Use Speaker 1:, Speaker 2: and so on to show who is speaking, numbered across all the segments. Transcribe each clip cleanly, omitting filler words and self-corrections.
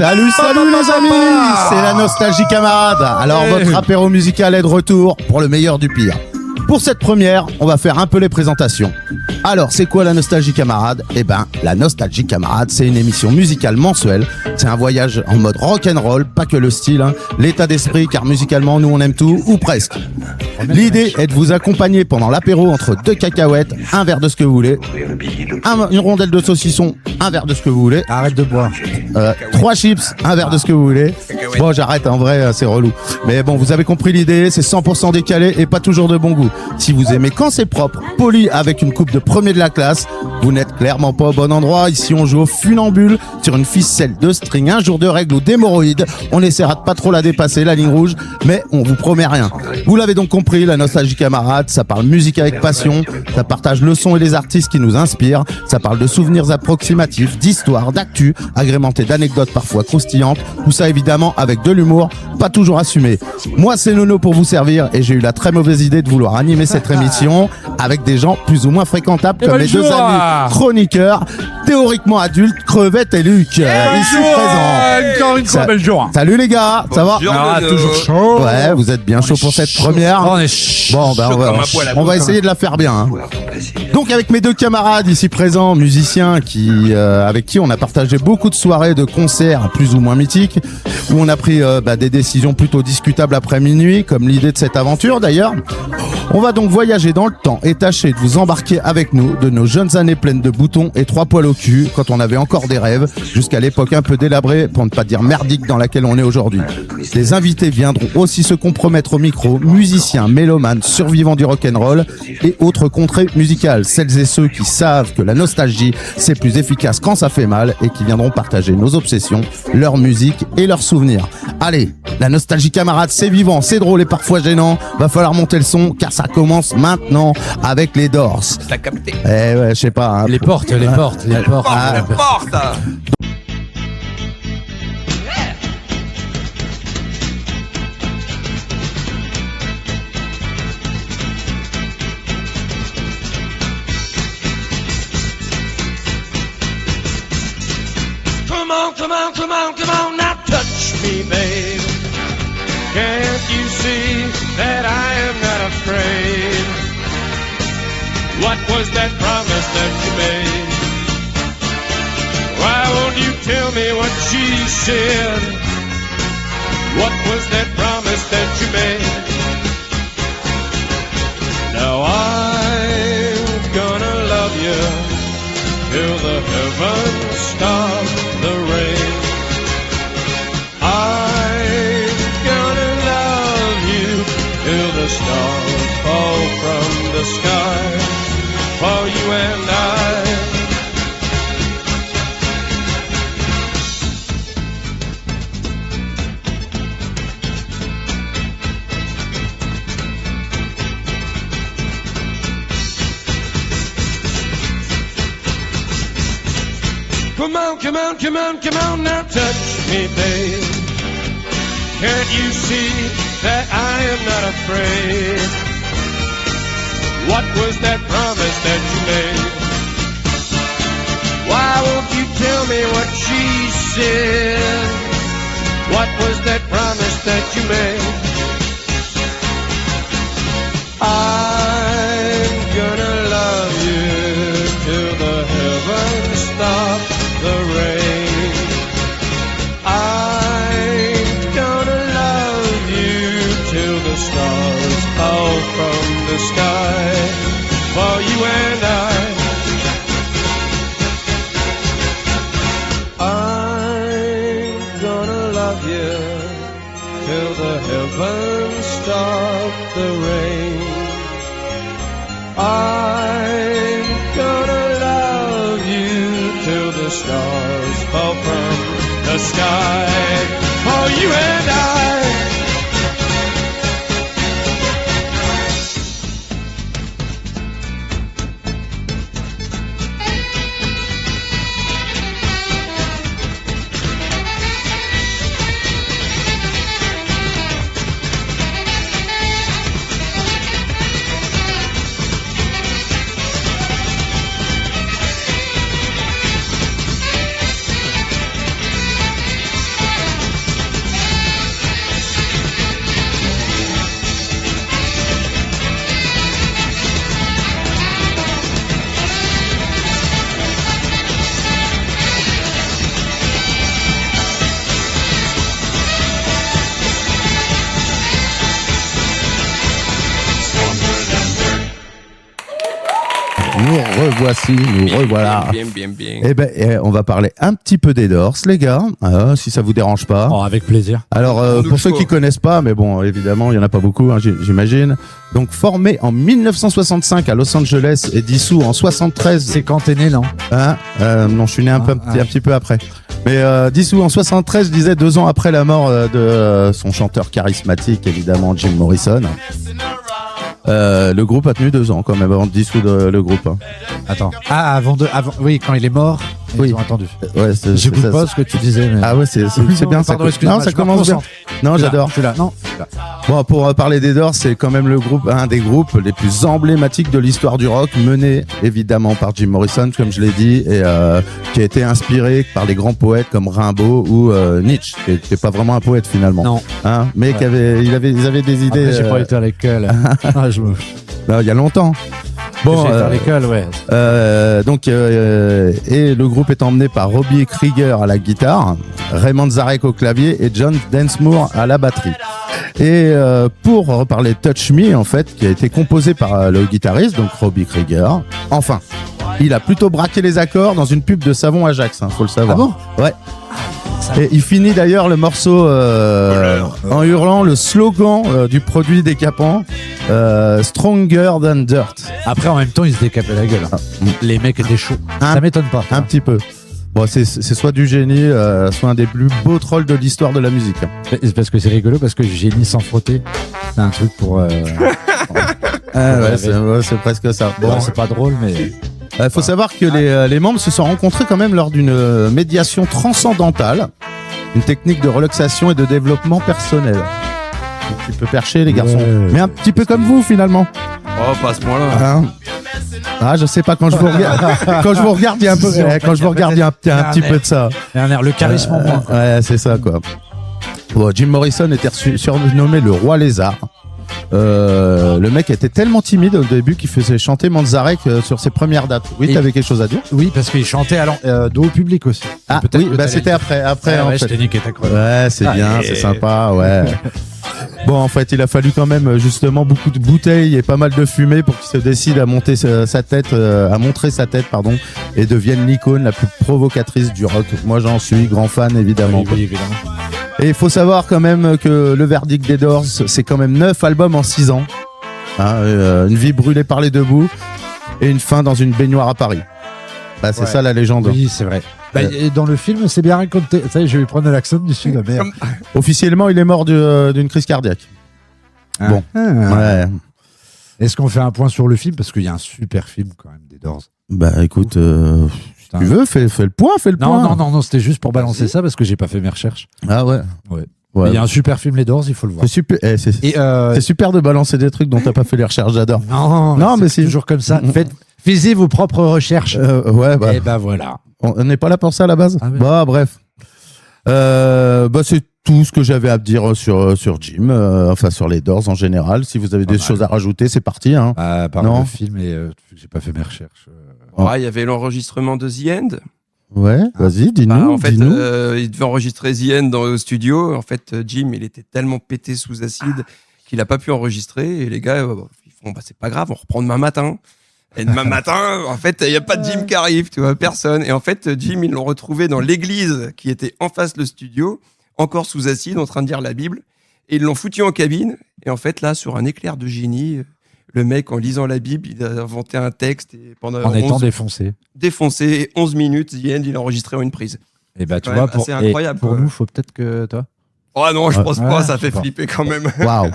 Speaker 1: Salut les amis, c'est la Nostalgie Camarade. Alors votre apéro musical est de retour pour le meilleur du pire. Pour cette première, on va faire un peu les présentations. Alors, c'est quoi la Nostalgie Camarade ? Eh ben, la Nostalgie Camarade, c'est une émission musicale mensuelle. C'est un voyage en mode rock'n'roll, pas que le style, hein, l'état d'esprit, car musicalement, nous on aime tout, ou presque. L'idée est de vous accompagner pendant l'apéro entre 2 cacahuètes, un verre de ce que vous voulez, une rondelle de saucisson, un verre de ce que vous voulez.
Speaker 2: Arrête de boire.
Speaker 1: 3 chips, un verre de ce que vous voulez. Bon, j'arrête, en vrai, c'est relou. Mais bon, vous avez compris l'idée, c'est 100% décalé et pas toujours de bon goût. Si vous aimez quand c'est propre, poli avec une coupe de premier de la classe, vous n'êtes clairement pas au bon endroit. Ici, on joue au funambule sur une ficelle de string, un jour de règle ou d'hémorroïdes. On essaiera de pas trop la dépasser, la ligne rouge, mais on vous promet rien. Vous l'avez donc compris, la Nostalgie Camarade, ça parle musique avec passion, ça partage le son et les artistes qui nous inspirent, ça parle de souvenirs approximatifs, d'histoires, d'actu, agrémentés d'anecdotes parfois croustillantes, tout ça évidemment avec de l'humour, pas toujours assumé. Moi, c'est Nono pour vous servir et j'ai eu la très mauvaise idée de vouloir animer cette émission avec des gens plus ou moins fréquentables comme mes deux amis chroniqueurs, théoriquement adultes, Crevette et Luc, ici présents.
Speaker 2: Encore une fois, bel jour.
Speaker 1: Salut les gars, ça va ?
Speaker 2: Toujours chaud.
Speaker 1: Ouais, vous êtes bien chaud pour cette première.
Speaker 2: On est chaud.
Speaker 1: Bon, ben on va essayer de la faire bien. Hein. Donc avec mes deux camarades ici présents, musiciens avec qui on a partagé beaucoup de soirées, de concerts plus ou moins mythiques, où on a pris des décisions plutôt discutables après minuit, comme l'idée de cette aventure d'ailleurs. On va donc voyager dans le temps et tâcher de vous embarquer avec nous de nos jeunes années pleines de boutons et 3 poils au cul, quand on avait encore des rêves, jusqu'à l'époque un peu délabrée, pour ne pas dire merdique, dans laquelle on est aujourd'hui. Les invités viendront aussi se compromettre au micro, musiciens, mélomanes, survivants du rock'n'roll et autres contrées musicales. Celles et ceux qui savent que la nostalgie, c'est plus efficace quand ça fait mal et qui viendront partager nos obsessions, leur musique et leurs souvenirs. Allez, la Nostalgie Camarade, c'est vivant, c'est drôle et parfois gênant. Va falloir monter le son car ça commence maintenant avec les Doors.
Speaker 3: T'as capté.
Speaker 1: Eh ouais, je sais pas. Hein.
Speaker 2: Les portes.
Speaker 3: La porte.
Speaker 4: Come on, now touch me, babe. Can't you see that I am not afraid? What was that promise that you made? Why won't you tell me what she said? What was that promise that you made? Now I'm gonna love you till the heavens stop the rain. I'm gonna love you till the stars fall from the sky for you and I. Come on, now touch me, babe. Can't you see that I am not afraid? What was that promise that you made? Why won't you tell me what she said? What was that promise that you made? I'm gonna love you till the heavens stop the rain. I'm gonna love you till the stars fall from the sky for you and I'm gonna love you till the heavens stop the rain. I'm gonna love you till the stars fall from the sky for you and I.
Speaker 1: nous revoici, nous revoilà.
Speaker 3: Bien.
Speaker 1: Eh ben, on va parler un petit peu des Doors, les gars, si ça vous dérange pas.
Speaker 2: Oh, avec plaisir.
Speaker 1: Alors, pour ceux qui connaissent pas, mais bon, évidemment, il y en a pas beaucoup, j'imagine. Donc, formé en 1965 à Los Angeles et dissous en 73.
Speaker 2: C'est quand t'es né, non?
Speaker 1: Non, je suis né un petit peu après. Mais dissous en 73, je disais 2 ans après la mort de son chanteur charismatique, évidemment, Jim Morrison. Le groupe a tenu 2 ans quand même avant de dissoudre le groupe.
Speaker 2: Attends. Oui, quand il est mort, ils ont attendu.
Speaker 1: Ouais,
Speaker 2: J'écoute pas ce que tu disais. Mais...
Speaker 1: Ah ouais, c'est bien.
Speaker 2: Pardon,
Speaker 1: ça
Speaker 2: excuse-moi,
Speaker 1: non, ça commence bien. Non, j'adore.
Speaker 2: Je suis là. Non.
Speaker 1: Bon, pour parler des Doors, c'est quand même un des groupes les plus emblématiques de l'histoire du rock, mené évidemment par Jim Morrison, comme je l'ai dit, et qui a été inspiré par les grands poètes comme Rimbaud ou Nietzsche, qui n'était pas vraiment un poète finalement.
Speaker 2: Non.
Speaker 1: Mais
Speaker 2: ouais.
Speaker 1: ils avaient des idées.
Speaker 2: Après, j'ai pas été à l'école.
Speaker 1: Il y a longtemps. Bon,
Speaker 2: j'ai été à l'école, ouais.
Speaker 1: Et le groupe est emmené par Robbie Krieger à la guitare, Raymond Zarek au clavier et John Densmore à la batterie. Et pour reparler Touch Me, en fait, qui a été composé par le guitariste, donc Robbie Krieger. Enfin, il a plutôt braqué les accords dans une pub de savon Ajax, faut le savoir.
Speaker 2: Ah bon?
Speaker 1: Ouais. Et il finit d'ailleurs le morceau en hurlant le slogan du produit décapant, Stronger Than Dirt.
Speaker 2: Après, en même temps, ils se décapaient la gueule. Les mecs étaient chauds. Ça m'étonne pas.
Speaker 1: Un petit peu. Bon, c'est soit du génie, soit un des plus beaux trolls de l'histoire de la musique.
Speaker 2: C'est parce que c'est rigolo, parce que génie sans frotter, c'est un truc pour...
Speaker 1: c'est presque ça.
Speaker 2: Bon, c'est pas drôle, mais...
Speaker 1: Faut savoir que les membres se sont rencontrés quand même lors d'une médiation transcendantale, une technique de relaxation et de développement personnel. Un petit peu perché, les garçons. Mais un petit peu comme vous, finalement.
Speaker 3: Oh, pas à ce point-là.
Speaker 1: Je sais pas, quand je vous regarde, il y a un peu, il y a un petit peu de ça.
Speaker 2: Le charisme en moins.
Speaker 1: Ouais, c'est ça, quoi. Bon, Jim Morrison était surnommé le roi lézard. Le mec était tellement timide au début qu'il faisait chanter Manzarek sur ses premières dates. Oui, t'avais quelque chose à dire?
Speaker 2: Oui, parce qu'il chantait dos au public aussi.
Speaker 1: Oui, c'était après en fait.
Speaker 2: Je t'ai dit qu'il était creux.
Speaker 1: Ouais, c'est bien, c'est sympa, ouais. Bon, en fait, il a fallu quand même justement beaucoup de bouteilles et pas mal de fumée pour qu'il se décide à montrer sa tête, et devienne l'icône la plus provocatrice du rock. Moi, j'en suis grand fan, évidemment.
Speaker 2: Oui, évidemment.
Speaker 1: Et il faut savoir quand même que le verdict des Doors, c'est quand même 9 albums en 6 ans. Une vie brûlée par les deux bouts et une fin dans une baignoire à Paris. C'est ça la légende.
Speaker 2: Oui, c'est vrai. Et dans le film, c'est bien raconté. Ça y est, je vais prendre l'accent du sud. Merde.
Speaker 1: Officiellement, il est mort d'une crise cardiaque. Bon. Ouais.
Speaker 2: Est-ce qu'on fait un point sur le film? Parce qu'il y a un super film quand même des Doors.
Speaker 1: Écoute, si tu veux, fais le point, point.
Speaker 2: Non, c'était juste pour balancer ça parce que j'ai pas fait mes recherches.
Speaker 1: Ah ouais.
Speaker 2: Il y a un super film les Doors, il faut le voir.
Speaker 1: C'est super. C'est super de balancer des trucs dont t'as pas fait les recherches, j'adore.
Speaker 2: Non, mais c'est toujours comme ça. Faites vos propres recherches. Et voilà.
Speaker 1: On n'est pas là pour ça à la base. Bref. C'est tout ce que j'avais à dire sur Jim, sur les Doors en général. Si vous avez des choses à rajouter, c'est parti.
Speaker 2: Pardon, le film et j'ai pas fait mes recherches.
Speaker 3: Il y avait l'enregistrement de The End.
Speaker 1: Ouais, vas-y, dis-nous.
Speaker 3: En fait, il devait enregistrer The End dans le studio. En fait, Jim, il était tellement pété sous acide qu'il a pas pu enregistrer. Et les gars, ils font, c'est pas grave, on reprend demain matin. Et demain matin, en fait, il n'y a pas de Jim qui arrive, tu vois, personne. Et en fait, Jim, ils l'ont retrouvé dans l'église qui était en face le studio, encore sous acide, en train de lire la Bible. Et ils l'ont foutu en cabine. Et en fait, là, sur un éclair de génie, le mec, en lisant la Bible, il a inventé un texte. Et pendant
Speaker 2: étant défoncé.
Speaker 3: Défoncé, 11 minutes, The End, il a enregistré en une prise.
Speaker 2: Et tu vois,
Speaker 3: c'est incroyable.
Speaker 2: Pour nous, faut peut-être que toi.
Speaker 3: Oh non, je pense pas, ça fait flipper quand même.
Speaker 1: Waouh.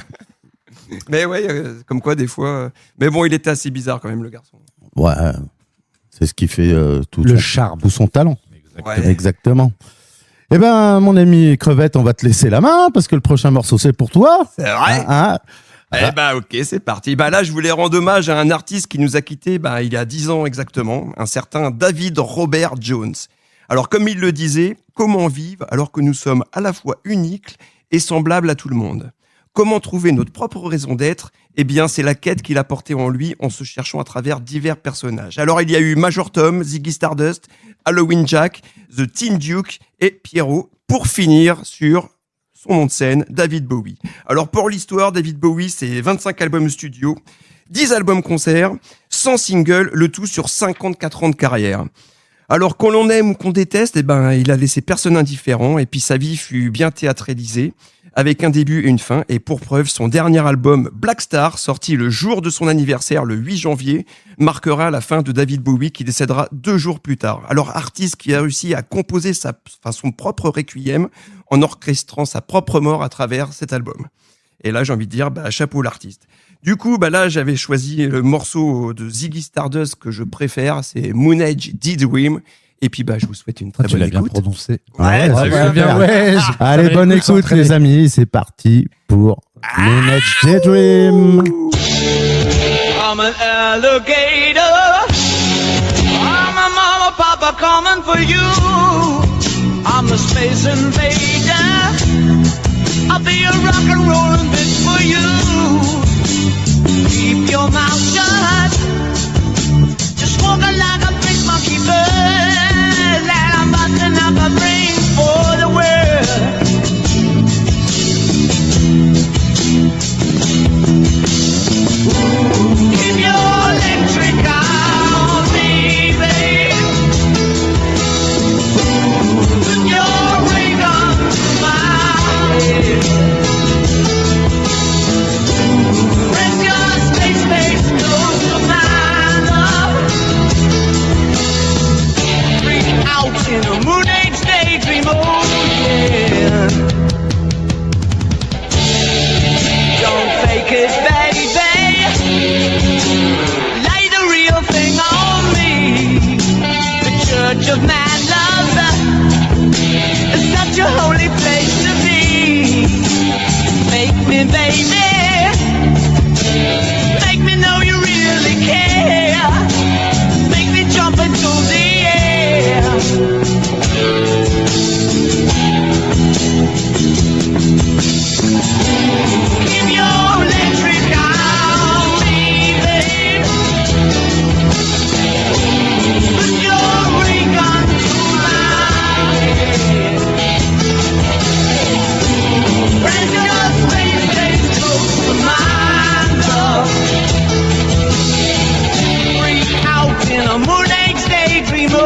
Speaker 3: Mais ouais, comme quoi, des fois. Mais bon, il était assez bizarre quand même, le garçon.
Speaker 1: Ouais, c'est ce qui fait
Speaker 2: charme.
Speaker 1: tout son talent.
Speaker 3: Ouais.
Speaker 1: Exactement. Eh ben, mon ami Crevette, on va te laisser la main parce que le prochain morceau, c'est pour toi.
Speaker 3: C'est vrai. Ok, c'est parti. Là, je voulais rendre hommage à un artiste qui nous a quittés il y a 10 ans exactement, un certain David Robert Jones. Alors, comme il le disait, comment vivre alors que nous sommes à la fois uniques et semblables à tout le monde? Comment trouver notre propre raison d'être? Eh bien, c'est la quête qu'il a portée en lui en se cherchant à travers divers personnages. Alors, il y a eu Major Tom, Ziggy Stardust, Halloween Jack, The Teen Duke et Pierrot, pour finir sur son nom de scène, David Bowie. Alors, pour l'histoire, David Bowie, c'est 25 albums studio, 10 albums concerts, 100 singles, le tout sur 54 ans de carrière. Alors qu'on l'on aime ou qu'on déteste, il a laissé personne indifférent et puis sa vie fut bien théâtralisée avec un début et une fin. Et pour preuve, son dernier album Black Star, sorti le jour de son anniversaire, le 8 janvier, marquera la fin de David Bowie qui décédera 2 jours plus tard. Alors artiste qui a réussi à composer son propre requiem en orchestrant sa propre mort à travers cet album. Et là, j'ai envie de dire, chapeau l'artiste. Du coup, là, j'avais choisi le morceau de Ziggy Stardust que je préfère, c'est Moon Age D-Dream. Et puis, je vous souhaite une très bonne écoute.
Speaker 2: Tu l'as bien prononcé.
Speaker 1: Ouais,
Speaker 2: c'est bien.
Speaker 1: Ouais. Allez, bonne écoute, les amis. C'est parti pour Moon Age D-Dream.
Speaker 4: I'm an alligator. I'm a mama, papa coming for you. I'm a space invader. I'll be a rock and rollin' bitch for you. Keep your mouth shut. Just walking like a big monkey bird. That I'm busting up a brain for the world. Keep your electric on me, babe. Put your ring on my head. Press your space close to my love. Freak out in a moon age daydream, oh yeah. Don't fake it, baby. Lay the real thing on me. The church of mad love is such a holy place to be. Make me, baby. Make me know you really care. Make me jump into the air. Keep your electric on me, babe. Put your ring on to my head. Press your space close to my love. Freak out in a moon age daydream, oh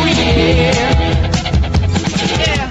Speaker 4: yeah. Yeah.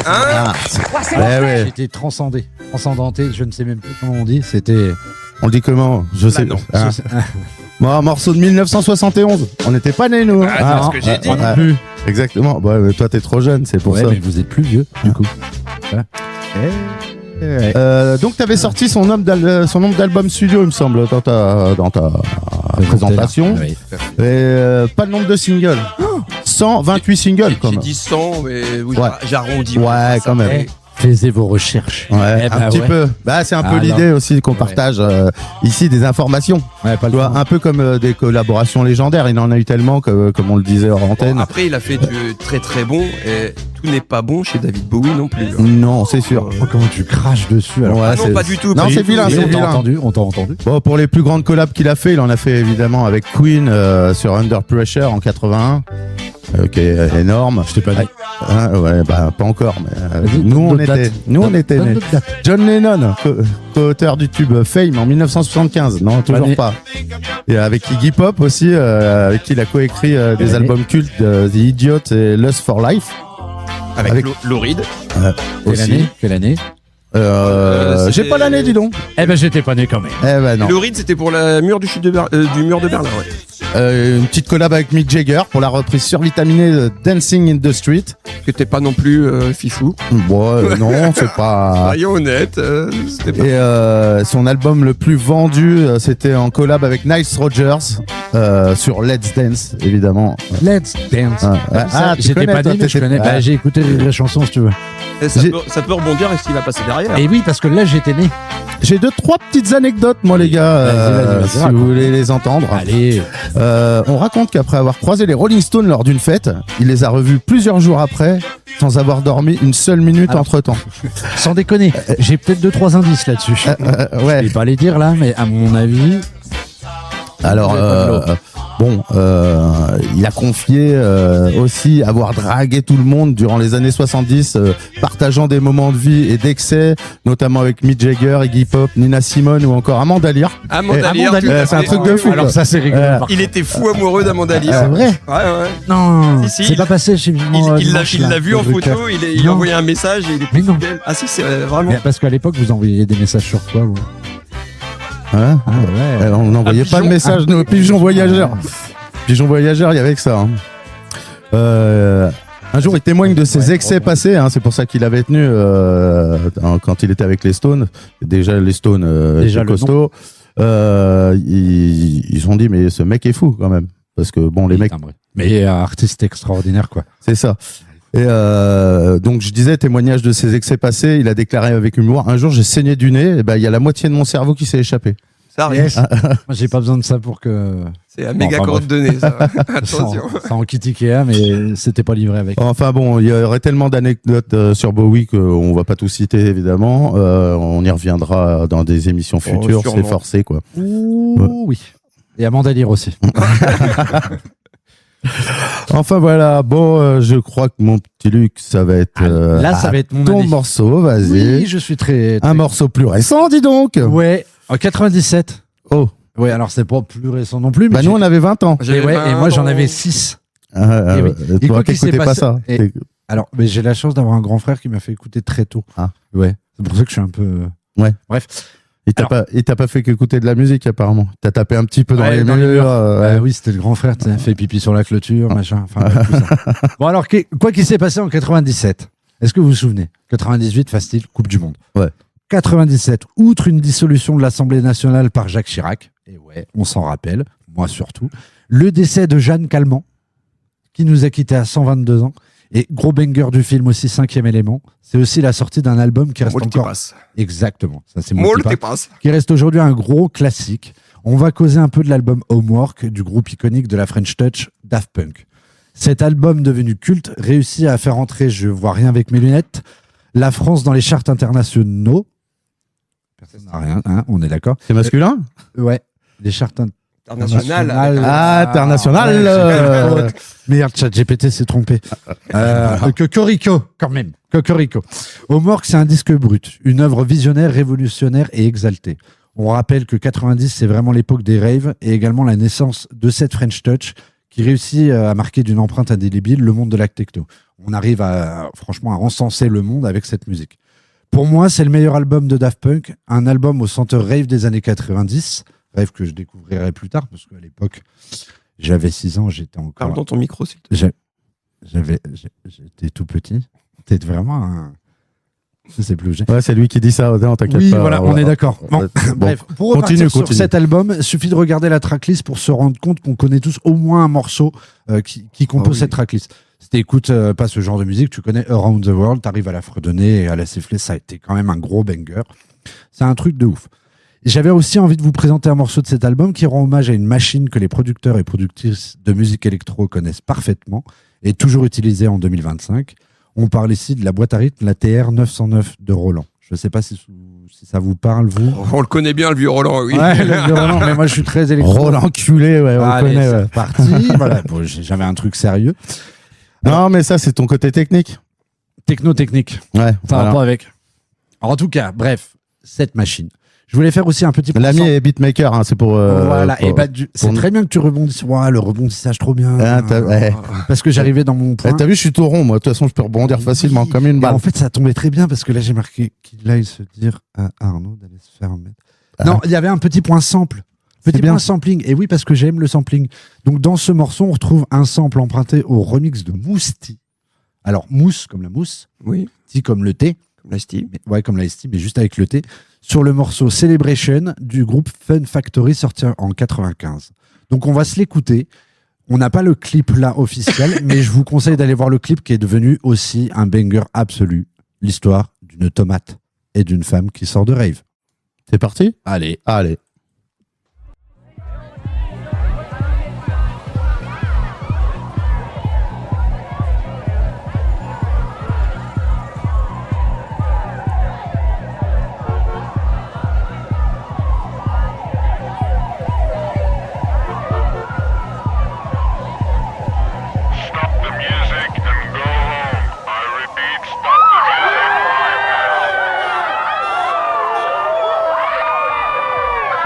Speaker 3: Hein
Speaker 1: ouais.
Speaker 2: J'étais transcendanté, je ne sais même plus comment on dit. C'était.
Speaker 1: On le dit comment? Je sais
Speaker 3: non.
Speaker 1: pas. Bon, un morceau de 1971. On n'était pas nés, nous.
Speaker 3: Ah, c'est ce que j'ai dit.
Speaker 1: Ouais. Exactement. Ouais, mais toi, t'es trop jeune, c'est pour
Speaker 2: Ouais,
Speaker 1: ça.
Speaker 2: mais vous êtes plus vieux, du coup. Voilà.
Speaker 1: Donc, t'avais sorti son nombre d'albums studio, il me semble, dans ta présentation.
Speaker 2: Oui.
Speaker 1: Et pas le nombre de singles. 128 singles, quand
Speaker 3: J'ai
Speaker 1: même.
Speaker 3: dit 100, mais oui,
Speaker 1: Ouais.
Speaker 3: j'arrondis.
Speaker 1: Ouais, quand même.
Speaker 2: Faisez vos recherches.
Speaker 1: Ouais,
Speaker 2: Eh ben,
Speaker 1: un petit
Speaker 2: ouais.
Speaker 1: peu. Bah, c'est un peu
Speaker 2: Ah,
Speaker 1: l'idée aussi qu'on
Speaker 2: Ouais.
Speaker 1: partage ici des informations.
Speaker 2: Ouais, pas
Speaker 1: Tu vois, un peu comme des collaborations légendaires. Il en a eu tellement que, comme on le disait hors antenne.
Speaker 3: Bon, après, il a fait du très très bon, et tout n'est pas bon chez David Bowie non plus.
Speaker 1: Non, c'est sûr.
Speaker 2: Oh, comment tu craches dessus alors.
Speaker 1: Ouais,
Speaker 3: Ah non,
Speaker 1: c'est-
Speaker 3: pas du tout.
Speaker 1: Non,
Speaker 3: pas du
Speaker 1: c'est
Speaker 3: tout.
Speaker 1: vilain,
Speaker 2: Et
Speaker 1: c'est
Speaker 2: on t'a
Speaker 1: vilain.
Speaker 2: entendu, on t'a entendu.
Speaker 1: Bon, pour les plus grandes collabs qu'il a fait, il en a fait évidemment avec Queen sur Under Pressure en 81, qui est énorme.
Speaker 2: Je t'ai pas dit.
Speaker 1: Ouais, bah pas encore, mais
Speaker 2: Vas-y,
Speaker 1: nous on
Speaker 2: donne
Speaker 1: était,
Speaker 2: date.
Speaker 1: nous on était
Speaker 2: Donne
Speaker 1: nés.
Speaker 2: notre date.
Speaker 1: John Lennon, co-auteur du tube Fame en 1975, non toujours
Speaker 2: Année.
Speaker 1: pas. Et avec Iggy Pop aussi, avec qui il a coécrit des
Speaker 2: année
Speaker 1: albums cultes, The Idiot et Lust for Life
Speaker 3: Avec Lauride.
Speaker 1: aussi.
Speaker 2: Quelle année
Speaker 1: J'ai
Speaker 3: c'était-
Speaker 1: pas l'année, dis donc.
Speaker 2: Eh ben, j'étais pas né quand même.
Speaker 1: Eh ben non.
Speaker 3: Lauride, c'était pour la mur du mur de Berlin. Ouais.
Speaker 1: Une petite collab avec Mick Jagger pour la reprise survitaminée de Dancing in the Street.
Speaker 3: Qui était pas non plus fifou.
Speaker 1: Bon, non, c'est pas.
Speaker 3: Soyons honnêtes, c'était pas.
Speaker 1: Et son album le plus vendu, c'était en collab avec Nice Rogers sur Let's Dance, évidemment.
Speaker 2: Let's dance.
Speaker 1: Tu
Speaker 2: J'étais
Speaker 1: connais,
Speaker 2: pas
Speaker 1: toi,
Speaker 2: né, mais je
Speaker 1: t'étais-
Speaker 2: connais. Bah, j'ai écouté les chansons si tu veux.
Speaker 3: Et ça,
Speaker 1: j'ai-
Speaker 3: ça peut rebondir et ce qui va passer derrière.
Speaker 2: Et oui, parce que là, j'étais né.
Speaker 1: J'ai 2-3 petites anecdotes, moi, les gars,
Speaker 2: Vas-y,
Speaker 1: si
Speaker 2: raconte.
Speaker 1: vous voulez les entendre.
Speaker 2: Allez.
Speaker 1: On raconte qu'après avoir croisé les Rolling Stones lors d'une fête, il les a revus plusieurs jours après, sans avoir dormi une seule minute
Speaker 2: Alors.
Speaker 1: entre-temps.
Speaker 2: Sans déconner, j'ai peut-être 2-3 indices là-dessus. Je
Speaker 1: Ouais.
Speaker 2: vais pas les dire là, mais à mon avis.
Speaker 1: Alors,
Speaker 2: Vous avez pas de
Speaker 1: bon, il a confié aussi avoir dragué tout le monde durant les années 70, partageant des moments de vie et d'excès, notamment avec Mick Jagger, Iggy Pop, Nina Simone ou encore Amanda Lear.
Speaker 3: Amanda
Speaker 1: Eh,
Speaker 3: Lear,
Speaker 1: Amanda
Speaker 3: tout à
Speaker 1: Lear, c'est un
Speaker 3: fait.
Speaker 1: truc de fou.
Speaker 2: Alors
Speaker 1: quoi.
Speaker 2: ça, c'est rigolo.
Speaker 1: Euh,
Speaker 2: par
Speaker 3: Il était fou amoureux d'Amanda Lear.
Speaker 1: C'est vrai.
Speaker 3: Ouais, ouais.
Speaker 2: Non,
Speaker 3: Si, si,
Speaker 2: c'est
Speaker 3: il-
Speaker 2: pas passé chez moi.
Speaker 3: Il l'a
Speaker 2: dimanche, là,
Speaker 3: vu en
Speaker 2: le truc,
Speaker 3: photo,
Speaker 2: là.
Speaker 3: il a
Speaker 2: Non.
Speaker 3: envoyé un message et il était
Speaker 2: Mais non.
Speaker 3: fidèle. Ah si, c'est vraiment.
Speaker 2: Mais parce qu'à l'époque, vous envoyiez des messages sur quoi vous
Speaker 1: Hein
Speaker 2: Ah ouais.
Speaker 1: On n'envoyait
Speaker 3: Un
Speaker 1: pas le
Speaker 3: pigeon.
Speaker 1: message, nos pigeons voyageurs. Pigeons voyageurs, il y avait que ça. Hein. Un jour, il témoigne de ses excès passés. Hein, c'est pour ça qu'il avait tenu quand il était avec les Stones. Déjà, les Stones
Speaker 2: Déjà,
Speaker 1: étaient
Speaker 2: le
Speaker 1: costauds. Ils se sont dit, mais ce mec est fou quand même. Parce que bon, les mecs,
Speaker 2: Putain, bref. Mais artiste extraordinaire quoi.
Speaker 1: c'est ça. Et donc je disais témoignage de ses excès passés. Il a déclaré avec humour: un jour j'ai saigné du nez. Et ben il y a la moitié de mon cerveau qui s'est échappé.
Speaker 3: Ça arrive.
Speaker 2: Yes. Moi, j'ai pas besoin de ça pour que.
Speaker 3: C'est un méga
Speaker 2: enfin,
Speaker 3: carotte de nez, ça. Attention.
Speaker 2: Ça en kit Ikea, mais c'était pas livré avec.
Speaker 1: Enfin bon, il y aurait tellement d'anecdotes sur Bowie qu'on va pas tout citer évidemment. On y reviendra dans des émissions futures.
Speaker 3: sûrement.
Speaker 1: C'est forcé quoi.
Speaker 2: Ouh, oui. Et Amanda Lear aussi.
Speaker 1: Enfin voilà. Bon, je crois que mon petit Luc, ça va être
Speaker 2: Là, ça va être mon
Speaker 1: ton
Speaker 2: année.
Speaker 1: morceau. Vas-y.
Speaker 2: Oui, je suis très.
Speaker 1: Un morceau plus récent, dis donc.
Speaker 2: Ouais, en 97.
Speaker 1: Oh.
Speaker 2: Ouais, alors c'est pas plus récent non plus. Mais
Speaker 1: Bah nous on avait 20 ans.
Speaker 3: J'avais
Speaker 2: et, ouais, et
Speaker 3: 20
Speaker 2: moi j'en
Speaker 3: ans.
Speaker 2: avais 6.
Speaker 1: Eh
Speaker 2: oui. Et
Speaker 1: toi
Speaker 2: quoi qu'il s'est
Speaker 1: t'écoutais pas
Speaker 2: passé-
Speaker 1: ça.
Speaker 2: et- Alors, mais j'ai la chance d'avoir un grand frère qui m'a fait écouter très tôt.
Speaker 1: Ah.
Speaker 2: Ouais, c'est pour ça que je suis un peu.
Speaker 1: Ouais.
Speaker 2: Bref.
Speaker 1: Il t'a pas fait qu'écouter de la musique apparemment. T'as tapé un petit peu dans
Speaker 2: Ouais,
Speaker 1: les
Speaker 2: dans les
Speaker 1: murs.
Speaker 2: murs.
Speaker 1: Ouais.
Speaker 2: Oui, c'était le grand frère, tu sais, fait pipi sur la clôture, machin. Enfin, bref, tout ça. Bon, alors, quoi qu'il s'est passé en 97 ? Est-ce que vous vous souvenez ? 98, facile, Coupe du Monde.
Speaker 1: Ouais.
Speaker 2: 97, outre une dissolution de l'Assemblée nationale par Jacques Chirac, et ouais, on s'en rappelle, moi surtout, le décès de Jeanne Calment, qui nous a quittés à 122 ans, et gros banger du film aussi, 5e élément, c'est aussi la sortie d'un album qui reste encore...
Speaker 3: Multipass.
Speaker 2: Exactement, ça c'est Multipass,
Speaker 3: Multipass.
Speaker 2: qui reste aujourd'hui un gros classique. On va causer un peu de l'album Homework, du groupe iconique de la French Touch, Daft Punk. Cet album devenu culte réussit à faire entrer, je vois rien avec mes lunettes, la France dans les charts internationaux. Personne n'a rien, hein, on est d'accord.
Speaker 1: C'est masculin
Speaker 2: Ouais, les charts
Speaker 3: International.
Speaker 2: internationales.
Speaker 1: Ah, international.
Speaker 2: Ouais, j'ai fait une faute. Merde, ChatGPT s'est trompé. Cocorico, quand même. Cocorico. Homework, c'est un disque brut, une œuvre visionnaire, révolutionnaire et exaltée. On rappelle que 90, c'est vraiment l'époque des raves et également la naissance de cette French Touch qui réussit à marquer d'une empreinte indélébile le monde de la techno. On arrive franchement à encenser le monde avec cette musique. Pour moi, c'est le meilleur album de Daft Punk, un album au senteur rave des années 90, rave que je découvrirai plus tard, parce qu'à l'époque, j'avais 6 ans, j'étais encore...
Speaker 3: Parle dans ton micro, s'il te plaît.
Speaker 2: J'étais tout petit. T'es vraiment un... Je sais plus où j'ai.
Speaker 1: Ouais, c'est lui qui dit ça, non, t'inquiète
Speaker 2: Oui,
Speaker 1: pas.
Speaker 2: voilà, on est d'accord. Bon, bref, pour repartir sur cet album, il suffit de regarder la tracklist pour se rendre compte qu'on connaît tous au moins un morceau qui compose cette tracklist. Si t'écoutes pas ce genre de musique, tu connais Around the World, t'arrives à la fredonner et à la siffler, ça a été quand même un gros banger. C'est un truc de ouf. J'avais aussi envie de vous présenter un morceau de cet album qui rend hommage à une machine que les producteurs et productrices de musique électro connaissent parfaitement et toujours utilisée en 2025. On parle ici de la boîte à rythme, la TR 909 de Roland. Je ne sais pas si ça vous parle, vous.
Speaker 3: On le connaît bien, le vieux Roland, oui.
Speaker 2: Ouais, le vieux Roland, mais moi je suis très électro.
Speaker 1: Roland culé, ouais, on
Speaker 2: Allez,
Speaker 1: connaît.
Speaker 2: c'est
Speaker 1: Ouais.
Speaker 2: parti. Voilà, bon, j'avais un truc sérieux.
Speaker 1: Non, mais ça, c'est ton côté technique.
Speaker 2: Techno-technique.
Speaker 1: Ouais,
Speaker 2: Ça
Speaker 1: voilà.
Speaker 2: rapport avec. Alors, en tout cas, bref, cette machine. Je voulais faire aussi un petit
Speaker 1: L'ami est beatmaker, hein, c'est pour.
Speaker 2: voilà,
Speaker 1: pour-
Speaker 2: et bah, c'est
Speaker 1: pour-
Speaker 2: très bien que tu rebondisses. Ouais, le rebondissage, trop bien.
Speaker 1: Ah, ouais.
Speaker 2: Parce que j'arrivais dans mon point.
Speaker 1: T'as vu, je suis tout rond, moi. De toute façon, je peux rebondir facilement,
Speaker 2: Oui.
Speaker 1: comme une
Speaker 2: Et
Speaker 1: balle.
Speaker 2: en fait, ça tombait très bien parce que là, j'ai marqué qu'il aille se dire à Arnaud d'aller se faire mettre. Non, il y avait un petit point sample. Petit
Speaker 1: bien.
Speaker 2: point sampling. Et oui, parce que j'aime le sampling. Donc, dans ce morceau, on retrouve un sample emprunté au remix de Mousti. Alors, mousse comme la mousse,
Speaker 3: Oui,
Speaker 2: tea comme le thé.
Speaker 3: comme la Steve.
Speaker 2: Ouais, comme l'ice tea, mais juste avec le thé. Sur le morceau Celebration du groupe Fun Factory sorti en 95. Donc, on va se l'écouter. On n'a pas le clip là officiel, mais je vous conseille d'aller voir le clip qui est devenu aussi un banger absolu. L'histoire d'une tomate et d'une femme qui sort de rave.
Speaker 1: C'est parti?
Speaker 2: Allez.
Speaker 1: Allez.
Speaker 5: Stop the music and go home. I repeat, stop the music right now.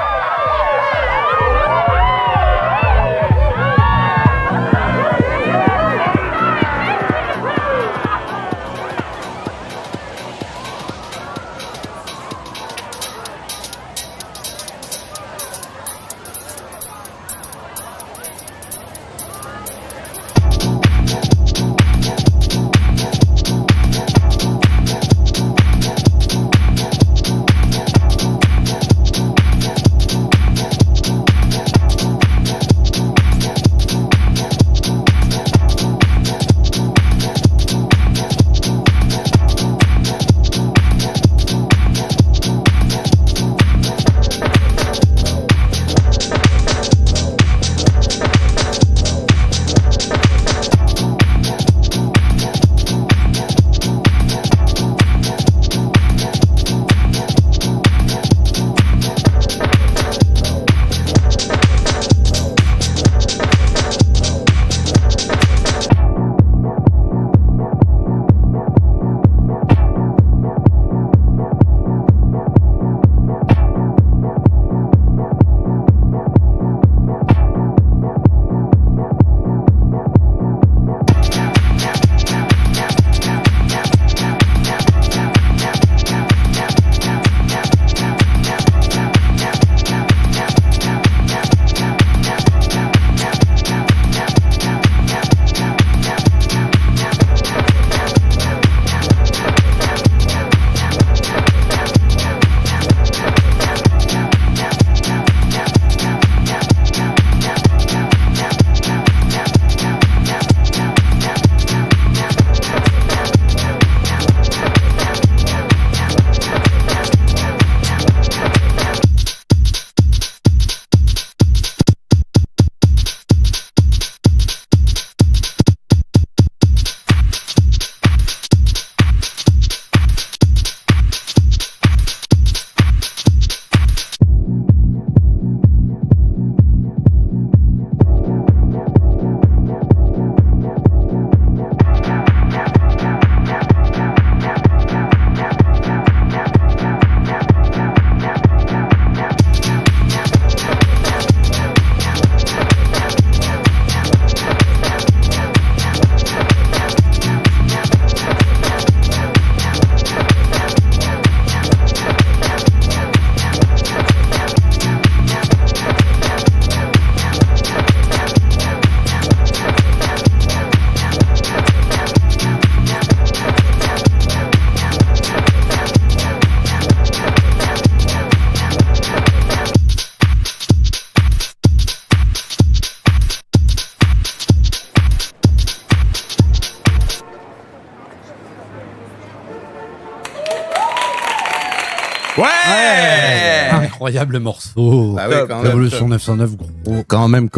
Speaker 2: Incroyable morceau.
Speaker 1: Bah oui, quand même.
Speaker 2: Révolution 909, gros.
Speaker 1: Quand même.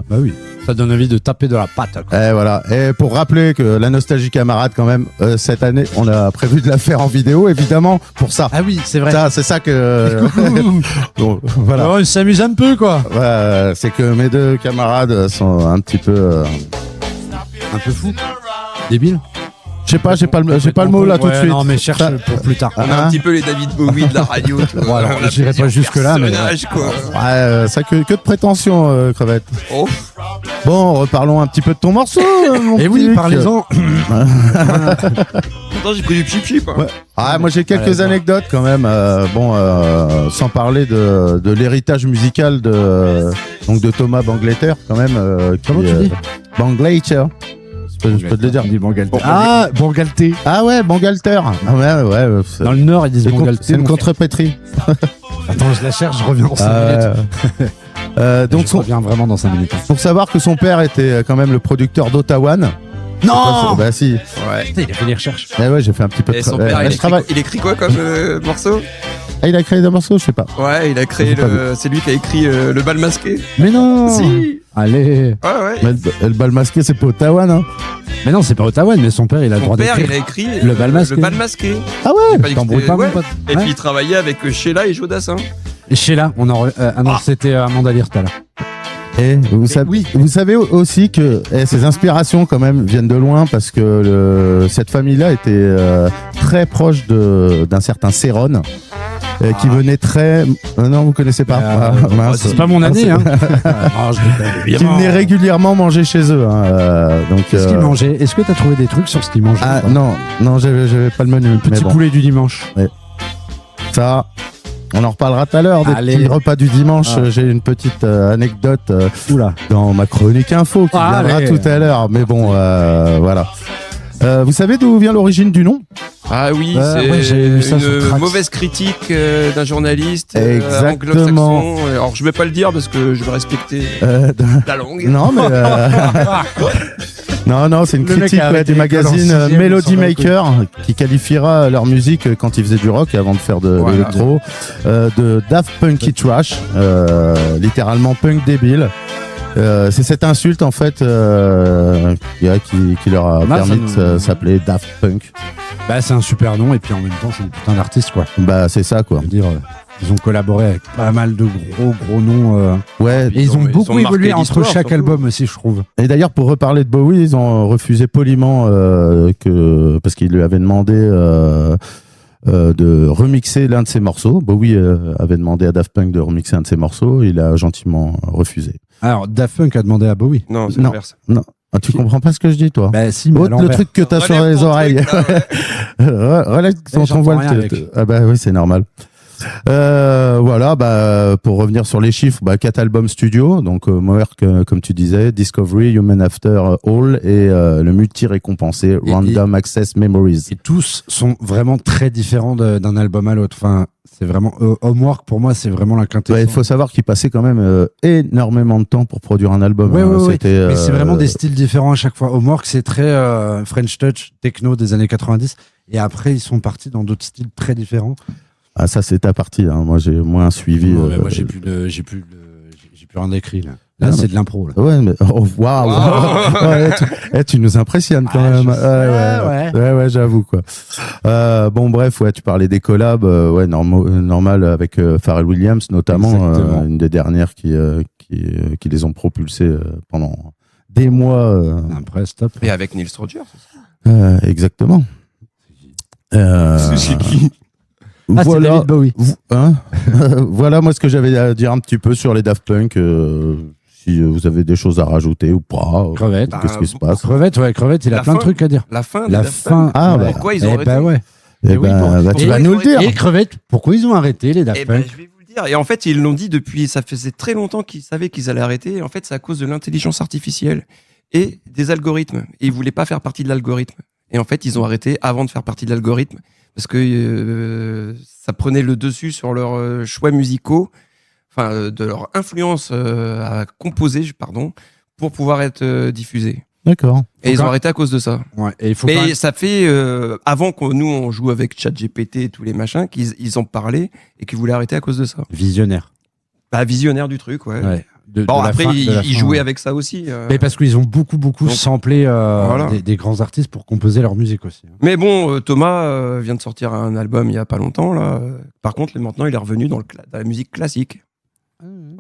Speaker 2: Bah oui. Ça donne envie de taper de la patte. Quoi.
Speaker 1: Et voilà. Et pour rappeler que la nostalgie camarade, quand même, cette année, on a prévu de la faire en vidéo, évidemment, pour ça.
Speaker 2: Ah oui, c'est vrai.
Speaker 1: Ça, c'est ça que. Bon, voilà.
Speaker 2: On s'amuse un peu, quoi.
Speaker 1: Ouais, c'est que mes deux camarades sont un petit peu.
Speaker 2: Un peu fou. Débile.
Speaker 1: Je sais pas, j'ai pas le mot là tout de
Speaker 2: Ouais,
Speaker 1: suite.
Speaker 2: Non, mais cherche
Speaker 1: Ça-
Speaker 2: pour plus tard.
Speaker 3: On a un petit peu les David Bowie de la radio. Tu vois.
Speaker 2: Voilà,
Speaker 3: On a
Speaker 2: j'irai pas
Speaker 3: plusieurs
Speaker 2: jusque-là, mais
Speaker 3: personnages, quoi.
Speaker 1: Ouais, ça que de prétention, Crevette.
Speaker 3: Oh.
Speaker 1: Bon, reparlons un petit peu de ton morceau. Mon
Speaker 2: Et oui,
Speaker 1: petit
Speaker 2: parlez-en.
Speaker 3: Pourtant, j'ai pris du chip-chip. Hein.
Speaker 1: Ouais. Ah, moi j'ai quelques
Speaker 2: Allez,
Speaker 1: anecdotes quand même. Sans parler de l'héritage musical de Thomas Bangalter quand même.
Speaker 2: Comment tu dis
Speaker 1: Bangalter. Je peux te le dire.
Speaker 2: On dit Bangalter. Ah, Bangalter.
Speaker 1: Ah ouais, Bangalter. Ah ouais. C'est
Speaker 2: Dans le Nord, ils disent Bangalter.
Speaker 1: c'est une contrepétrie.
Speaker 2: Attends, je la cherche, je reviens dans 5 minutes.
Speaker 1: Donc
Speaker 2: Je reviens vraiment dans 5 minutes.
Speaker 1: faut savoir que son père était quand même le producteur d'Ottawan.
Speaker 2: Non
Speaker 1: Bah si.
Speaker 3: Ouais.
Speaker 2: Putain, il a fait des recherches.
Speaker 1: Eh ouais, j'ai fait un petit peu
Speaker 3: Et
Speaker 1: de
Speaker 3: son
Speaker 1: tra-
Speaker 3: père,
Speaker 1: je travaille.
Speaker 3: il écrit quoi comme morceau?
Speaker 1: Ah, il a créé des morceaux, je sais pas.
Speaker 3: Ouais, il a créé
Speaker 1: J'ai pas
Speaker 3: c'est lui qui a écrit le bal masqué.
Speaker 2: Mais non
Speaker 3: Si.
Speaker 2: Allez.
Speaker 3: Ah ouais.
Speaker 1: Mais le bal masqué, c'est pas Ottawan, hein.
Speaker 2: Mais non, c'est pas Ottawa, mais son père, il a le
Speaker 3: Son
Speaker 2: droit
Speaker 3: père,
Speaker 2: d'écrire.
Speaker 3: il a écrit
Speaker 2: Le bal masqué.
Speaker 3: Le bal masqué.
Speaker 1: Ah
Speaker 3: J'ai
Speaker 1: ouais.
Speaker 3: pas dit que
Speaker 2: T'embrouilles
Speaker 3: c'était-
Speaker 2: pas,
Speaker 3: ouais.
Speaker 2: mon pote.
Speaker 3: Et
Speaker 2: Ouais.
Speaker 3: puis il travaillait avec Sheila et Jodassin.
Speaker 2: Et Sheila, on en. Ah non, c'était Amanda Lear tout à l'heure.
Speaker 1: Et vous savez aussi que ces inspirations quand même viennent de loin parce que cette famille-là était très proche d'un certain Céron qui venait très. Non, vous connaissez pas. Mince.
Speaker 2: c'est pas mon année, hein.
Speaker 1: Qui venait régulièrement manger chez eux. Donc.
Speaker 2: Qu'est-ce qu'il mangeait Est-ce que t'as trouvé des trucs sur ce qu'il mangeait
Speaker 1: Ah
Speaker 2: ou pas
Speaker 1: non, j'avais pas le menu.
Speaker 2: Petit
Speaker 1: mais bon,
Speaker 2: poulet du dimanche.
Speaker 1: ça. On en reparlera tout à l'heure des
Speaker 2: Allez.
Speaker 1: petits repas du dimanche.
Speaker 2: Ah.
Speaker 1: J'ai une petite anecdote
Speaker 2: Oula.
Speaker 1: dans ma chronique info qui viendra
Speaker 2: Allez.
Speaker 1: tout à l'heure. Mais bon, voilà. Vous savez d'où vient l'origine du nom?
Speaker 3: Ah oui,
Speaker 2: ouais, j'ai
Speaker 3: c'est
Speaker 2: lu ça sur
Speaker 3: une
Speaker 2: Trax.
Speaker 3: mauvaise critique d'un journaliste
Speaker 1: Exactement.
Speaker 3: anglo-saxon. Alors je vais pas le dire parce que je vais respecter
Speaker 1: Euh,
Speaker 3: la langue.
Speaker 1: Non, mais non, c'est une
Speaker 2: Le mec
Speaker 1: critique
Speaker 2: a
Speaker 1: ouais,
Speaker 2: arrêté
Speaker 1: du
Speaker 2: l'école en
Speaker 1: magazine
Speaker 2: sixième,
Speaker 1: Melody
Speaker 2: on s'en bat les
Speaker 1: Maker qui qualifiera leur musique quand ils faisaient du rock avant de faire de
Speaker 3: Voilà.
Speaker 1: l'électro de Daft Punky Trash, littéralement punk débile. C'est cette insulte en fait qui leur a
Speaker 2: Bah,
Speaker 1: permis
Speaker 2: ça
Speaker 1: de
Speaker 2: nous-
Speaker 1: s'appeler Daft Punk.
Speaker 2: Bah, c'est un super nom, et puis en même temps, c'est des putains d'artistes, quoi.
Speaker 1: Bah c'est ça quoi.
Speaker 2: Je veux dire, ils ont collaboré avec pas mal de gros noms.
Speaker 1: Ouais.
Speaker 2: Et ils ont beaucoup
Speaker 3: marqué
Speaker 2: évolué entre
Speaker 3: l'histoire,
Speaker 2: chaque
Speaker 3: surtout.
Speaker 2: album aussi, je trouve.
Speaker 1: Et d'ailleurs, pour reparler de Bowie, ils ont refusé poliment parce qu'ils lui avaient demandé de remixer l'un de ses morceaux. Bowie avait demandé à Daft Punk de remixer un de ses morceaux. Il a gentiment refusé.
Speaker 2: Alors, Daft Punk a demandé à Bowie.
Speaker 3: Non, c'est
Speaker 1: Non.
Speaker 3: l'inverse.
Speaker 1: Ah, tu comprends pas ce que je dis, toi?
Speaker 2: Bah, si, mais à
Speaker 1: Ôte le
Speaker 2: l'envers.
Speaker 1: truc que t'as sur
Speaker 3: Relève
Speaker 1: les
Speaker 3: ton
Speaker 1: oreilles.
Speaker 3: truc, là, ouais.
Speaker 1: Relève ton
Speaker 2: j'entends
Speaker 1: voile.
Speaker 2: rien avec.
Speaker 1: Ah bah oui, c'est normal. Voilà, pour revenir sur les chiffres, 4 albums studio, donc Mowerk, comme tu disais, Discovery, Human After All et le multi-récompensé Random Access Memories.
Speaker 2: Et tous sont vraiment très différents d'un album à l'autre. Enfin, c'est vraiment. Homework, pour moi, c'est vraiment la
Speaker 1: Il
Speaker 2: quintessence.
Speaker 1: faut savoir qu'il passait quand même énormément de temps pour produire un album.
Speaker 2: Ouais,
Speaker 1: hein.
Speaker 2: ouais, ouais.
Speaker 1: C'était,
Speaker 2: Mais c'est vraiment des styles différents à chaque fois. Homework, c'est très French Touch, techno des années 90. Et après, ils sont partis dans d'autres styles très différents.
Speaker 1: Ah, ça, c'est ta partie. Hein. Moi, j'ai moins suivi.
Speaker 2: Non, mais moi, j'ai plus rien d'écrit, là. Là,
Speaker 1: Non,
Speaker 2: c'est de l'impro, là.
Speaker 1: Ouais, mais oh, waouh! Ouais, tu nous impressionnes quand
Speaker 2: Ah,
Speaker 1: même.
Speaker 2: je sais,
Speaker 1: Ouais, j'avoue quoi. Bon, bref, ouais, tu parlais des collabs, ouais, normal avec Pharrell Williams notamment,
Speaker 2: Exactement.
Speaker 1: une des dernières qui les ont propulsés pendant des mois.
Speaker 2: Après, stop.
Speaker 3: Et avec Neil Strauger, c'est ça?
Speaker 1: Exactement.
Speaker 3: C'est qui?
Speaker 2: Ah, c'est
Speaker 1: Voilà.
Speaker 2: David Bowie.
Speaker 1: Hein voilà, moi, ce que j'avais à dire un petit peu sur les Daft Punk. Si vous avez des choses à rajouter ou pas.
Speaker 2: Crevette.
Speaker 1: Qu'est-ce qui se passe?
Speaker 2: Crevette, il a
Speaker 3: La
Speaker 2: plein de
Speaker 3: fin.
Speaker 2: trucs à dire.
Speaker 3: La fin.
Speaker 2: La
Speaker 3: des Daft
Speaker 2: fin.
Speaker 3: Punk.
Speaker 1: Ah, bah.
Speaker 3: Pourquoi ils ont
Speaker 2: Eh
Speaker 3: arrêté?
Speaker 2: bah ouais.
Speaker 1: Eh
Speaker 2: oui,
Speaker 1: ben, tu vas nous le dire.
Speaker 2: Et Crevette, pourquoi ils ont arrêté les Daft
Speaker 3: Eh ben,
Speaker 2: Punk
Speaker 3: je vais vous le dire. Et en fait, ils l'ont dit depuis, ça faisait très longtemps qu'ils savaient qu'ils allaient arrêter. Et en fait, c'est à cause de l'intelligence artificielle et des algorithmes. Et ils voulaient pas faire partie de l'algorithme. Et en fait, ils ont arrêté avant de faire partie de l'algorithme parce que ça prenait le dessus sur leurs choix musicaux, enfin, de leur influence à composer, pardon, pour pouvoir être diffusé.
Speaker 1: D'accord.
Speaker 3: Et ils ont
Speaker 2: Encore-
Speaker 3: arrêté à cause de ça.
Speaker 2: Ouais, et il faut quand
Speaker 3: Mais
Speaker 2: même-
Speaker 3: ça fait avant que nous on joue avec ChatGPT et tous les machins qu'ils ont parlé et qu'ils voulaient arrêter à cause de ça.
Speaker 2: visionnaire.
Speaker 3: Bah visionnaire du truc, ouais.
Speaker 2: Ouais.
Speaker 3: Bon
Speaker 2: De la
Speaker 3: après
Speaker 2: fin-
Speaker 3: ils
Speaker 2: de la fin,
Speaker 3: jouaient
Speaker 2: ouais.
Speaker 3: avec ça aussi.
Speaker 2: Mais parce qu'ils ont beaucoup
Speaker 3: Donc,
Speaker 2: samplé
Speaker 3: voilà.
Speaker 2: des grands artistes pour composer leur musique aussi.
Speaker 3: Mais bon, Thomas vient de sortir un album il y a pas longtemps là. Par contre, maintenant il est revenu dans la musique classique.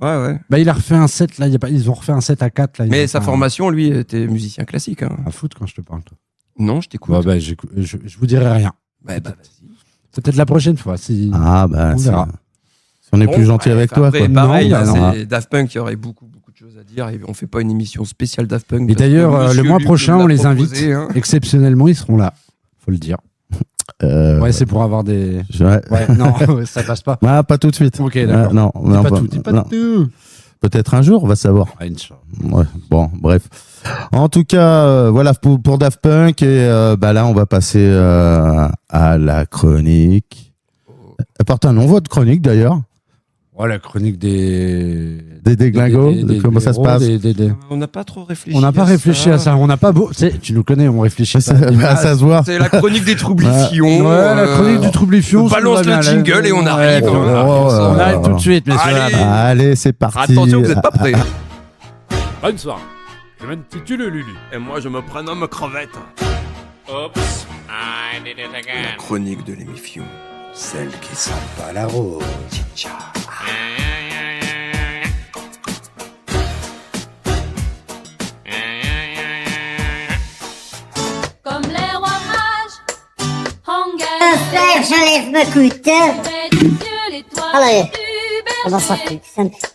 Speaker 3: Ouais, ouais.
Speaker 2: Bah, il a refait un set, là, ils ont refait un set à 4. Là,
Speaker 3: Mais
Speaker 2: ils ont
Speaker 3: sa
Speaker 2: fait
Speaker 3: formation, lui, était musicien classique. Hein.
Speaker 2: un foot quand je te parle. Toi.
Speaker 3: Non, je t'écoute.
Speaker 2: Bah, je vous dirai rien.
Speaker 3: Bah, vas-y.
Speaker 2: C'est peut-être la prochaine fois. Si...
Speaker 1: Ah, bah,
Speaker 2: On verra.
Speaker 1: si on est
Speaker 3: Bon,
Speaker 1: plus gentil
Speaker 3: ouais,
Speaker 1: avec
Speaker 3: enfin,
Speaker 1: toi,
Speaker 3: après,
Speaker 1: quoi.
Speaker 3: pareil,
Speaker 2: Non,
Speaker 3: hein,
Speaker 2: bah, non.
Speaker 3: c'est Daft Punk, il y aurait beaucoup de choses à dire. Et on fait pas une émission spéciale Daft Punk.
Speaker 2: Et
Speaker 3: parce que
Speaker 2: d'ailleurs, le
Speaker 3: monsieur
Speaker 2: mois
Speaker 3: Luc
Speaker 2: prochain,
Speaker 3: nous l'a
Speaker 2: on les
Speaker 3: proposé,
Speaker 2: invite.
Speaker 3: hein.
Speaker 2: Exceptionnellement, ils seront là. Faut le dire. Ouais, c'est pour avoir des.
Speaker 1: Ouais.
Speaker 2: Ouais, non, ça passe pas.
Speaker 1: Ah, pas tout de suite.
Speaker 2: Ok, d'accord.
Speaker 1: Non,
Speaker 2: Dis
Speaker 1: non,
Speaker 2: pas
Speaker 1: bah,
Speaker 2: tout, dis pas
Speaker 1: non.
Speaker 2: tout.
Speaker 1: Peut-être un jour, on va savoir.
Speaker 2: Ah, Inch'Allah.
Speaker 1: Ouais, bon, bref. En tout cas, voilà pour Daft Punk. Et bah là, on va passer à la chronique. Apporte un nom, votre chronique d'ailleurs.
Speaker 2: Oh, la chronique des.
Speaker 1: Des déglingos. Comment ça se
Speaker 2: héros,
Speaker 1: passe
Speaker 3: On n'a pas trop réfléchi.
Speaker 2: On n'a pas réfléchi à ça. On n'a pas beau. Tu nous connais, on réfléchit
Speaker 1: ça,
Speaker 2: pas.
Speaker 1: ça se voit.
Speaker 3: C'est la chronique des troublifions.
Speaker 2: Ouais, la chronique du troublifion.
Speaker 3: on balance le jingle et on arrive.
Speaker 1: Ouais,
Speaker 2: On arrive tout de suite, messieurs.
Speaker 3: Allez.
Speaker 1: Allez, c'est parti.
Speaker 3: Attention, vous n'êtes pas prêts.
Speaker 6: Bonne soirée. Je m'intitule Lulu.
Speaker 3: Et moi, je me prénomme Crevette.
Speaker 6: Oops, I did it
Speaker 3: La
Speaker 6: again.
Speaker 3: chronique de l'émission. Celle qui sent
Speaker 2: Pas la rose.
Speaker 7: Comme les rois mages, en
Speaker 8: Frère, j'enlève mes couteaux. Allez. Comment ça fait?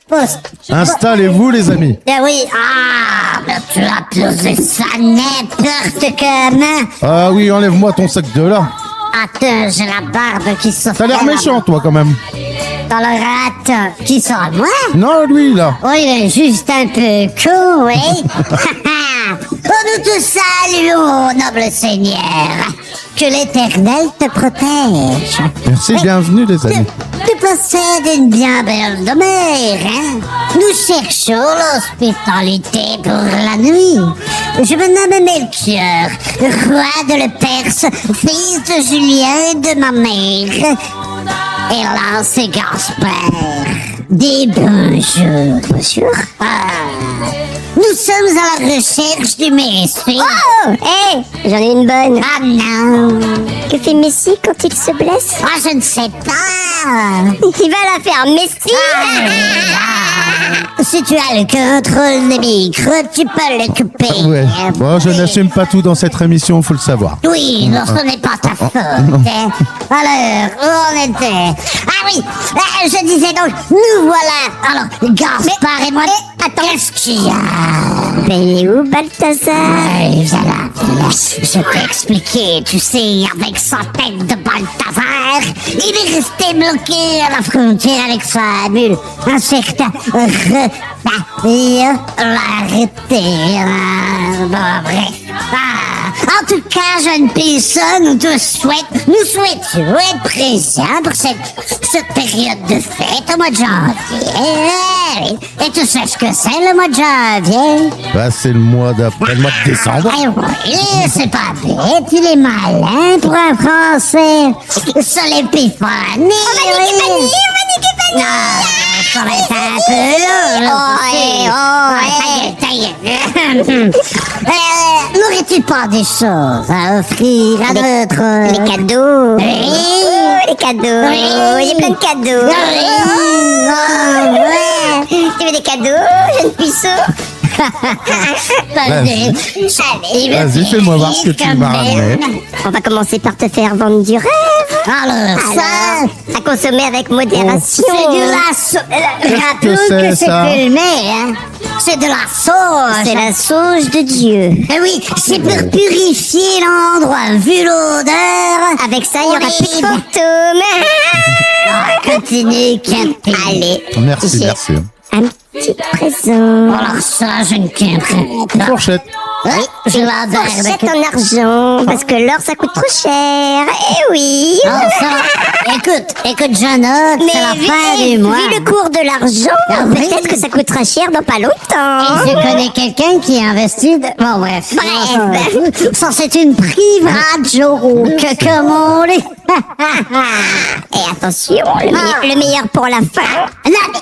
Speaker 8: Pose.
Speaker 1: Installez-vous, les amis.
Speaker 8: Ben oui. Ah, mais tu as posé ça n'importe comment.
Speaker 1: Ah oui, enlève-moi ton sac de là.
Speaker 8: Attends, j'ai la barbe qui sort.
Speaker 1: T'as l'air méchant, toi, quand même.
Speaker 8: Dans le rat. Qui sort moi?
Speaker 1: Non, lui, là.
Speaker 8: Oh, il est juste un peu cool, oui. Oh, nous te saluons, noble Seigneur. Que l'Éternel te protège.
Speaker 1: Merci, bienvenue, les amis.
Speaker 8: Tu possèdes une bien belle demeure, hein? Nous cherchons l'hospitalité pour la nuit. Je me nomme Melchior, roi de le Perse, fils de Julien et de ma mère. Et là, c'est Gaspard. Des bonjours. Bonjour. Nous sommes à la recherche du Messie.
Speaker 9: Oh, hé, j'en ai une bonne.
Speaker 8: Ah non.
Speaker 9: Que fait Messi quand il se blesse?
Speaker 8: Ah, je ne sais pas.
Speaker 9: Il va la faire Messi.
Speaker 8: Si tu as le contrôle des micros, tu peux le couper.
Speaker 1: Ouais. Bon, je n'assume pas tout dans cette émission, faut le savoir.
Speaker 8: Oui, non, ce n'est pas ta faute. Hein. Alors, où on était? Ah oui, je disais donc, nous voilà. Alors, Gaspard et moi, qu'est-ce qu'il y a?
Speaker 9: Mais il est où, Balthazar?
Speaker 8: Viens là. Je peux expliquer, tu sais, avec sa tête de Balthazar, il est resté bloqué à la frontière avec sa mule. Un certain l'a arrêté. Bon, bref. En tout cas, jeune personne, nous souhaitions être présents pour cette période de fête au mois de janvier. Et tu sais ce que c'est le mois de janvier?
Speaker 1: Bah, c'est le mois d'après, le mois de décembre.
Speaker 8: Eh oui, c'est pas bête, il est malin pour un Français. C'est l'épiphanie. Non, ça va être un peu long. N'aurais-tu pas des choses à offrir à notre...
Speaker 9: Les cadeaux.
Speaker 8: Oui.
Speaker 9: Oh, les cadeaux.
Speaker 8: Oui.
Speaker 9: Il y a plein de cadeaux.
Speaker 8: Ouais.
Speaker 9: Tu veux des cadeaux, jeune puceau?
Speaker 1: Vas-y, fais-moi voir ce que tu m'as ramené.
Speaker 9: On va commencer par te faire vendre du rêve.
Speaker 8: Alors, ça...
Speaker 9: À consommer avec modération.
Speaker 8: C'est de la sauge. Rappelons
Speaker 1: c'est,
Speaker 8: que c'est
Speaker 1: ça
Speaker 8: filmé, hein. C'est de la sauge.
Speaker 9: C'est la sauge de Dieu.
Speaker 8: Eh oui, c'est pour purifier l'endroit, vu l'odeur.
Speaker 9: Avec ça, il y aura
Speaker 8: horrible.
Speaker 9: plus de fantômes.
Speaker 8: Continue, Cathy.
Speaker 9: Allez,
Speaker 1: Merci,
Speaker 9: j'ai
Speaker 1: merci.
Speaker 9: un petit présent.
Speaker 8: Alors ça, je ne comprends pas.
Speaker 1: Fourchette.
Speaker 8: Oui, je l'adore.
Speaker 9: Fourchette en argent, parce que l'or ça coûte trop cher. Eh oui.
Speaker 8: Oh, ça, écoute, je note, c'est la fin du mois.
Speaker 9: Vu le cours de l'argent,
Speaker 8: Ah oui.
Speaker 9: peut-être que ça coûtera cher dans pas longtemps.
Speaker 8: Et je connais quelqu'un qui a investi... Bon, bref.
Speaker 9: Bref.
Speaker 8: Ça, c'est une private, Joro. Que comme on les...
Speaker 9: Et attention, le meilleur pour la fin.
Speaker 8: Non, mais...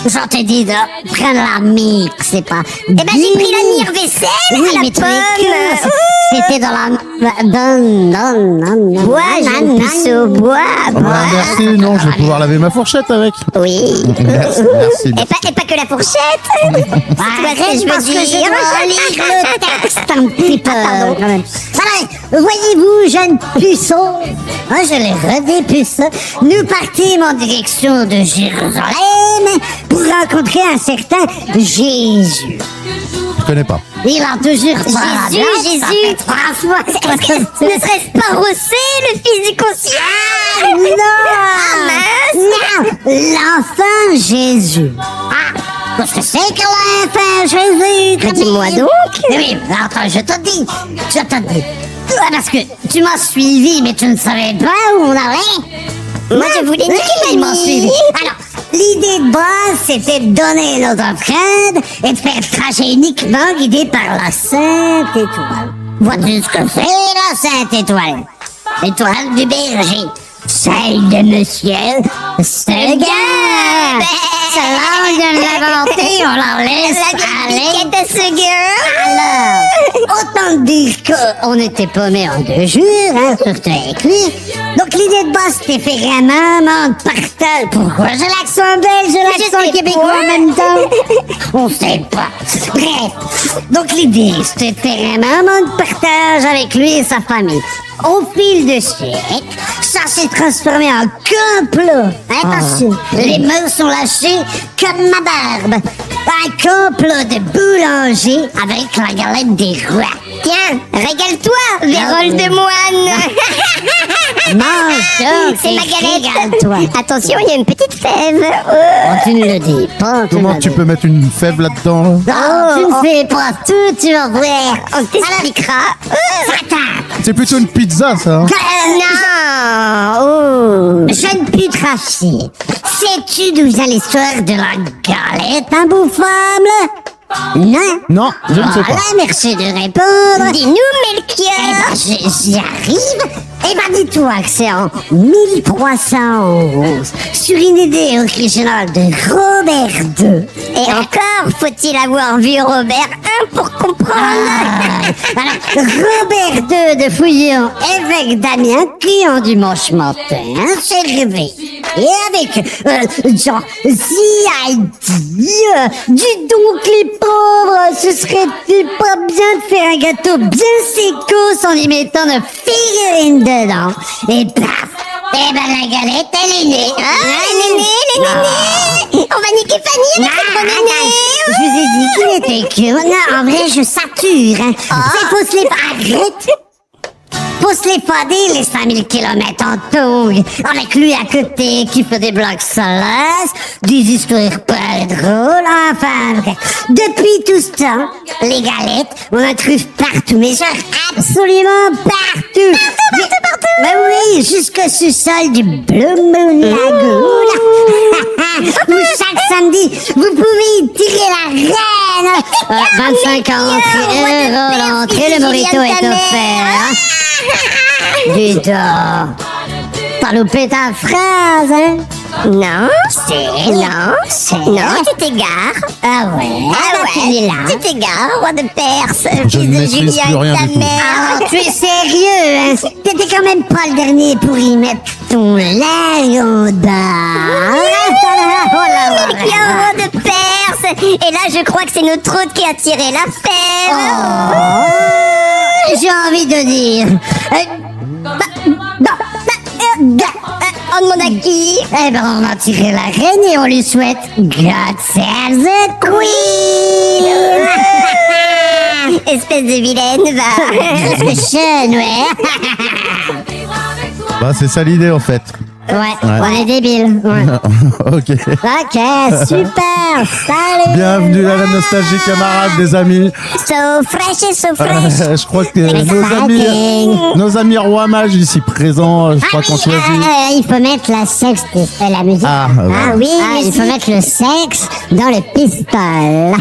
Speaker 8: Je t'ai dit de prendre la mix, c'est pas...
Speaker 9: Eh ben j'ai pris la mire vaisselle
Speaker 8: Oui,
Speaker 9: à la
Speaker 8: mais tu es
Speaker 9: pomme.
Speaker 8: que... C'était dans la...
Speaker 9: Bois, jeune puceau, bois.
Speaker 1: Ah, merci, non, je vais pouvoir laver ma fourchette avec.
Speaker 9: Oui.
Speaker 1: Merci.
Speaker 9: Et pas que la fourchette. Tu vois ce que je veux
Speaker 8: parce que je
Speaker 9: dire.
Speaker 8: dois lire le texte un petit peu.
Speaker 9: pardon.
Speaker 8: quand même. Voilà, voyez-vous, jeune puceau, je l'ai redépuce. Nous partîmes en direction de Jérusalem pour rencontrer un certain Jésus.
Speaker 1: Je connais pas.
Speaker 8: Il a toujours pas la blague, ça
Speaker 9: Jésus.
Speaker 8: fait 3 fois.
Speaker 9: Ne serait-ce pas Rossé, le fils du concierge?
Speaker 8: Non, l'enfant Jésus. Qu'est-ce que c'est que l'enfant Jésus?
Speaker 9: Dis-moi donc.
Speaker 8: Oui, attends, je te dis. Parce que tu m'as suivi, mais tu ne savais pas où on allait.
Speaker 9: Moi, je voulais niquer
Speaker 8: Tu m'as
Speaker 9: mamie.
Speaker 8: suivi. Alors, l'idée de base, c'était de donner nos offrandes et de faire trajet uniquement guidé par la Sainte Étoile. Vois-tu ce que c'est, la Sainte Étoile? L'étoile du berger. Celle de Monsieur Seguin. Celle-là, on vient de l'inventer, on la laisse aller.
Speaker 9: Piquette à ce gars.
Speaker 8: Alors, autant dire qu'on était paumés en 2 jours, surtout avec lui. Donc l'idée de base, c'était faire un moment de partage. Pourquoi j'ai l'accent belge et l'accent québécois en même temps? On sait pas. Bref, donc l'idée, c'était de faire un moment de partage avec lui et sa famille. Au fil de siècles, ça s'est transformé en complot. Attention, les mots sont lâchés comme ma barbe. Un complot de boulanger avec la galette des rois.
Speaker 9: Tiens, régale-toi, Vérole de moine.
Speaker 8: Mange donc,
Speaker 9: C'est ma galette.
Speaker 8: toi.
Speaker 9: Attention, il y a une petite fève.
Speaker 8: Oh, tu ne le dis pas.
Speaker 1: Comment tu peux mettre une fève là-dedans?
Speaker 8: Tu ne fais pas tout, tu vas voir.
Speaker 9: On t'expliquera.
Speaker 1: C'est plutôt une pizza, ça. Hein?
Speaker 9: Non.
Speaker 8: Jeune pute raffinée, sais-tu d'où vient l'histoire de la galette, un beau femme? Non.
Speaker 1: Non, je ne sais pas.
Speaker 8: Voilà, merci de répondre.
Speaker 9: Dis-nous, Melchior.
Speaker 8: J'y arrive. Eh ben, dis-toi que c'est en 1311, sur une idée originale de Robert II.
Speaker 9: Et encore, faut-il avoir vu Robert I pour comprendre.
Speaker 8: Alors, Robert II de Fouillon, évêque d'Amiens, client du Manche-Martin, s'est réveillé. Et avec Jean, si a dit, dis donc les pauvres, ce serait-il pas bien de faire un gâteau bien sécos en y mettant de figurines dedans? Et paf! Eh ben la galette, elle est née.
Speaker 9: Les nénés. On va niquer Fanny avec cette bonne néné.
Speaker 8: Je vous ai dit qu'il était que... Non, en vrai, je sature. C'est faut se les... Arrête! Faut se les fader, les 5000 km en tongue. Avec lui à côté qui fait des blagues salaces, des histoires pas drôles, enfin bref. Depuis tout ce temps, les galettes, on en trouve partout, mais genre absolument partout. Partout. Ben oui, jusqu'au sous-sol du Blue Moon Lagoon. Où chaque samedi, vous pouvez y tirer la reine. 25 €, l'entrée, le burrito est offert. Putain, t'as loupé ta phrase, hein?
Speaker 9: Non, tu t'égares.
Speaker 8: Ah ouais,
Speaker 9: Ah ouais, tu t'égares, roi de Perse,
Speaker 1: Je
Speaker 9: fils
Speaker 1: ne
Speaker 9: de
Speaker 1: maîtrise
Speaker 9: Julien
Speaker 1: plus rien
Speaker 9: et ta
Speaker 1: du tout.
Speaker 9: mère.
Speaker 8: Alors, tu es sérieux, hein? T'étais quand même pas le dernier pour y mettre ton lagonda.
Speaker 9: Melchior, roi de Perse. Et là, je crois que c'est notre hôte qui a tiré la fève.
Speaker 8: J'ai envie de dire...
Speaker 9: On demande à qui?
Speaker 8: Eh ben, on a tiré la reine et on lui souhaite God save the Queen!
Speaker 9: Espèce de vilaine, va.
Speaker 8: Qu'est-ce que c'est, ouais?
Speaker 1: Bah, c'est ça l'idée, en fait.
Speaker 8: Ouais, on est débiles. Ouais.
Speaker 1: Ok.
Speaker 8: Ok, super. Salut.
Speaker 1: Bienvenue à la nostalgie, camarades, des amis.
Speaker 8: So fresh et so fresh.
Speaker 1: Je crois que
Speaker 8: Exciting.
Speaker 1: nos amis Roi Mage ici présents, je crois qu'on choisit.
Speaker 8: Il faut mettre la sexe, la musique.
Speaker 1: Ah, ouais.
Speaker 8: Oui, il faut mettre le sexe dans le pistol.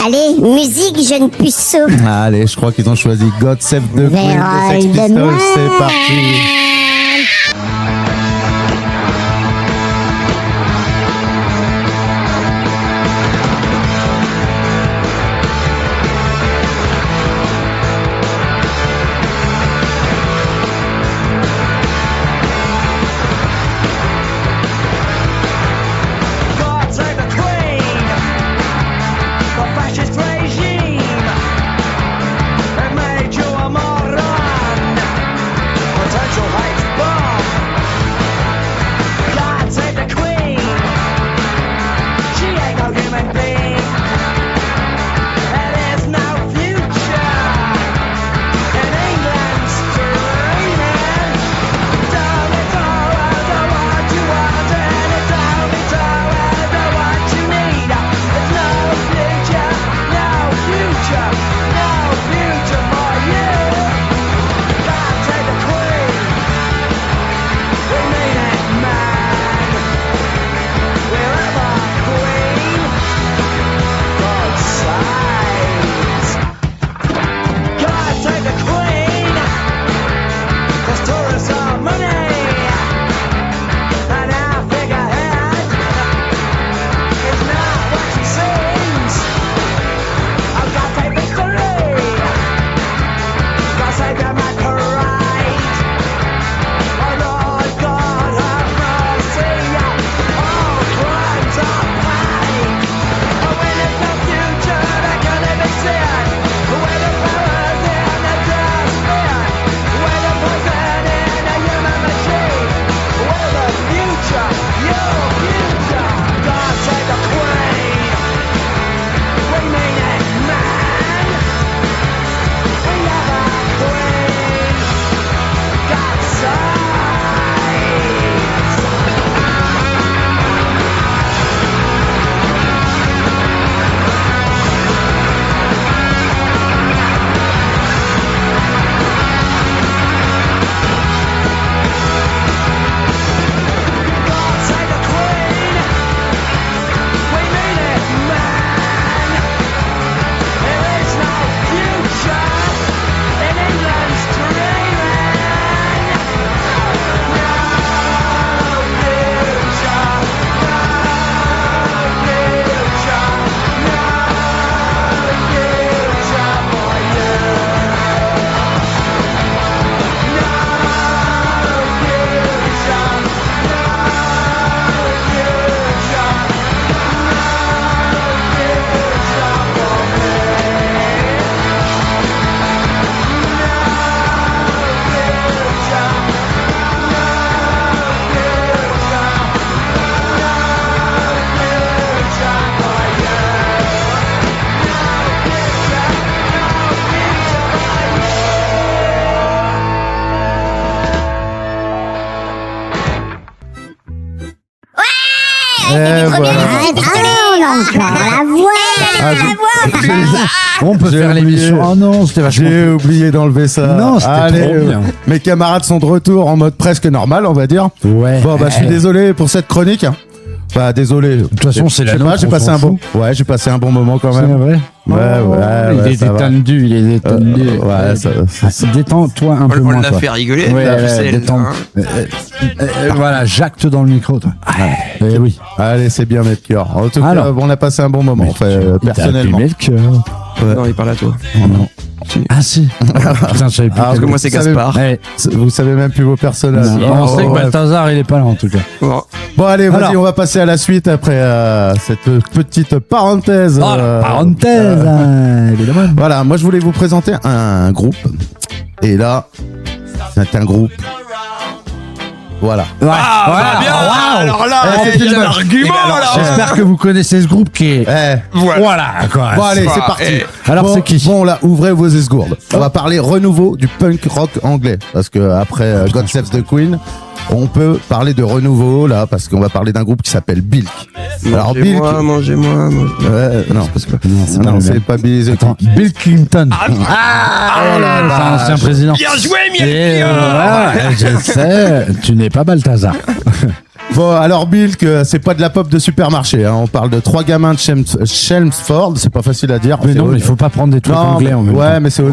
Speaker 9: Allez, musique, jeune puceau.
Speaker 1: Allez, je crois qu'ils ont choisi God Save the Queen des Sex Pistols. C'est parti.
Speaker 2: On peut faire l'émission. Oh non, c'était vachement.
Speaker 1: J'ai oublié d'enlever ça.
Speaker 2: Non, c'était trop bien.
Speaker 1: Mes camarades sont de retour en mode presque normal, on va dire.
Speaker 2: Ouais.
Speaker 1: Bon, bah, je suis désolé pour cette chronique. Bah, désolé. De
Speaker 2: toute façon, c'est la nôtre,
Speaker 1: j'ai
Speaker 2: on
Speaker 1: passé
Speaker 2: s'en
Speaker 1: un bon.
Speaker 2: fout.
Speaker 1: Ouais, j'ai passé un bon moment quand
Speaker 2: C'est
Speaker 1: même.
Speaker 2: vrai.
Speaker 1: Ouais,
Speaker 2: il est détendu, il est détendu.
Speaker 1: Ouais, ça.
Speaker 2: Détends-toi un peu
Speaker 3: On
Speaker 2: moins.
Speaker 3: l'a
Speaker 2: toi.
Speaker 3: fait rigoler.
Speaker 2: Ouais,
Speaker 3: Marcel,
Speaker 2: détends.
Speaker 3: hein.
Speaker 2: Voilà, jacte dans le micro, toi. Eh oui.
Speaker 1: Allez, c'est bien, Melchior. En tout cas,
Speaker 2: Alors.
Speaker 1: on a passé un bon moment, personnellement.
Speaker 3: Non, il parle à toi.
Speaker 2: Oh non. Ah si. Putain, je savais plus.
Speaker 3: Parce que moi, c'est Gaspard.
Speaker 2: Ouais.
Speaker 1: Vous savez même plus vos personnages.
Speaker 2: On sait que
Speaker 1: ouais.
Speaker 2: Balthazar, il est pas là en tout cas.
Speaker 1: Bon, allez, vas-y,
Speaker 2: Alors.
Speaker 1: on va passer à la suite après cette petite parenthèse.
Speaker 2: Oh, la parenthèse, évidemment.
Speaker 1: Voilà, moi je voulais vous présenter un groupe. Et là, c'est un groupe. Voilà.
Speaker 3: Ah,
Speaker 2: Voilà.
Speaker 3: bah bien.
Speaker 2: Waouh.
Speaker 3: Alors là,
Speaker 1: Eh,
Speaker 3: il y a
Speaker 1: c'est
Speaker 3: un
Speaker 1: une-
Speaker 3: argument là.
Speaker 2: J'espère que vous connaissez ce groupe qui est. Voilà, quoi.
Speaker 1: Bon, allez,
Speaker 3: Ah,
Speaker 1: c'est parti.
Speaker 2: Alors,
Speaker 1: Bon,
Speaker 2: c'est qui
Speaker 1: Bon, là, ouvrez vos esgourdes. On va parler renouveau du punk rock anglais. Parce que après God Save the Queen, On peut parler de renouveau là parce qu'on va parler d'un groupe qui s'appelle Bilk. Alors Bilk,
Speaker 3: Mangez-moi.
Speaker 1: ouais, non, non, c'est pas Billy the
Speaker 2: Attends,
Speaker 1: Kid.
Speaker 2: Bill Clinton.
Speaker 1: Oh là
Speaker 2: C'est un ancien président.
Speaker 3: Bien joué,
Speaker 2: Et,
Speaker 3: Miel.
Speaker 2: je sais, tu n'es pas Balthazar.
Speaker 1: Bon, alors Bilk, c'est pas de la pop de supermarché. Hein. On parle de 3 gamins de Chelmsford. C'est pas facile à dire.
Speaker 2: Mais
Speaker 1: C'est
Speaker 2: non,
Speaker 1: au-
Speaker 2: mais il faut pas prendre des trucs
Speaker 1: Non,
Speaker 2: anglais en même
Speaker 1: ouais,
Speaker 2: temps.
Speaker 1: mais c'est au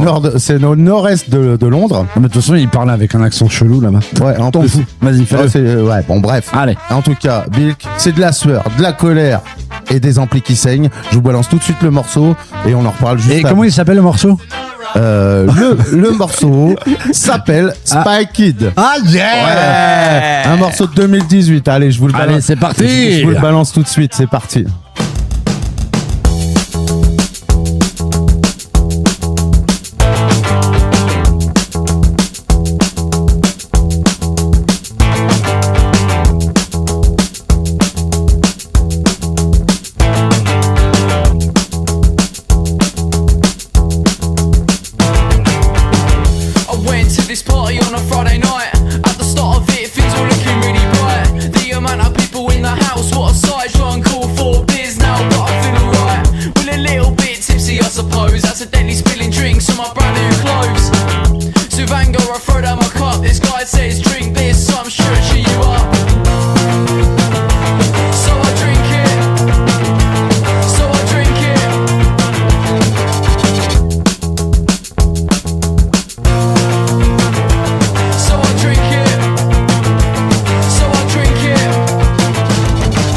Speaker 1: nord-est de Londres.
Speaker 2: Mais de toute façon, il parle avec un accent chelou là-bas.
Speaker 1: Ouais, en
Speaker 2: T'en
Speaker 1: plus.
Speaker 2: fous. Vas-y, fais-le.
Speaker 1: Ouais, bon, bref.
Speaker 2: Allez.
Speaker 1: En tout cas, Bilk, c'est de la sueur, de la colère et des amplis qui saignent. Je vous balance tout de suite le morceau et on en reparle juste
Speaker 2: Et
Speaker 1: après.
Speaker 2: comment il s'appelle le morceau?
Speaker 1: Le morceau s'appelle Spy Kid.
Speaker 2: Ah,
Speaker 1: Ouais, un morceau de 2018. Allez, je vous le balance.
Speaker 2: Allez, c'est parti.
Speaker 1: Je vous le balance tout de suite. C'est parti.
Speaker 10: I went to this party on a Friday night. At the start of it, things were looking really bright. The amount of people in the house, what a sight. Try and call 4 beers now, but I feel alright. Well, a little bit tipsy, I suppose. Accidentally spilling drinks on my brand new clothes. Suvanga, I throw down my cup. This guy says, drink this, so I'm sure it'll cheer you up. So I drink it. So I drink it. So I drink it. So I drink it.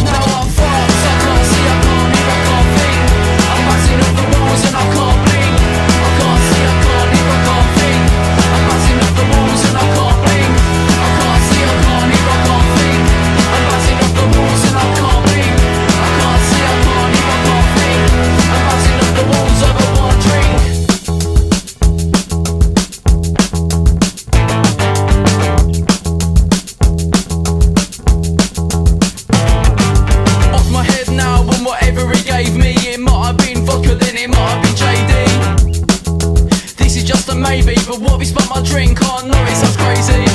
Speaker 10: Now I'm fucked. I can't see, I can't hear, I can't think. I'm bouncing off the walls and I can't blink. I can't see, I can't hear, I can't think. I'm bouncing off the walls and I can't blink. I can't see, I can't hear, I can't think. I'm bouncing off the walls and I can't blink. I can't see, I can't hear, I can't think. I'm bouncing off the walls over one drink. Off my head now and whatever he gave me, it might have been vodka, then it might have been JD. This is just a maybe, but what if he spun my drink? I know it sounds crazy.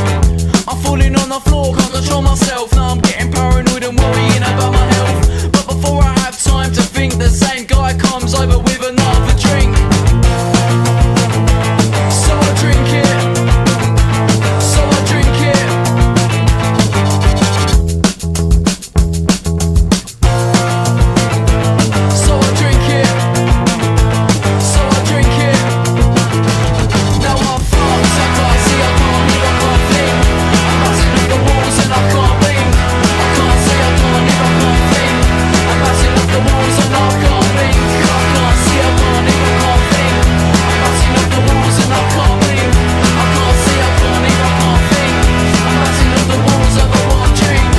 Speaker 10: I'm falling on the floor, can't control myself. Now I'm getting paranoid and worrying about my health. But before I have time to think, the same guy comes over with another drink. So I drink it. So I drink it. So I drink it. So I drink it. Now I'm fucked. I can't see, I can't hear, I can't think. I'm bouncing off the walls and I can't blink. I can't see, I can't hear, I can't think. I'm bouncing off the walls and I can't blink. I can't see, I can't hear, I can't think. I'm bouncing off the walls and I can't blink. I can't see, I can't hear, I can't think. I'm bouncing off the walls over one drink.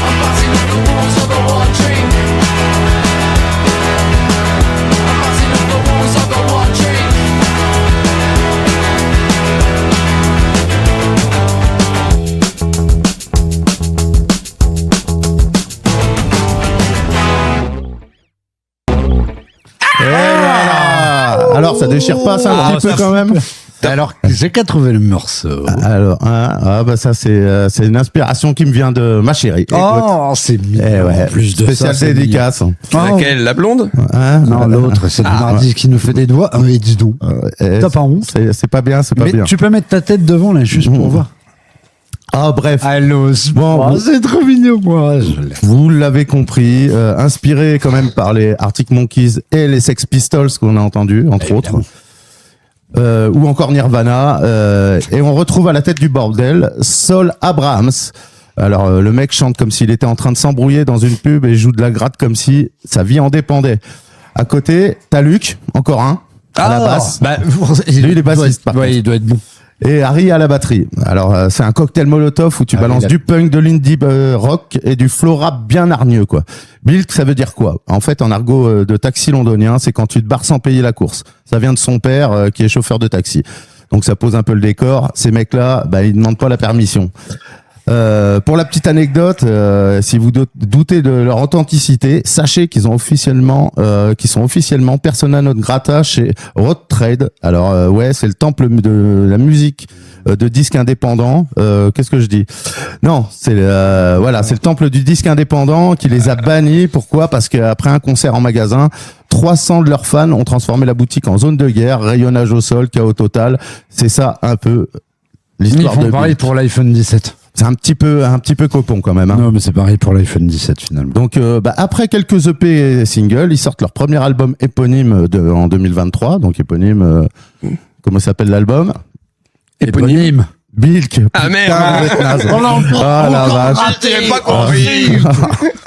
Speaker 10: I'm bouncing off the walls over one drink. I'm bouncing off the walls over one drink.
Speaker 1: Et voilà. Alors, ça déchire pas ça un petit peu quand même.
Speaker 2: Alors, j'ai qu'à trouver le morceau.
Speaker 1: Alors, bah ça c'est une inspiration qui me vient de ma chérie. Écoute.
Speaker 2: Oh, c'est mignon.
Speaker 1: Eh ouais,
Speaker 2: En plus de
Speaker 1: spécial
Speaker 2: ça, c'est
Speaker 1: dédicace.
Speaker 3: Laquelle, la blonde?
Speaker 1: Hein
Speaker 2: Non, l'autre, c'est le mardi qui nous fait des doigts. Et dis donc. T'as pas honte?
Speaker 1: C'est pas bien, c'est pas
Speaker 2: Mais
Speaker 1: bien.
Speaker 2: tu peux mettre ta tête devant, là, juste pour voir.
Speaker 1: Ah bref.
Speaker 2: Allô,
Speaker 1: Bon,
Speaker 2: c'est trop mignon, moi. Je l'aime.
Speaker 1: Vous l'avez compris, inspiré quand même par les Arctic Monkeys et les Sex Pistols qu'on a entendu, entre autres. Ou encore Nirvana. Et on retrouve à la tête du bordel Saul Abrahams. Alors le mec chante comme s'il était en train de s'embrouiller dans une pub et joue de la gratte comme si sa vie en dépendait. À côté, t'as Luc, encore un, à la basse.
Speaker 2: Bah,
Speaker 1: Lui, il est bassiste, par
Speaker 2: Ouais,
Speaker 1: contre.
Speaker 2: il doit être bon.
Speaker 1: Et Harry à la batterie. Alors c'est un cocktail Molotov où tu balances
Speaker 2: il a-
Speaker 1: du punk, de l'indie rock et du flow rap bien hargneux quoi. Bilk, ça veut dire quoi? En fait, en argot de taxi londonien, c'est quand tu te barres sans payer la course. Ça vient de son père qui est chauffeur de taxi. Donc ça pose un peu le décor. Ces mecs-là, bah ils demandent pas la permission. Pour la petite anecdote, si vous doutez de leur authenticité, sachez qu'ils sont officiellement persona non grata chez Road Trade. Alors ouais, c'est le temple de la musique de disques indépendants. Qu'est-ce que je dis? Non, c'est c'est le temple du disque indépendant qui les a bannis. Pourquoi? Parce qu'après un concert en magasin, 300 de leurs fans ont transformé la boutique en zone de guerre, rayonnage au sol, chaos total. C'est ça un peu
Speaker 2: Ils
Speaker 1: l'histoire
Speaker 2: font
Speaker 1: de
Speaker 2: pareil
Speaker 1: Bill.
Speaker 2: pour l'iPhone 17.
Speaker 1: C'est un petit peu copon quand même. Hein.
Speaker 2: Non, mais c'est pareil pour l'iPhone 17 finalement.
Speaker 1: Donc après quelques EP et singles, ils sortent leur premier album éponyme en 2023. Donc éponyme, comment s'appelle l'album?
Speaker 2: Éponyme.
Speaker 1: Bilk.
Speaker 3: Ah, merde.
Speaker 1: Ah la vache.
Speaker 3: J'ai pas compris.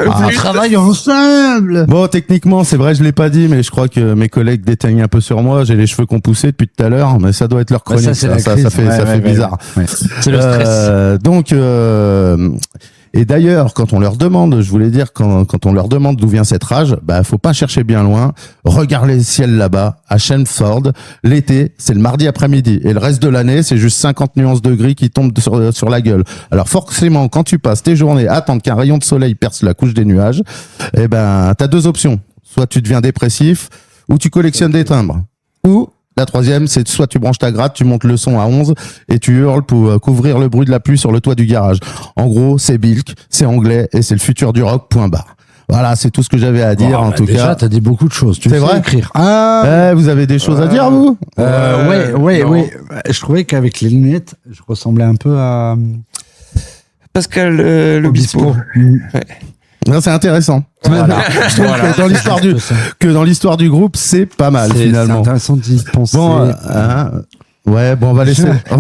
Speaker 2: On travaille ensemble.
Speaker 1: Bon, techniquement, c'est vrai, je l'ai pas dit, mais je crois que mes collègues déteignent un peu sur moi. J'ai les cheveux qui ont poussé depuis tout à l'heure, mais ça doit être leur chronique.
Speaker 2: Ça, c'est la
Speaker 1: ça
Speaker 2: crise.
Speaker 1: fait bizarre.
Speaker 2: Ouais. C'est le stress.
Speaker 1: Donc, et d'ailleurs, quand on leur demande, je voulais dire, quand on leur demande d'où vient cette rage, bah, faut pas chercher bien loin. Regardez le ciel là-bas, à Chelmsford. L'été, c'est le mardi après-midi. Et le reste de l'année, c'est juste 50 nuances de gris qui tombent sur la gueule. Alors, forcément, quand tu passes tes journées à attendre qu'un rayon de soleil perce la couche des nuages, eh ben, t'as deux options. Soit tu deviens dépressif, ou tu collectionnes des timbres. Ou, la troisième, c'est soit tu branches ta gratte, tu montes le son à 11 et tu hurles pour couvrir le bruit de la pluie sur le toit du garage. En gros, c'est Bilk, c'est anglais et c'est le futur du rock, point barre. Voilà, c'est tout ce que j'avais à dire en tout
Speaker 2: déjà,
Speaker 1: cas.
Speaker 2: t'as dit beaucoup de choses. Tu
Speaker 1: C'est
Speaker 2: sais
Speaker 1: vrai
Speaker 2: écrire.
Speaker 1: Vous avez des choses à dire, vous?
Speaker 2: Ouais. Je trouvais qu'avec les lunettes, je ressemblais un peu à
Speaker 3: Pascal Obispo.
Speaker 1: Non, c'est intéressant.
Speaker 2: Voilà.
Speaker 1: Je trouve que dans l'histoire du groupe, c'est pas mal
Speaker 2: C'est
Speaker 1: finalement.
Speaker 2: intéressant d'y penser.
Speaker 1: Bon, on va laisser, on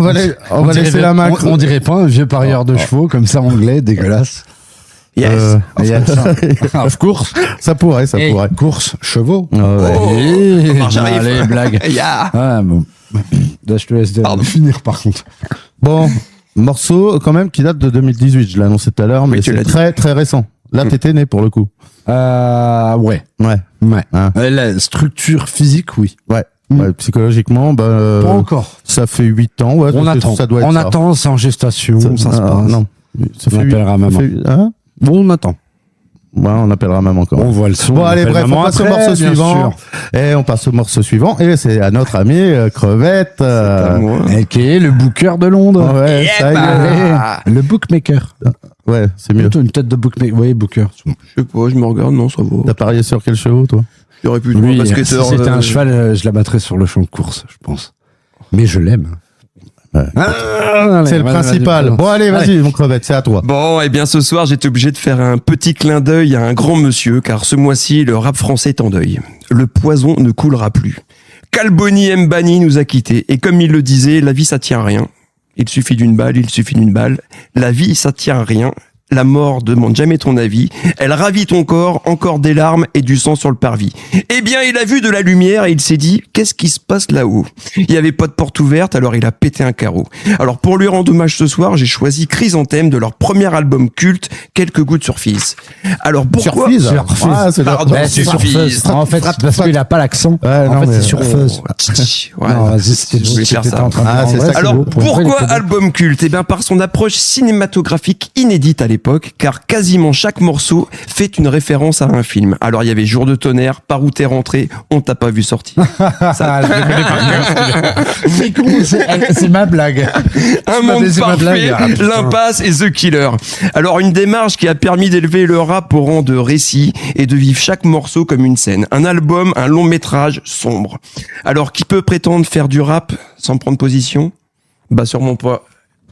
Speaker 1: va laisser la main.
Speaker 2: On dirait pas un vieux parieur de chevaux comme ça anglais, dégueulasse.
Speaker 3: Yes.
Speaker 2: Of course.
Speaker 1: Ça pourrait.
Speaker 2: Course, chevaux.
Speaker 3: J'arrive.
Speaker 2: Allez, blague.
Speaker 3: Yeah.
Speaker 2: Ah, bon. Là, je te laisse finir par contre.
Speaker 1: Bon, morceau quand même qui date de 2018. Je l'ai annoncé tout à l'heure, mais
Speaker 3: tu
Speaker 1: c'est
Speaker 3: l'as dit.
Speaker 1: très très récent. Là, t'étais né pour le coup.
Speaker 2: Ouais.
Speaker 1: Ouais. Hein.
Speaker 2: La structure physique, oui.
Speaker 1: Ouais. Psychologiquement,
Speaker 2: Pas encore.
Speaker 1: ça fait 8 ans. Ouais,
Speaker 2: On
Speaker 1: ça-
Speaker 2: attend.
Speaker 1: Ça doit être
Speaker 2: On
Speaker 1: ça.
Speaker 2: attend, c'est en gestation, ça se passe.
Speaker 1: Non. Ça
Speaker 2: On
Speaker 1: fait
Speaker 2: appellera
Speaker 1: ça
Speaker 2: maman.
Speaker 1: hein
Speaker 2: Bon, on attend.
Speaker 1: Ouais, on appellera maman quand même.
Speaker 2: On voit le son.
Speaker 1: Bon,
Speaker 2: on
Speaker 1: allez,
Speaker 2: appelle
Speaker 1: bref, on
Speaker 2: maman
Speaker 1: passe au
Speaker 2: après,
Speaker 1: morceau
Speaker 2: bien
Speaker 1: suivant.
Speaker 2: sûr.
Speaker 1: Et on passe au morceau suivant. Et c'est à notre ami Crevette.
Speaker 2: Qui est le booker de Londres.
Speaker 1: Ouais, ça y est.
Speaker 2: Allez, le bookmaker.
Speaker 1: Ouais, c'est mieux.
Speaker 2: Plutôt une tête de bookmaker. Oui, booker.
Speaker 3: Je sais pas, je me regarde, non, ça va.
Speaker 1: T'as parié sur quel chevaux, toi?
Speaker 3: J'aurais pu
Speaker 2: Lui,
Speaker 3: un
Speaker 2: si
Speaker 3: basketteur.
Speaker 2: c'était un cheval, je l'abattrais sur le champ de course, je pense. Mais je l'aime.
Speaker 1: Ouais. C'est le principal. Bon, allez, vas-y, mon Crevette, c'est à toi.
Speaker 3: Bon, eh bien ce soir, j'étais obligé de faire un petit clin d'œil à un grand monsieur, car ce mois-ci, le rap français est en deuil. Le poison ne coulera plus. Kalboni Mbani nous a quittés, et comme il le disait, la vie ça tient à rien. Il suffit d'une balle. La vie ça tient à rien. La mort demande jamais ton avis. Elle ravit ton corps, encore des larmes et du sang sur le parvis. Eh bien, il a vu de la lumière et il s'est dit, qu'est-ce qui se passe là-haut? Il n'y avait pas de porte ouverte, alors il a pété un carreau. Alors, pour lui rendre hommage ce soir, j'ai choisi Chrysanthème de leur premier album culte, Quelques gouttes sur Fizz. Alors, pourquoi?
Speaker 1: Surfise.
Speaker 2: Surfise.
Speaker 1: C'est
Speaker 3: Pardon,
Speaker 2: Ouais, c'est sur
Speaker 3: Fizz.
Speaker 2: Fuzz. En fait, c'est parce qu'il a pas l'accent.
Speaker 1: Ouais,
Speaker 2: En
Speaker 1: non,
Speaker 2: fait,
Speaker 1: mais-
Speaker 2: c'est sur Fuzz.
Speaker 3: Ouais.
Speaker 2: Non, vas-y, c'était
Speaker 3: Je voulais faire
Speaker 2: t'étais
Speaker 3: ça.
Speaker 2: en train de
Speaker 1: Ah,
Speaker 2: faire.
Speaker 1: c'est
Speaker 2: En vrai,
Speaker 1: ça.
Speaker 3: Alors,
Speaker 2: beau. Pour une fois, il
Speaker 3: pourquoi
Speaker 2: était bon.
Speaker 3: album culte? Eh bien, par son approche cinématographique inédite à l'époque, car quasiment chaque morceau fait une référence à un film. Alors, il y avait Jour de tonnerre, Par où t'es rentré, On t'a pas vu sortir.
Speaker 2: Ah, je connais pas. C'est con, c'est ma blague.
Speaker 3: Un
Speaker 2: Tu m'as
Speaker 3: monde
Speaker 2: baisé ma
Speaker 3: parfait,
Speaker 2: blague. Ah, putain.
Speaker 3: l'impasse et The Killer. Alors, une démarche qui a permis d'élever le rap au rang de récit et de vivre chaque morceau comme une scène. Un album, un long métrage sombre. Alors, qui peut prétendre faire du rap sans prendre position? Bah, sûrement pas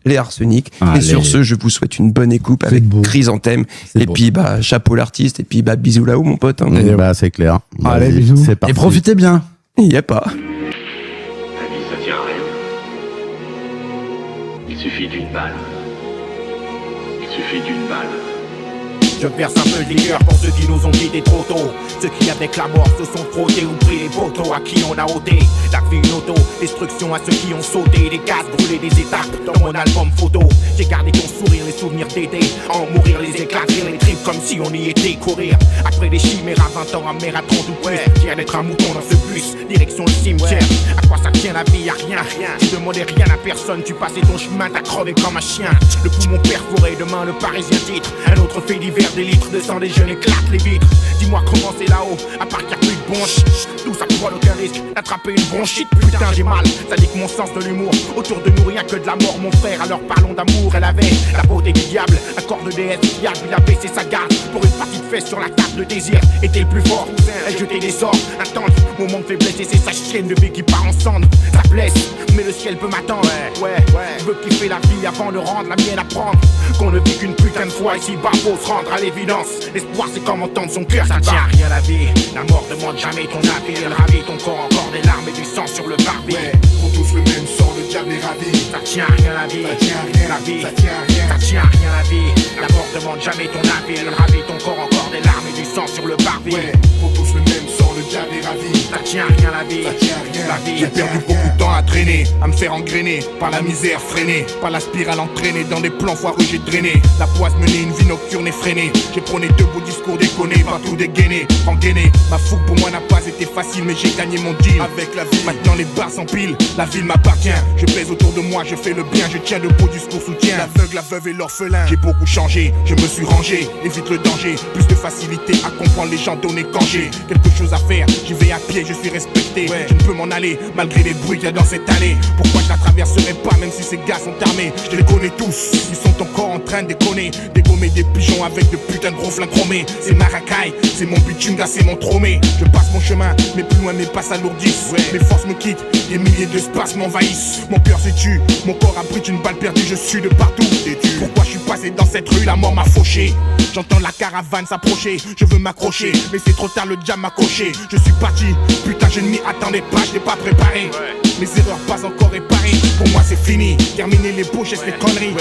Speaker 3: les Arsenic.
Speaker 2: Allez.
Speaker 3: Et sur ce, je vous souhaite une bonne écoute
Speaker 2: C'est
Speaker 3: avec
Speaker 2: beau.
Speaker 3: Chrysanthème.
Speaker 2: C'est
Speaker 3: Et
Speaker 2: beau.
Speaker 3: puis, bah, chapeau l'artiste. Et puis, bah, bisous là-haut, mon pote. Hein.
Speaker 1: Et bah, c'est clair.
Speaker 2: Allez,
Speaker 1: Vas-y,
Speaker 2: bisous.
Speaker 1: C'est parti.
Speaker 2: Et profitez bien.
Speaker 3: Il y a pas.
Speaker 5: La vie, ça tient à rien. Il suffit d'une balle. Il suffit d'une balle.
Speaker 11: je verse un peu de liqueur pour ceux qui nous ont quittés trop tôt. Ceux qui avec la mort se sont frottés ou pris les poteaux, à qui on a ôté la vie une auto. Destruction à ceux qui ont sauté, des cases brûlées, des étapes dans mon album photo. J'ai gardé ton sourire, les souvenirs d'été, en mourir, les éclater, les tripes comme si on y était, courir après des chimères à 20 ans, à mer à 30 ou plus. Fier d'être un mouton dans ce bus, direction le cimetière. À quoi ça tient la vie, y'a rien. Tu demandais rien à personne, tu passais ton chemin, t'as crevé comme un chien. Le poumon perforé, demain le Parisien titre. Un autre fait divers, des litres de sang, des jeunes éclatent les vitres. Dis-moi comment c'est là-haut, à part qu'il y a plus de bon shit. Tout ça pour aucun risque d'attraper une bronchite. Putain j'ai mal, ça dit que mon sens de l'humour. Autour de nous rien que de la mort mon frère. Alors parlons d'amour, elle avait la beauté du diable. Un corps de déesse fiable, il a baissé sa garde. Pour une petite fesse sur la table, le désir était le plus fort. Elle jetait des sorts, intense, moment de faiblesse. Et c'est sa chienne de vie qui part en cendre. Ça blesse, mais le ciel peut m'attendre. Ouais, je veux kiffer la vie avant de rendre la mienne à prendre. Qu'on ne vit qu'une putain de fois ici bas, faut se rendre à l'évidence. L'espoir c'est comme entendre son cœur, ça tient à rien la vie. La mort demande jamais ton avis, elle ravit ton corps, encore des larmes et du sang sur le parvis.
Speaker 12: Pour tous le même sort, le diable est ravi.
Speaker 11: Ça tient à rien la vie,
Speaker 12: ça tient à rien
Speaker 11: la vie,
Speaker 12: ça tient à rien,
Speaker 11: ça tient à rien la vie. La mort demande jamais ton avis, elle ravit ton corps, encore des larmes et du sang sur le parvis.
Speaker 12: Pour tous le même sort, le diable est ravi.
Speaker 11: Ça tient à rien la vie,
Speaker 12: ça tient à rien
Speaker 11: la vie.
Speaker 12: J'ai perdu beaucoup de temps à traîner, à me faire engrainer par la misère freinée, par la spirale entraînée dans des plans foireux j'ai drainé. La poisse menée, une vie nocturne effrénée. J'ai prôné de beaux discours déconnés, pas tout dégainé, engainé. Ma fougue pour moi n'a pas été facile, mais j'ai gagné mon deal avec la vie. Maintenant les barres s'empilent, la ville m'appartient. Je pèse autour de moi, je fais le bien, je tiens debout, discours soutien. L'aveugle, la veuve et l'orphelin. J'ai beaucoup changé, je me suis rangé, évite le danger. Plus de facilité à comprendre les gens donnés quand j'ai quelque chose à faire. J'y vais à pied, je suis respecté. Je ne peux m'en aller malgré les bruits qu'il y a dans cette allée. Pourquoi je la traverserai pas même si ces gars sont armés? Je les connais tous, ils sont encore en train de déconner. Dégommer des pigeons avec de putains de gros flingues chromés. C'est ma racaille, c'est mon bitume, c'est mon tromé. Je passe mon chemin, mais plus loin mes pas s'alourdissent. Mes forces me quittent, des milliers de spaces m'envahissent. Mon cœur se tue, mon corps abrite une balle perdue, je suis de partout. Pourquoi je suis passé dans cette rue, la mort m'a fauché. J'entends la caravane s'approcher, je veux m'accrocher, mais c'est trop tard, le diable m'a coché. Je suis parti, putain je ne m'y attendais pas, je n'ai pas préparé. Mes erreurs pas encore réparées, pour moi c'est fini. Terminer les bouches, les conneries.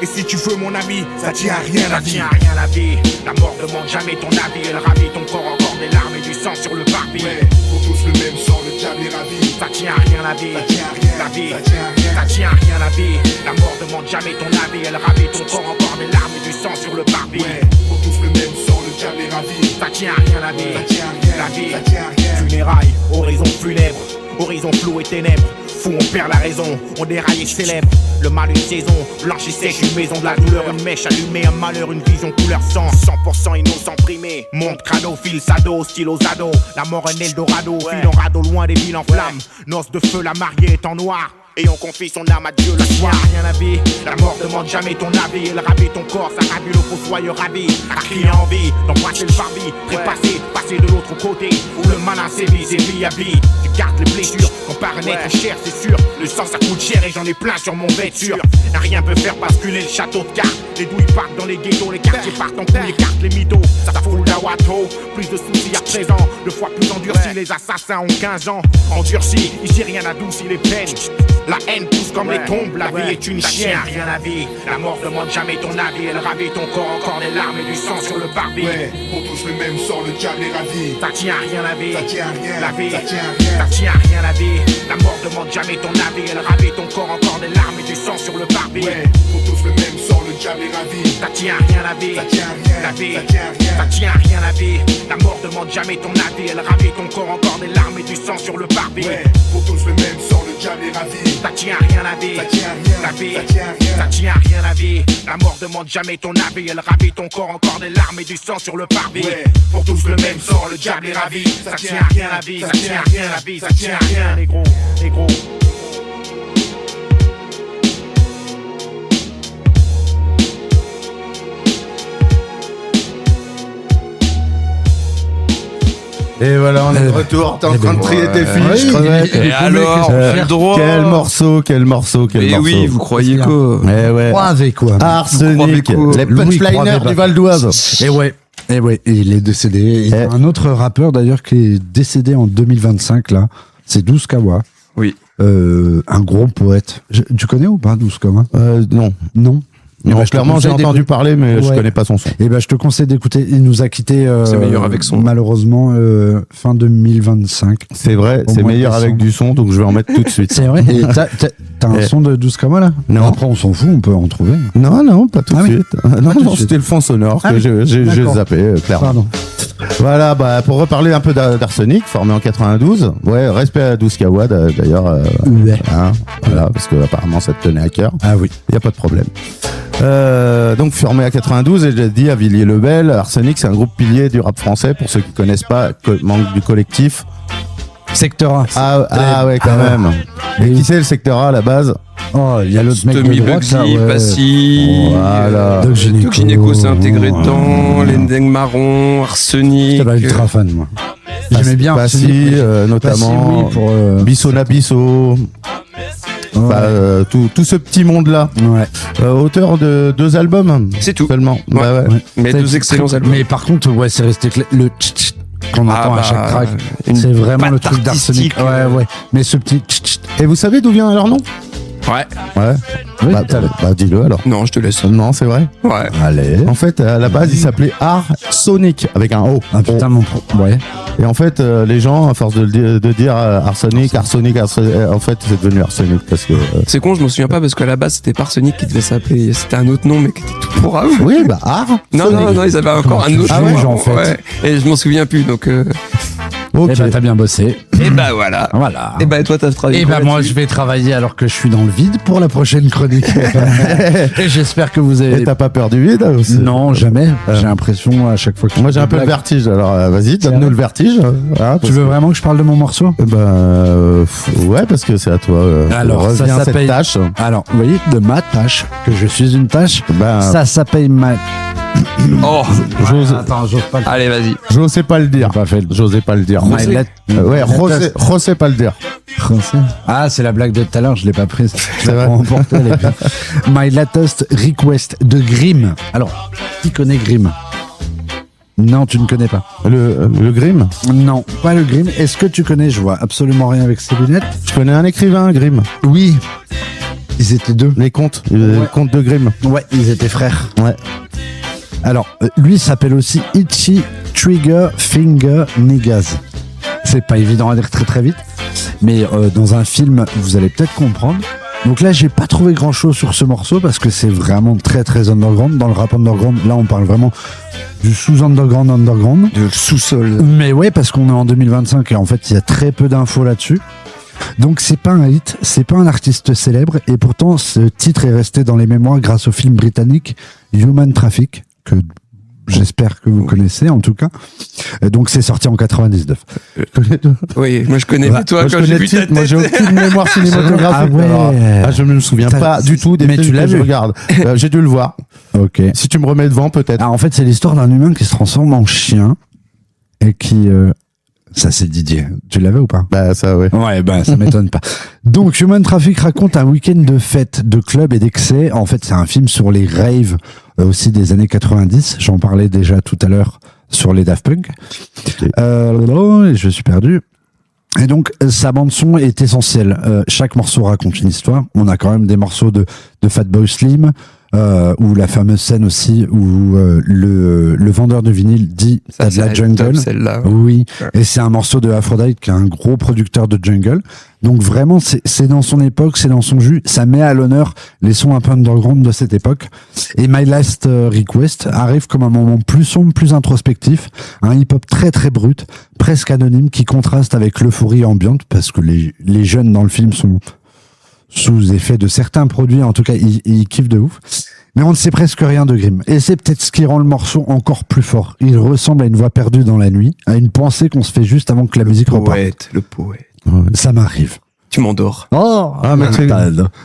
Speaker 12: Et si tu veux mon avis, ça tient à rien la vie.
Speaker 11: Ça tient à rien la vie. La mort demande jamais ton avis, elle ravit ton corps, encore des larmes et du sang sur le parvis.
Speaker 12: Pour tous le même sort, le diable est ravi.
Speaker 11: Ça tient à rien la vie,
Speaker 12: ça tient à rien
Speaker 11: la vie,
Speaker 12: ça tient à rien,
Speaker 11: ça tient à rien la vie. La mort demande jamais ton avis, elle ravit ton corps, encore des larmes et du sang sur le parvis.
Speaker 12: Pour tous le même sort, le diable est ravi.
Speaker 11: Ça tient à rien la vie,
Speaker 12: ça tient à rien
Speaker 11: la vie,
Speaker 12: ça tient à rien.
Speaker 11: Funérailles, horizon funèbre, horizon flou et ténèbres. Fou, on perd la raison, on déraille et célèbre. Le mal une saison, blanche et sèche, une maison de la douleur, une mèche allumée, un malheur, une vision couleur sang, 100% innocent primé. Monte, crado, fil, sado, stylo, zado. La mort un Eldorado, fil en radeau, loin des villes en flammes. Noce de feu, la mariée est en noir. Et on confie son âme à Dieu la soir. Rien à vie, la mort demande jamais ton avis. Elle ravit ton corps, ça ravit le fossoyeur ravi. À qui a envie d'embrasser le parvis, trépasser, passer de l'autre côté. Où le malin sévit, c'est vie à vie. Tu gardes les blessures, qu'on paraît être cher, c'est sûr. Le sang ça coûte cher et j'en ai plein sur mon vêture. Rien peut faire basculer le château de cartes. Les douilles partent dans les ghettos, les quartiers partent en couille, les cartes, les mythos. Ça fout la Wato, plus de soucis à présent. Le foie plus endurci, les assassins ont 15 ans. Endurci, ici rien n'adoucit les peines. La haine pousse comme les tombes, la vie est une chienne. Ça tient à rien la vie, la mort demande jamais ton avis. Elle ravit ton corps, encore des larmes et du sang sur le parvis.
Speaker 12: Pour tous le même sort, le diable est ravi.
Speaker 11: Ça tient à rien la vie,
Speaker 12: ça tient à rien
Speaker 11: la vie,
Speaker 12: ça tient à rien,
Speaker 11: ça tient à rien la vie. La mort demande jamais ton avis. Elle ravit ton corps, encore des larmes et du sang sur le parvis.
Speaker 12: Pour tous le même sort, le diable est ravi.
Speaker 11: Ça tient à rien la vie,
Speaker 12: ça tient à rien
Speaker 11: la vie,
Speaker 12: ça tient à rien,
Speaker 11: ça tient à rien la vie. La mort demande jamais ton avis. Elle ravit ton corps, encore des larmes et du sang sur le parvis.
Speaker 12: Pour tous le même sort, le diable est ravi.
Speaker 11: Ça tient à rien la vie,
Speaker 12: ça tient à rien
Speaker 11: la vie,
Speaker 12: ça tient à rien,
Speaker 11: ça tient à rien la vie. La mort demande jamais ton avis. Elle ravit ton corps, encore des larmes et du sang sur le parvis.
Speaker 12: Pour tous le même sort, le diable est ravi.
Speaker 11: Ça tient à rien la vie, ça tient à rien la vie, ça tient à rien les gros, les gros.
Speaker 1: Et voilà, on est de retour. T'es en train de trier tes fiches.
Speaker 3: Et alors, j'ai le droit.
Speaker 1: Quel morceau, quel morceau, quel
Speaker 3: Et
Speaker 1: morceau.
Speaker 3: oui, vous croyez quoi?
Speaker 1: Eh ouais.
Speaker 2: Croisez quoi.
Speaker 1: Arsenic,
Speaker 3: quoi
Speaker 1: les punchliners du Val d'Oise.
Speaker 2: Et ouais, et il est décédé. Et il y a un autre rappeur d'ailleurs qui est décédé en 2025 là, c'est Douce Kawa.
Speaker 3: Oui.
Speaker 2: Un gros poète. Tu connais ou pas Douce Kawa?
Speaker 1: Non.
Speaker 2: Non. Eh
Speaker 1: Non,
Speaker 2: ben, je te
Speaker 1: clairement, j'ai
Speaker 2: conseille
Speaker 1: entendu parler, mais je
Speaker 2: Ouais.
Speaker 1: connais pas son son.
Speaker 2: Et ben, je te conseille d'écouter. Il nous a quitté.
Speaker 3: C'est meilleur avec son.
Speaker 2: Malheureusement, fin 2025.
Speaker 1: C'est vrai,
Speaker 2: Au
Speaker 1: c'est
Speaker 2: mois de
Speaker 1: meilleur avec
Speaker 2: décembre.
Speaker 1: du son, donc je vais en mettre tout de suite.
Speaker 2: C'est vrai. Et t'as un
Speaker 1: Eh.
Speaker 2: son de 12 Kama là?
Speaker 1: Non.
Speaker 2: Après, on s'en fout, on peut en trouver.
Speaker 1: Non, pas tout
Speaker 2: Ah
Speaker 1: de
Speaker 2: oui.
Speaker 1: suite. Non,
Speaker 2: tout de
Speaker 1: non,
Speaker 2: suite.
Speaker 1: c'était le fond sonore
Speaker 2: Ah
Speaker 1: que
Speaker 2: oui.
Speaker 1: j'ai
Speaker 2: D'accord.
Speaker 1: zappé, clairement.
Speaker 2: Pardon.
Speaker 1: Voilà, bah, pour reparler un peu d'Arsenic, formé en 92. Ouais, respect à 12 Kawa, d'ailleurs.
Speaker 2: Ouais.
Speaker 1: Hein, voilà, parce que apparemment ça te tenait à cœur.
Speaker 2: Ah oui.
Speaker 1: Il y a pas de problème. Donc formé à 92 et j'ai dit à Villiers-le-Bel, Arsenic c'est un groupe pilier du rap français pour ceux qui connaissent pas, manque du collectif.
Speaker 2: Secteur A.
Speaker 1: Ah ouais quand même. Et qui c'est le secteur A à la base?
Speaker 2: Oh, il y a l'autre mec de
Speaker 3: Tommy
Speaker 2: droite là.
Speaker 3: Bugsy,
Speaker 2: Ouais.
Speaker 3: Passy,
Speaker 1: Voilà.
Speaker 2: Doc Gynéco.
Speaker 3: Doc Gynéco s'est intégré dedans,
Speaker 2: Ouais.
Speaker 3: Lendeng Marron, Arsenic.
Speaker 2: J'étais pas ultra fan, moi. J'aimais bien
Speaker 1: Passy,
Speaker 2: Arsenic, mais-
Speaker 1: notamment.
Speaker 2: Passy, oui, pour.
Speaker 1: Bissona Bisso. Enfin, tout ce petit monde-là.
Speaker 2: Ouais.
Speaker 1: Auteur de 2 albums.
Speaker 3: C'est tout.
Speaker 1: Seulement.
Speaker 3: Ouais.
Speaker 1: Bah ouais.
Speaker 2: Ouais.
Speaker 3: Mais
Speaker 2: C'est-
Speaker 3: 2 excellents albums.
Speaker 2: Mais par contre, ouais, c'est resté le tch-tch qu'on entend à chaque track.
Speaker 3: une
Speaker 2: C'est vraiment le
Speaker 3: patte
Speaker 2: truc d'Arsenic.
Speaker 3: artistique,
Speaker 2: Ouais. Mais ce petit tch-tch.
Speaker 1: Et vous savez d'où vient leur nom?
Speaker 3: Ouais.
Speaker 1: Ouais.
Speaker 2: Oui,
Speaker 1: Bah dis-le alors.
Speaker 3: Non, je te laisse.
Speaker 1: Non, c'est vrai.
Speaker 3: Ouais.
Speaker 2: Allez.
Speaker 1: En fait, à la base, il s'appelait Arsonic avec un O.
Speaker 2: Ah putain, mon ouais.
Speaker 1: Et en fait, les gens, à force de dire Arsenic, en fait, c'est devenu Arsenic parce que.
Speaker 3: C'est con, je m'en souviens pas parce qu'à la base c'était Parsonic qui devait s'appeler. C'était un autre nom mais qui était tout pourrave.
Speaker 1: Oui, bah
Speaker 3: Non, ils avaient encore un autre
Speaker 2: Ah
Speaker 3: nom.
Speaker 2: ouais, en fait.
Speaker 3: Ouais. Et je m'en souviens plus donc.
Speaker 1: Ok.
Speaker 2: Eh ben, t'as bien bossé.
Speaker 3: Et bah voilà.
Speaker 2: Voilà.
Speaker 3: Et bah toi t'as travaillé.
Speaker 2: Et
Speaker 3: quoi
Speaker 2: ben moi
Speaker 3: là-dessus
Speaker 2: je vais travailler alors que je suis dans le vide pour la prochaine chronique. Et j'espère que vous
Speaker 1: Et
Speaker 2: avez.
Speaker 1: t'as pas peur du vide aussi?
Speaker 2: Non, jamais. J'ai l'impression à chaque fois que je
Speaker 1: Moi,
Speaker 2: fais
Speaker 1: j'ai un
Speaker 2: une
Speaker 1: peu le
Speaker 2: blague.
Speaker 1: vertige. Alors, vas-y, donne-nous
Speaker 2: vrai
Speaker 1: le vertige. Hein,
Speaker 2: Tu veux vraiment que je parle de mon morceau?
Speaker 1: Ouais, parce que c'est à toi.
Speaker 2: Alors, ça
Speaker 1: revient cette
Speaker 2: s'appelle-
Speaker 1: tâche.
Speaker 2: Alors, vous voyez, de ma tâche, que je suis une tâche,
Speaker 1: Ben,
Speaker 2: ça s'appelle ma.
Speaker 3: Oh.
Speaker 2: Attends, j'ose pas le
Speaker 3: Allez vas-y.
Speaker 1: j'osais pas le dire.
Speaker 2: J'ai pas fait le-
Speaker 1: J'osais pas le dire.
Speaker 2: My let-
Speaker 1: Ouais,
Speaker 2: let-
Speaker 1: José pas le dire.
Speaker 2: Ah, c'est la blague de tout à l'heure, je l'ai pas prise.
Speaker 1: C'est vrai.
Speaker 2: My latest request de Grimm. Alors, qui connaît Grimm? Non, tu ne connais pas.
Speaker 1: Le Grimm?
Speaker 2: Non, pas le Grimm. Est-ce que tu connais? Je vois absolument rien avec ces lunettes.
Speaker 1: Je connais un écrivain, Grimm.
Speaker 2: Oui. Ils étaient deux.
Speaker 1: Les contes.
Speaker 2: Ouais.
Speaker 1: Les contes de Grimm.
Speaker 2: Ouais, ils étaient frères.
Speaker 1: Ouais.
Speaker 2: Alors, lui s'appelle aussi Itchy Trigger Finger Niggas. C'est pas évident à dire très très vite, mais dans un film, vous allez peut-être comprendre. Donc là, j'ai pas trouvé grand chose sur ce morceau parce que c'est vraiment très très underground. Dans le rap underground, là, on parle vraiment du sous-underground underground.
Speaker 3: De sous-sol.
Speaker 2: Mais ouais, parce qu'on est en 2025 et en fait, il y a très peu d'infos là-dessus. Donc c'est pas un hit, c'est pas un artiste célèbre et pourtant ce titre est resté dans les mémoires grâce au film britannique Human Traffic que j'espère que vous connaissez en tout cas. Donc c'est sorti en 99.
Speaker 3: Oui, moi je connais
Speaker 2: Ouais.
Speaker 3: toi
Speaker 1: Moi, je
Speaker 3: quand j'ai
Speaker 1: connais
Speaker 3: vu
Speaker 1: le
Speaker 3: ta
Speaker 1: titre, moi
Speaker 3: tête.
Speaker 1: j'ai aucune mémoire cinématographique.
Speaker 2: Ah ouais.
Speaker 1: Alors, je me souviens pas du tout des
Speaker 2: Mais
Speaker 1: films
Speaker 2: tu l'as
Speaker 1: que je
Speaker 2: vu.
Speaker 1: regarde. J'ai dû le voir.
Speaker 2: Ok.
Speaker 1: Si tu me remets devant, peut-être.
Speaker 2: Alors en fait c'est l'histoire d'un humain qui se transforme en chien et qui... Ça c'est Didier. Tu l'avais ou pas?
Speaker 1: Bah ça, ouais.
Speaker 2: Ouais, bah ça m'étonne pas. Donc Human Traffic raconte un week-end de fête, de clubs et d'excès. En fait, c'est un film sur les raves aussi des années 90. J'en parlais déjà tout à l'heure sur les Daft Punk. Je suis perdu. Et donc sa bande son est essentielle. Chaque morceau raconte une histoire. On a quand même des morceaux de Fatboy Slim. Ou la fameuse scène aussi où le vendeur de vinyle dit
Speaker 3: Ça,
Speaker 2: t'as de la
Speaker 3: c'est
Speaker 2: jungle.
Speaker 3: top, celle-là.
Speaker 2: Oui,
Speaker 3: Ouais.
Speaker 2: et c'est un morceau de Aphrodite qui est un gros producteur de jungle. Donc vraiment, c'est dans son époque, c'est dans son jus. Ça met à l'honneur les sons un peu underground de cette époque. Et My Last Request arrive comme un moment plus sombre, plus introspectif. Un hip-hop très très brut, presque anonyme, qui contraste avec l'euphorie ambiante parce que les jeunes dans le film sont sous effet de certains produits, en tout cas ils kiffent de ouf, mais on ne sait presque rien de Grimm, et c'est peut-être ce qui rend le morceau encore plus fort. Il ressemble à une voix perdue dans la nuit, à une pensée qu'on se fait juste avant que la musique reparte.
Speaker 3: Le poète.
Speaker 2: Ça m'arrive.
Speaker 3: Tu m'endors.
Speaker 2: Oh,
Speaker 1: Ah, mais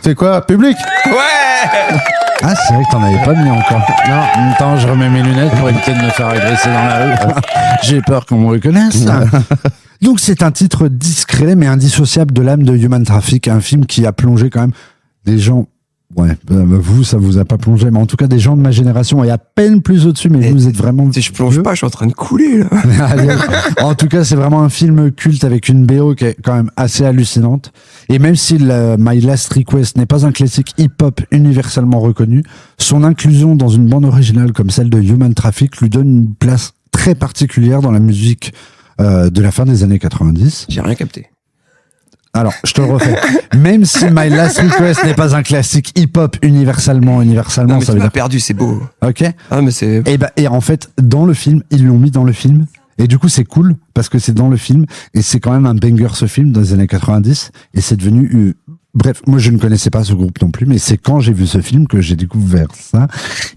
Speaker 1: c'est quoi, public?
Speaker 3: Ouais.
Speaker 2: Ah, c'est vrai que t'en avais pas mis encore. Non, en même temps, je remets mes lunettes pour éviter de me faire agresser dans la rue. J'ai peur qu'on me reconnaisse. Donc c'est un titre discret mais indissociable de l'âme de Human Traffic, un film qui a plongé quand même des gens Ouais, vous, ça vous a pas plongé, mais en tout cas, des gens de ma génération et à peine plus au-dessus, mais vous êtes vraiment.
Speaker 3: Si je plonge pas, je suis en train de couler là.
Speaker 2: Allez. En tout cas, c'est vraiment un film culte avec une BO qui est quand même assez hallucinante. Et même si My Last Request n'est pas un classique hip-hop universellement reconnu, son inclusion dans une bande originale comme celle de Human Traffic lui donne une place très particulière dans la musique de la fin des années 90.
Speaker 3: J'ai rien capté.
Speaker 2: Alors, je te le refais. Même si My Last Request n'est pas un classique hip-hop universellement,
Speaker 3: Non, mais
Speaker 2: ça
Speaker 3: tu
Speaker 2: veut
Speaker 3: m'as
Speaker 2: dire.
Speaker 3: perdu, c'est beau.
Speaker 2: Ok.
Speaker 3: Ah, mais c'est.
Speaker 2: Et en fait, dans le film, ils l'ont mis dans le film. Et du coup, c'est cool parce que c'est dans le film et c'est quand même un banger ce film dans les années 90 et c'est devenu. Bref, moi je ne connaissais pas ce groupe non plus, mais c'est quand j'ai vu ce film que j'ai découvert ça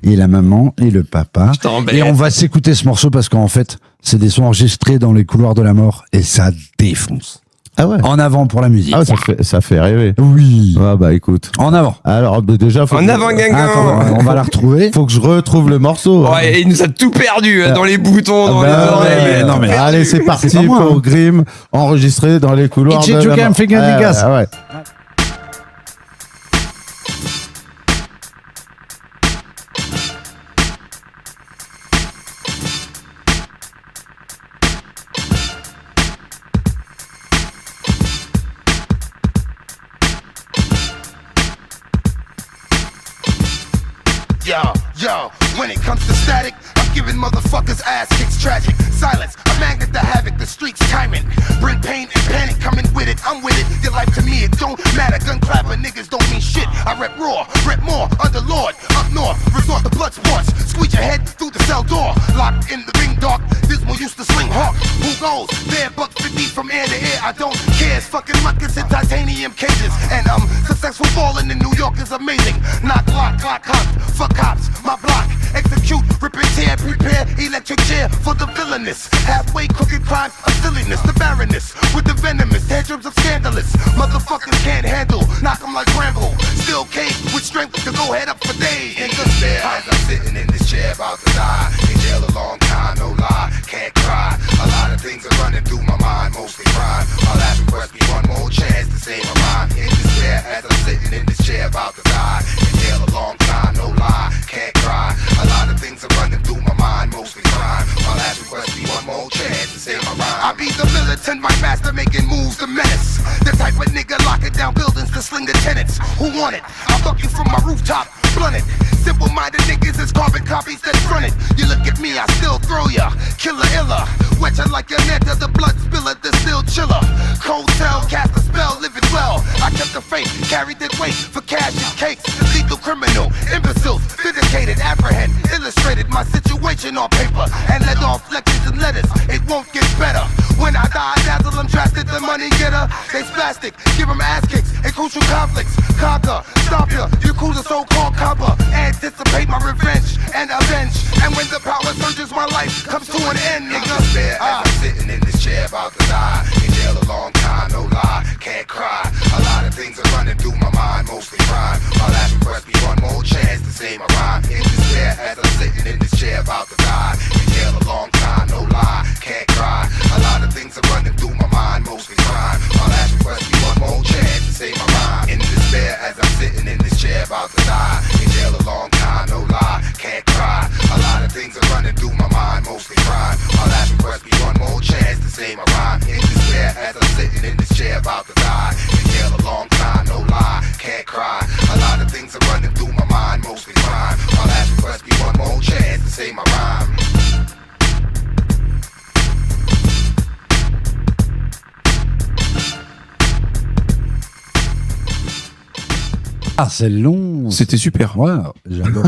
Speaker 2: et la maman et le papa.
Speaker 3: Je t'embête.
Speaker 2: Et on va s'écouter ce morceau parce qu'en fait, c'est des sons enregistrés dans les couloirs de la mort et ça défonce.
Speaker 1: Ah ouais.
Speaker 2: En avant pour la musique.
Speaker 1: Ah ouais, ça fait rêver.
Speaker 2: Oui.
Speaker 1: Ah bah écoute.
Speaker 2: En avant.
Speaker 1: Alors déjà faut
Speaker 3: En avant, Guingamp.
Speaker 2: Attends, on va la retrouver.
Speaker 1: Faut que je retrouve le morceau.
Speaker 3: Ouais, il nous a tout perdu dans les boutons, dans les oreilles.
Speaker 2: non, mais-
Speaker 1: Allez, c'est parti
Speaker 2: pas moi,
Speaker 1: pour
Speaker 2: hein.
Speaker 1: Grimm, enregistré dans les couloirs
Speaker 2: Itchy
Speaker 1: de la
Speaker 2: Chuka
Speaker 1: mort.
Speaker 2: Finger Niggas.
Speaker 1: Ouais.
Speaker 12: Yo, when it comes to static, I'm giving motherfuckers ass kicks tragic. Silence, a magnet to havoc, the streets timing. Bring pain and panic, coming with it, I'm with it. Your life to me, it don't matter. Gun clapper niggas don't mean shit. I rep raw, rep more, under lord, up north, resort to blood sports. Squeeze your head through the cell door. Locked in the ring dark, this one used to sling hawk. Who goes? There, buck 50 from ear to ear, I don't care. It's fucking ruckus in titanium cages. And successful falling in New York is amazing. Knock, lock, clock, hunt, fuck cops, my block. Execute, rip and tear, prepare, electric chair for the villainous. Halfway crooked crimes of silliness, the barrenness with the venomous tantrums of scandalous. Motherfuckers can't handle, knock 'em like Rambo. Still cage with strength to go head up for days. In despair, as I'm sitting in this chair about to die. In jail a long time, no lie, can't cry. A lot of things are running through my mind, mostly crime. My last request be one more chance to say my mind. In despair, as I'm sitting in this chair about to die. In jail a long time, no lie, can't cry. A lot of things are running through my mind, mostly crime. My last request be one more chance to say my rhyme. I be the militant, my master making moves to menace. The type of nigga locking down buildings to sling the tenants. Who want it? I'll fuck you from my rooftop, blunt it. Simple-minded niggas is carbon copies that front it. You look at me, I still throw ya. Killer iller, wet ya like a net of the blood spiller, the still chiller. Cold cell, cast a spell, living well. I kept the faith, carried the weight for cash and cakes. Lethal criminal, imbeciles, vindicated, apprehend, illustrated my situation on paper and let off lectures and letters. It won't get better. When I die, dazzle them, drafted the money getter. They spastic, give them ass kicks and crucial conflicts. Conquer, stop ya, you cruise a so-called copper. Anticipate my revenge and avenge. And when the power surges, my life comes to an end, nigga. As I'm sitting in this chair about to die. In jail a long time, no lie, can't cry. A lot of things are running through my mind, mostly crime. My last request be one more chance to say my rhyme. In despair, as I'm sitting in this chair about to die. In jail a long time, no lie, can't cry. A lot of things are running through my mind, mostly crime. My last request be one more chance to say my rhyme. In despair, as I'm sitting in this chair about to die. In jail a long time, no lie, can't cry. A lot of things are running through my mind, mostly crime. My last request be one more chance to say my rhyme. In despair, as I'm sitting in this chair about to die. In jail a long time, no lie, can't cry. A lot of things are running through my mind, mostly crime. My last request be one more chance to say my rhyme.
Speaker 2: Ah, c'est long.
Speaker 3: C'était super.
Speaker 2: Ouais, j'adore.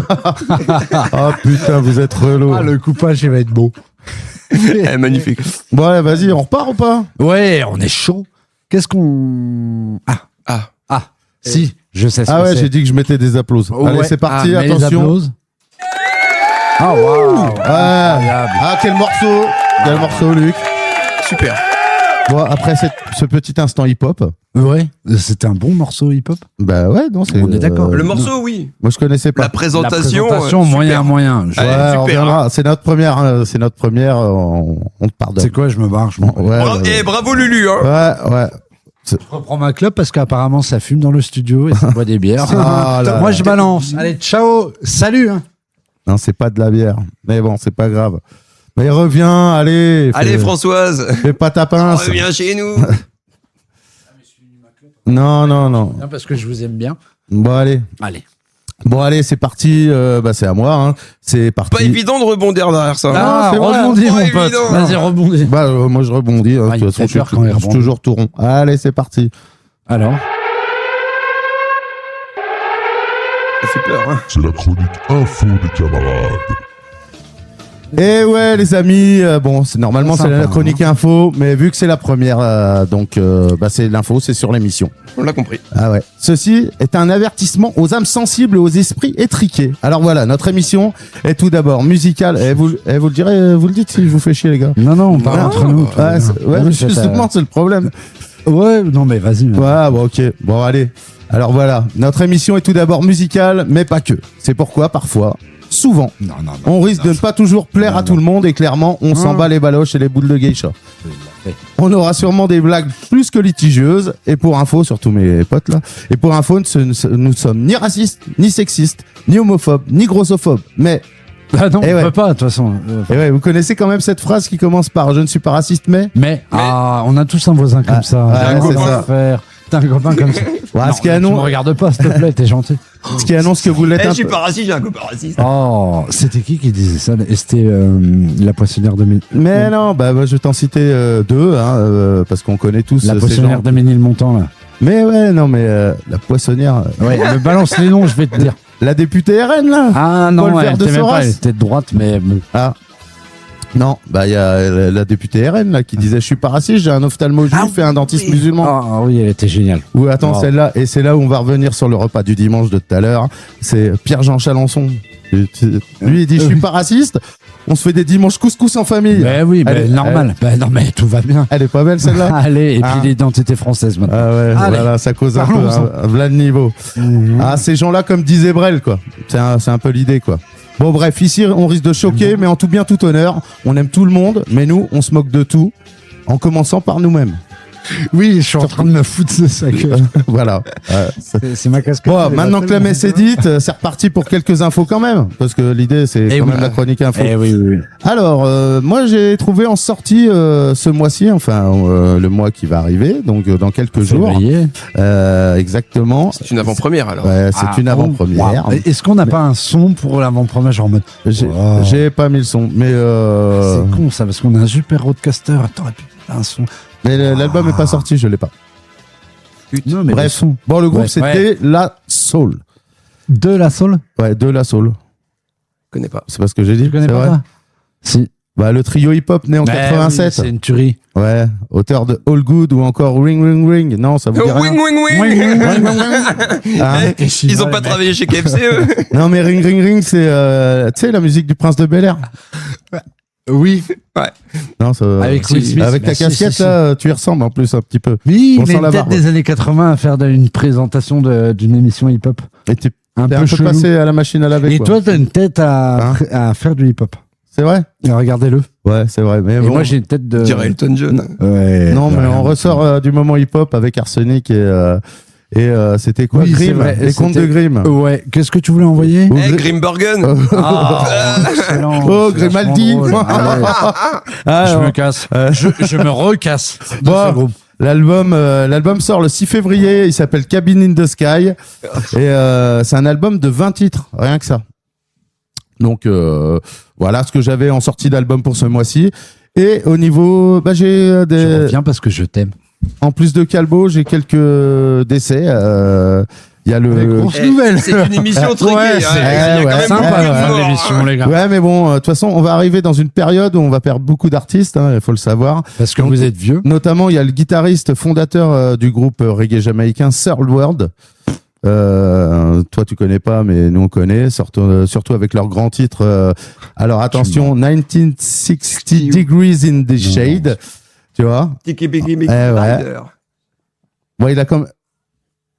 Speaker 1: Oh putain, vous êtes relou.
Speaker 2: Ah, le coupage, il va être beau.
Speaker 3: Magnifique.
Speaker 1: Ouais, vas-y, on repart ou pas?
Speaker 2: Ouais, on est chaud. Qu'est-ce qu'on... Si, je sais ce
Speaker 1: Ah
Speaker 2: que
Speaker 1: ouais,
Speaker 2: c'est.
Speaker 1: j'ai dit que je mettais des applaudissements. Allez, c'est parti,
Speaker 2: mets les
Speaker 1: attention.
Speaker 2: applauses. Ah, waouh.
Speaker 1: Ah, quel morceau, Luc.
Speaker 3: Super.
Speaker 1: Bon, après ce petit instant hip-hop.
Speaker 2: Ouais, c'était un bon morceau hip-hop.
Speaker 1: Bah ouais, non, c'est.
Speaker 2: On est d'accord.
Speaker 3: Le morceau, oui.
Speaker 1: Moi, je connaissais pas.
Speaker 3: La présentation,
Speaker 2: moyen.
Speaker 1: Ouais,
Speaker 3: super,
Speaker 1: on reviendra. C'est notre première. On te pardonne.
Speaker 2: C'est quoi, je me barre.
Speaker 1: Ouais,
Speaker 3: Et bravo Lulu, hein.
Speaker 1: Ouais.
Speaker 2: Je reprends ma clope parce qu'apparemment ça fume dans le studio et ça boit des bières.
Speaker 1: Ah là
Speaker 2: Moi
Speaker 1: là.
Speaker 2: je balance. Allez, ciao, salut. Hein.
Speaker 1: Non, c'est pas de la bière. Mais bon, c'est pas grave. Mais reviens, allez.
Speaker 3: Allez, Françoise,
Speaker 1: Fais pas ta pince.
Speaker 3: reviens chez nous.
Speaker 1: Non, non, non.
Speaker 2: Non, parce que je vous aime bien.
Speaker 1: Bon, allez.
Speaker 2: Allez.
Speaker 1: Bon, allez, c'est parti. C'est à moi. Hein. C'est parti.
Speaker 3: Pas évident de rebondir derrière ça.
Speaker 2: Ah,
Speaker 1: c'est vrai.
Speaker 2: rebondis
Speaker 3: Pas
Speaker 2: mon pote.
Speaker 3: évident.
Speaker 2: Vas-y, rebondis.
Speaker 1: Moi, je rebondis. Hein.
Speaker 2: Ah,
Speaker 1: De
Speaker 2: il
Speaker 1: toute façon,
Speaker 2: fait peur quand il
Speaker 1: je suis
Speaker 2: rebondit.
Speaker 1: toujours tout rond. Allez, c'est parti.
Speaker 2: Alors.
Speaker 3: Ça fait peur. Hein.
Speaker 5: C'est la chronique info des camarades.
Speaker 1: Et ouais, les amis. Normalement,
Speaker 2: C'est
Speaker 1: c'est
Speaker 2: sympa,
Speaker 1: la chronique info. Mais vu que c'est la première, c'est l'info, c'est sur l'émission.
Speaker 3: On l'a compris.
Speaker 1: Ah ouais. Ceci est un avertissement aux âmes sensibles et aux esprits étriqués. Alors voilà, notre émission est tout d'abord musicale. Vous le direz, vous le dites si je vous fais chier, les gars.
Speaker 2: Non, non, on parle
Speaker 1: Ah,
Speaker 2: entre nous. tout va
Speaker 1: Ouais,
Speaker 2: bien.
Speaker 1: ouais,
Speaker 2: Oui,
Speaker 1: justement, c'est le problème.
Speaker 2: Ouais, non, mais vas-y.
Speaker 1: Ouais, bon, ok. Bon, allez. Alors voilà, notre émission est tout d'abord musicale, mais pas que. C'est pourquoi, parfois, souvent,
Speaker 2: Non, non, non.
Speaker 1: on risque de ne pas toujours plaire à tout le monde et clairement, on s'en bat les baloches et les boules de geisha. On aura sûrement des blagues plus que litigieuses. Et pour info, surtout mes potes là, et pour info, nous sommes ni racistes, ni sexistes, ni homophobes, ni grossophobes. Mais,
Speaker 2: Ah non,
Speaker 1: Eh
Speaker 2: on
Speaker 1: ouais.
Speaker 2: peut pas, de toute façon.
Speaker 1: et ouais, vous connaissez quand même cette phrase qui commence par je ne suis pas raciste, mais.
Speaker 2: On a tous un voisin comme ça.
Speaker 1: ouais,
Speaker 2: T'as un
Speaker 1: c'est
Speaker 2: copain
Speaker 1: ça.
Speaker 2: à faire. T'as un copain comme ça.
Speaker 1: Ouais,
Speaker 2: Non,
Speaker 1: ce qui
Speaker 2: tu
Speaker 1: annonce,
Speaker 2: me regardes pas, s'il te plaît, t'es gentil.
Speaker 1: ce qui annonce que vous l'êtes
Speaker 3: Eh,
Speaker 1: un
Speaker 3: je suis
Speaker 1: peu.
Speaker 3: pas raciste, j'ai un copain raciste.
Speaker 2: Oh, c'était qui disait ça? Et c'était la poissonnière de Ménil.
Speaker 1: Mais non, moi, je vais t'en citer deux, parce qu'on connaît tous
Speaker 2: La
Speaker 1: ces
Speaker 2: poissonnière
Speaker 1: gens.
Speaker 2: de Ménilmontant, là.
Speaker 1: Mais ouais, non, mais la poissonnière,
Speaker 2: Ouais, me balance les noms, je vais te dire.
Speaker 1: la députée RN là.
Speaker 2: Ah non,
Speaker 1: Paul
Speaker 2: elle
Speaker 1: Vert de
Speaker 2: était même
Speaker 1: Soros.
Speaker 2: pas, elle était de droite, mais bon.
Speaker 1: Ah. Non, il y a la députée RN là qui disait je suis pas raciste, j'ai un ophtalmo juif et un dentiste musulman.
Speaker 2: Ah oui, elle était géniale.
Speaker 1: Ou attends,
Speaker 2: Wow.
Speaker 1: celle-là, et c'est là où on va revenir sur le repas du dimanche de tout à l'heure. C'est Pierre-Jean Chalençon. Lui, il dit je suis pas raciste. On se fait des dimanches couscous en famille.
Speaker 2: Mais oui, mais
Speaker 1: Elle-
Speaker 2: normal. Bah, non, mais tout va bien.
Speaker 1: Elle est pas belle celle-là.
Speaker 2: Allez, et puis
Speaker 1: Ah.
Speaker 2: l'identité française maintenant.
Speaker 1: Ah ouais,
Speaker 2: Allez,
Speaker 1: voilà, ça cause un peu
Speaker 2: parlons-en.
Speaker 1: un voilà le niveau. Ah, ces gens-là, comme disait Brel, quoi. C'est un peu l'idée, quoi. Bon, bref, ici, on risque de choquer, mais en tout bien, tout honneur. On aime tout le monde, mais nous, on se moque de tout, en commençant par nous-mêmes.
Speaker 2: Oui, je suis en train de me foutre de sa gueule.
Speaker 1: Voilà.
Speaker 2: C'est ma casquette.
Speaker 1: Bon, maintenant que la messe est dite, c'est reparti pour quelques infos quand même, parce que l'idée, c'est
Speaker 2: Eh
Speaker 1: quand
Speaker 2: oui.
Speaker 1: même la chronique info.
Speaker 2: Eh oui, oui.
Speaker 1: Alors, moi, j'ai trouvé en sortie ce mois-ci, le mois qui va arriver, donc dans quelques jours.
Speaker 2: Février.
Speaker 1: Exactement.
Speaker 3: C'est une avant-première alors.
Speaker 1: Ouais, c'est
Speaker 2: Ah,
Speaker 1: une
Speaker 2: bon.
Speaker 1: avant-première.
Speaker 2: Wow. Est-ce qu'on n'a pas un son pour l'avant-première, genre en mode.
Speaker 1: J'ai
Speaker 2: Oh.
Speaker 1: j'ai pas mis le son, mais
Speaker 2: C'est con ça, parce qu'on a un super roadcaster. T'aurais pu faire un son.
Speaker 1: l'album est pas sorti, je l'ai pas.
Speaker 2: Non, mais
Speaker 1: Bref,
Speaker 2: le son.
Speaker 1: bon, le groupe
Speaker 2: Ouais.
Speaker 1: c'était La Soul.
Speaker 2: De la soul.
Speaker 1: Ouais, de La Soul.
Speaker 3: Je connais pas.
Speaker 1: C'est pas ce que j'ai dit.
Speaker 2: Tu connais
Speaker 1: c'est
Speaker 2: pas
Speaker 1: vrai.
Speaker 2: ça? Si.
Speaker 1: Bah, le trio hip-hop né en
Speaker 2: Bah
Speaker 1: 87.
Speaker 2: oui, c'est une tuerie.
Speaker 1: Ouais, auteur de All Good ou encore Ring Ring Ring. Non, ça vous dit rien.
Speaker 3: Wing, wing, wing.
Speaker 1: Hein
Speaker 3: Eh, Ils ont pas travaillé chez KFC eux.
Speaker 1: Non, mais Ring Ring Ring, c'est tu sais la musique du Prince de Bel-Air.
Speaker 2: Oui.
Speaker 1: Non, ça,
Speaker 2: Avec Will Smith.
Speaker 1: avec ta
Speaker 2: Bah, si,
Speaker 1: casquette
Speaker 2: si, si.
Speaker 1: là, tu y ressembles en plus un petit peu.
Speaker 2: Oui,
Speaker 1: On
Speaker 2: mais
Speaker 1: sent la
Speaker 2: peut-être
Speaker 1: barbe.
Speaker 2: des années 80 à faire une présentation d'une émission hip-hop.
Speaker 1: Et t'es
Speaker 2: Un
Speaker 1: t'es
Speaker 2: peu
Speaker 1: un peu
Speaker 2: chelou.
Speaker 1: passé à la machine à laver.
Speaker 2: Et
Speaker 1: quoi.
Speaker 2: toi, t'as une tête
Speaker 1: Hein
Speaker 2: à faire du hip-hop.
Speaker 1: C'est vrai.
Speaker 2: Regardez-le.
Speaker 1: Ouais, c'est vrai. Mais
Speaker 2: Et
Speaker 1: bon.
Speaker 2: moi, j'ai une tête de.
Speaker 3: On dirait Elton John.
Speaker 2: Ouais.
Speaker 1: Non, mais
Speaker 2: rien.
Speaker 1: on ressort du moment hip-hop avec Arsenic et c'était quoi
Speaker 2: Oui, c'est
Speaker 1: Grimm,
Speaker 2: vrai,
Speaker 1: les contes de
Speaker 2: c'était-
Speaker 1: Grimm.
Speaker 2: Ouais. Qu'est-ce que tu voulais envoyer
Speaker 1: Ou
Speaker 3: Eh,
Speaker 1: Gri-
Speaker 3: Grimbergen.
Speaker 2: Ah, excellent.
Speaker 1: Oh,
Speaker 2: C'est vachement
Speaker 1: Grimaldi.
Speaker 2: drôle. Allez,
Speaker 1: Ah,
Speaker 2: je
Speaker 1: non.
Speaker 2: me casse. Je me recasse. de
Speaker 1: Bon,
Speaker 2: ce groupe.
Speaker 1: l'album sort le 6 février. Il s'appelle Cabin in the Sky et c'est un album de 20 titres, rien que ça. Donc voilà ce que j'avais en sortie d'album pour ce mois-ci. Et au niveau, j'ai
Speaker 2: Je
Speaker 1: des,
Speaker 2: reviens parce que je t'aime.
Speaker 1: en plus de Calbo, j'ai quelques décès. Il y a le.
Speaker 2: Grosse
Speaker 3: Eh,
Speaker 2: nouvelle.
Speaker 3: C'est une émission très
Speaker 1: Ouais,
Speaker 3: gaie,
Speaker 1: c'est-
Speaker 3: hein. Il y a quand
Speaker 1: ouais,
Speaker 3: même
Speaker 2: Sympa
Speaker 3: beaucoup de
Speaker 2: la fin de
Speaker 3: morts,
Speaker 2: l'émission,
Speaker 3: hein.
Speaker 2: les gars.
Speaker 1: Ouais, mais bon, de toute façon, on va arriver dans une période où on va perdre beaucoup d'artistes, il faut le savoir.
Speaker 2: Parce que
Speaker 1: Donc,
Speaker 2: vous êtes vieux.
Speaker 1: Notamment, il y a le guitariste fondateur du groupe reggae jamaïcain Third World. Toi, tu connais pas, mais nous on connaît, surtout avec leur grand titre. Alors attention, 1960 Degrees in the Shade. Tu vois?
Speaker 3: Tiki Biki Biki
Speaker 1: Eh ouais.
Speaker 3: Rider.
Speaker 1: Bon, il a comme.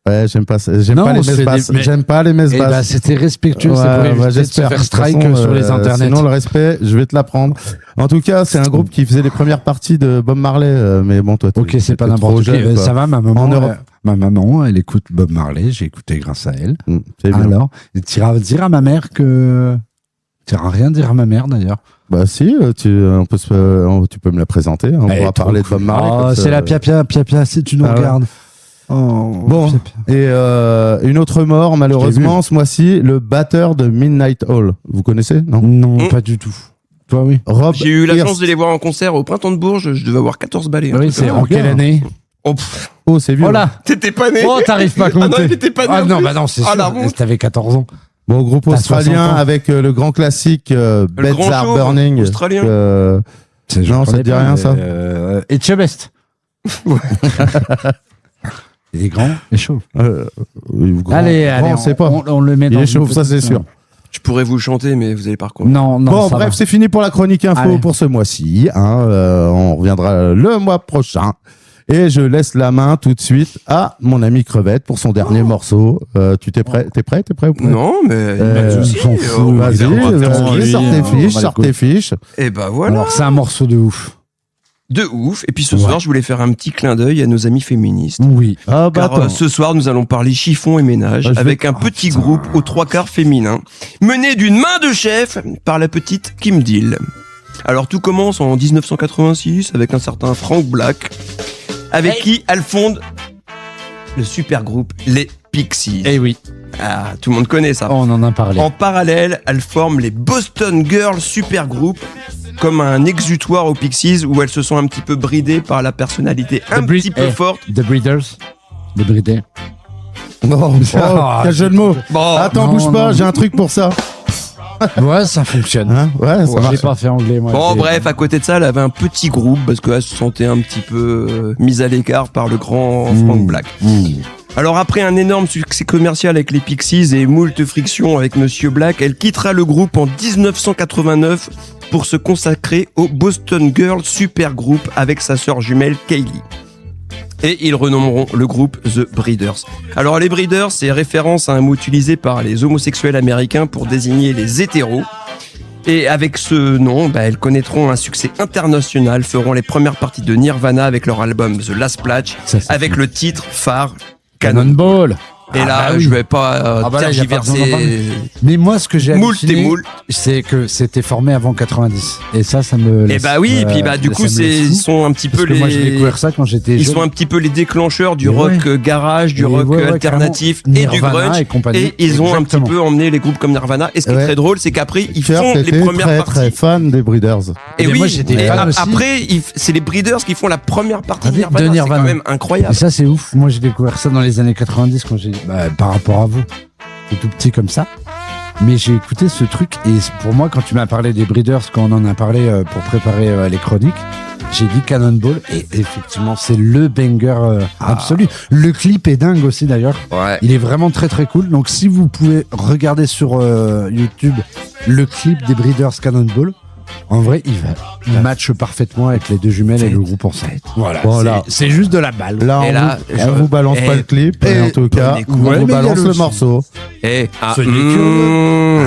Speaker 1: Ouais, j'aime pas
Speaker 2: Non,
Speaker 1: pas les
Speaker 2: on se
Speaker 1: messes
Speaker 2: fait
Speaker 1: basses.
Speaker 2: des- mais-
Speaker 1: J'aime pas les messes
Speaker 2: Eh
Speaker 1: basses.
Speaker 2: ben, c'était respectueux, c'est
Speaker 1: Ouais,
Speaker 2: pour éviter de se
Speaker 1: j'espère.
Speaker 2: faire
Speaker 1: De toute
Speaker 2: strike
Speaker 1: façon,
Speaker 2: sur les internets.
Speaker 1: Sinon, le respect, je vais te l'apprendre. En tout cas, c'est un groupe qui faisait les premières parties de Bob Marley. Mais bon, toi,
Speaker 2: Ok, c'est pas
Speaker 1: t'es
Speaker 2: n'importe
Speaker 1: trop
Speaker 2: qui.
Speaker 1: jeune, quoi.
Speaker 2: Ça va, ma maman.
Speaker 1: En Europe.
Speaker 2: Ma maman, elle écoute Bob Marley. J'ai écouté grâce à elle.
Speaker 1: C'est bien.
Speaker 2: Alors, tu iras dire à ma mère que. Tu iras rien dire à ma mère d'ailleurs.
Speaker 1: Bah si, tu peux me la présenter. On
Speaker 2: Elle
Speaker 1: pourra
Speaker 2: est
Speaker 1: parler de
Speaker 2: trop
Speaker 1: Bob Marley.
Speaker 2: cool.
Speaker 1: comme
Speaker 2: Oh,
Speaker 1: ça.
Speaker 2: c'est la Pia, si tu nous
Speaker 1: Ah ouais.
Speaker 2: regardes. Oh,
Speaker 1: Bon,
Speaker 2: Pia, Pia.
Speaker 1: et une autre mort, malheureusement, ce mois-ci, le batteur de Midnight Hall. Vous connaissez, non?
Speaker 2: Non, pas du tout. Toi, oui.
Speaker 1: Rob
Speaker 3: J'ai eu la
Speaker 1: Hirst.
Speaker 3: chance de les voir en concert au Printemps de Bourges, je devais avoir 14 balais.
Speaker 2: Oui, c'est en quelle année?
Speaker 3: Oh, pff,
Speaker 1: Oh, c'est vieux.
Speaker 2: Oh là.
Speaker 3: t'étais pas né.
Speaker 2: Oh, t'arrives pas à
Speaker 3: Ah non,
Speaker 2: compter.
Speaker 3: il était pas né.
Speaker 2: Ah
Speaker 3: en
Speaker 2: non,
Speaker 3: plus.
Speaker 2: bah non, c'est
Speaker 3: Ah, la
Speaker 2: sûr.
Speaker 3: honte.
Speaker 2: T'avais 14 ans.
Speaker 1: Bon, groupe
Speaker 2: T'as
Speaker 1: australien
Speaker 2: 60 ans.
Speaker 1: avec le grand classique Beds
Speaker 3: grand
Speaker 1: Are
Speaker 3: show
Speaker 1: Burning.
Speaker 3: australien.
Speaker 1: Non, ça te dit rien, ça?
Speaker 2: Et Chebest. Il est grand et chaud. Allez,
Speaker 1: on sait pas.
Speaker 2: On le met
Speaker 1: Il
Speaker 2: dans
Speaker 1: est
Speaker 2: une
Speaker 1: chauve, ça
Speaker 2: petite-
Speaker 1: c'est sûr.
Speaker 3: Je pourrais vous le chanter, mais vous allez par contre.
Speaker 2: Non, non.
Speaker 1: Bon,
Speaker 2: ça
Speaker 1: bref,
Speaker 2: va.
Speaker 1: c'est fini pour la chronique info
Speaker 2: Allez.
Speaker 1: pour ce mois-ci. On reviendra le mois prochain. Et je laisse la main tout de suite à mon ami Crevette pour son dernier morceau. Tu t'es prêt? T'es prêt ou pas?
Speaker 3: Non, mais
Speaker 1: on s'en fout. Vas-y, sors tes fiches.
Speaker 3: Et bah voilà.
Speaker 2: Alors, c'est un morceau de ouf.
Speaker 3: De ouf. Et puis ce soir, je voulais faire un petit clin d'œil à nos amis féministes.
Speaker 2: Oui.
Speaker 1: Ah bah
Speaker 3: Car
Speaker 1: attends.
Speaker 3: ce soir, nous allons parler chiffon et ménage
Speaker 1: Ah, je
Speaker 3: avec
Speaker 1: vais-
Speaker 3: un petit groupe aux 3/4 féminin, mené d'une main de chef par la petite Kim Deal. Alors tout commence en 1986 avec un certain Frank Black, avec qui elle fonde le super groupe Les Pixies.
Speaker 2: Eh oui.
Speaker 3: Ah, tout le monde connaît ça.
Speaker 2: On en a parlé.
Speaker 3: En parallèle, elle forme les Boston Girls super groupe comme un exutoire aux Pixies où elles se sont un petit peu bridées par la personnalité un petit peu forte.
Speaker 2: The Breeders. The Breeders.
Speaker 1: Oh, quel jeu de mots.
Speaker 3: Bon,
Speaker 1: Attends,
Speaker 2: non,
Speaker 1: bouge pas,
Speaker 2: non.
Speaker 1: j'ai un truc pour ça.
Speaker 2: Ouais, ça fonctionne.
Speaker 1: Hein, ouais, ça
Speaker 2: J'ai
Speaker 1: marche.
Speaker 2: pas fait anglais, moi.
Speaker 3: Bon,
Speaker 2: J'ai-
Speaker 3: bref, à côté de ça, elle avait un petit groupe parce qu'elle se sentait un petit peu mise à l'écart par le grand Frank Black. Alors, après un énorme succès commercial avec les Pixies et moult frictions avec Monsieur Black, elle quittera le groupe en 1989 pour se consacrer au Boston Girls Super Group avec sa sœur jumelle Kaylee. Et ils renommeront le groupe The Breeders. Alors les Breeders, c'est référence à un mot utilisé par les homosexuels américains pour désigner les hétéros. Et avec ce nom, elles connaîtront un succès international, feront les premières parties de Nirvana avec leur album The Last Splash,
Speaker 2: Ça, c'est
Speaker 3: avec
Speaker 2: fou.
Speaker 3: le titre phare Canon.
Speaker 2: Cannonball.
Speaker 3: Et
Speaker 2: Ah
Speaker 3: là,
Speaker 2: bah oui.
Speaker 3: je vais pas
Speaker 2: Ah bah là, y a pas besoin d'en
Speaker 3: tergiverser.
Speaker 2: parler. Mais moi, ce que j'ai
Speaker 3: Moult
Speaker 2: halluciné,
Speaker 3: et moult.
Speaker 2: c'est que c'était formé avant 90. Et ça me
Speaker 3: Et
Speaker 2: laisse,
Speaker 3: bah oui, et puis du
Speaker 2: ça
Speaker 3: coup,
Speaker 2: me laisse
Speaker 3: ils
Speaker 2: fou.
Speaker 3: sont un petit peu
Speaker 2: Parce que moi, j'ai découvert ça quand j'étais
Speaker 3: Ils
Speaker 2: jeune.
Speaker 3: sont un petit peu les déclencheurs du
Speaker 2: Mais
Speaker 3: rock
Speaker 2: ouais.
Speaker 3: garage, du
Speaker 2: Mais
Speaker 3: rock
Speaker 2: ouais,
Speaker 3: alternatif
Speaker 2: carrément.
Speaker 3: et du
Speaker 2: Nirvana
Speaker 3: grunge.
Speaker 2: et compagnie.
Speaker 3: ils ont
Speaker 2: Exactement.
Speaker 3: un petit peu emmené les groupes comme Nirvana. Et ce qui est
Speaker 1: Ouais.
Speaker 3: très drôle, c'est qu'après, ils
Speaker 1: Pierre,
Speaker 3: font les
Speaker 1: t'étais
Speaker 3: premières
Speaker 1: très
Speaker 3: parties.
Speaker 1: très fan des Breeders.
Speaker 3: Et
Speaker 2: Mais
Speaker 3: oui,
Speaker 2: moi, j'étais
Speaker 3: et
Speaker 2: fan aussi.
Speaker 3: après, c'est les Breeders qui font la première partie de
Speaker 2: De
Speaker 3: Nirvana. C'est
Speaker 2: Nirvana.
Speaker 3: quand même
Speaker 2: Et
Speaker 3: incroyable.
Speaker 2: ça, c'est ouf. Moi, j'ai découvert ça dans les années 90 quand j'ai, par rapport à vous. J'étais tout petit comme ça. Mais j'ai écouté ce truc et pour moi, quand tu m'as parlé des Breeders, quand on en a parlé pour préparer les chroniques, j'ai dit Cannonball et effectivement, c'est le banger absolu. Le clip est dingue aussi d'ailleurs.
Speaker 3: Ouais.
Speaker 2: Il est vraiment très très cool. Donc si vous pouvez regarder sur YouTube le clip des Breeders Cannonball, en vrai, il match parfaitement avec les deux jumelles et le groupe ensemble. Voilà. C'est juste de la balle.
Speaker 1: Là,
Speaker 3: Et là,
Speaker 1: on vous balance pas le clip, et en tout cas, on
Speaker 2: Ouais,
Speaker 1: vous
Speaker 2: mais il y a
Speaker 1: balance
Speaker 2: le
Speaker 1: le
Speaker 2: son.
Speaker 1: morceau.
Speaker 3: Et
Speaker 2: Soyez curieux.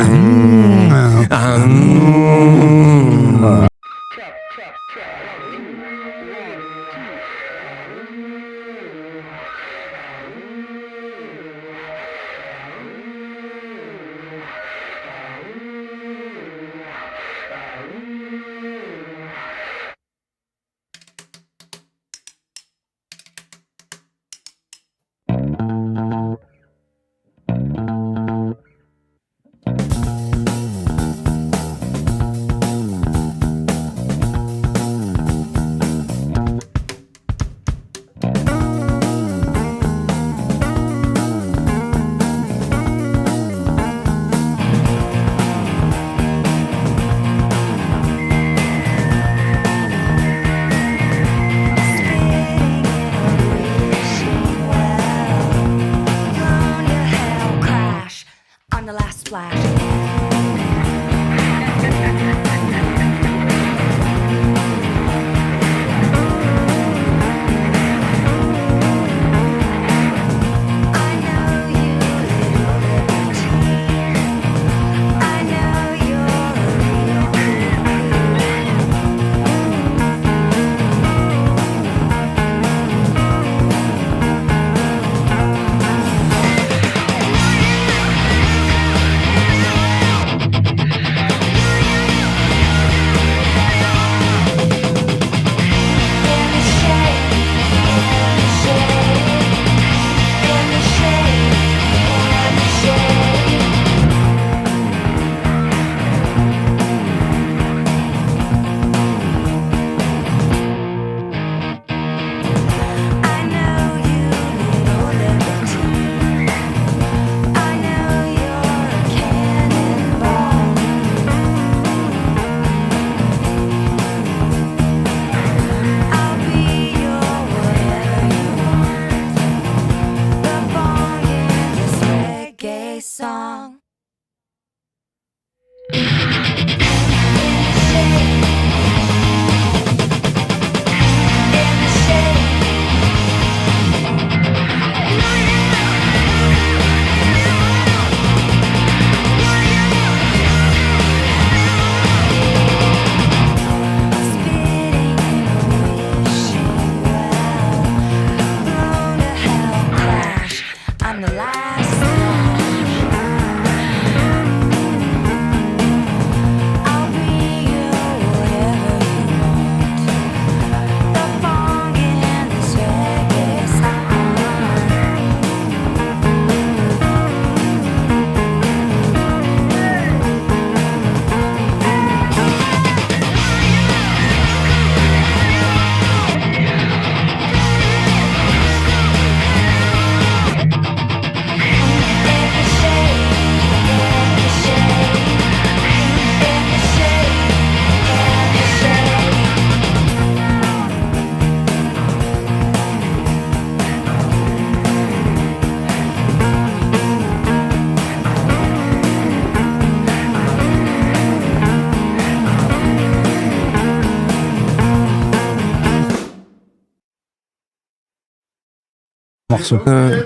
Speaker 2: morceau.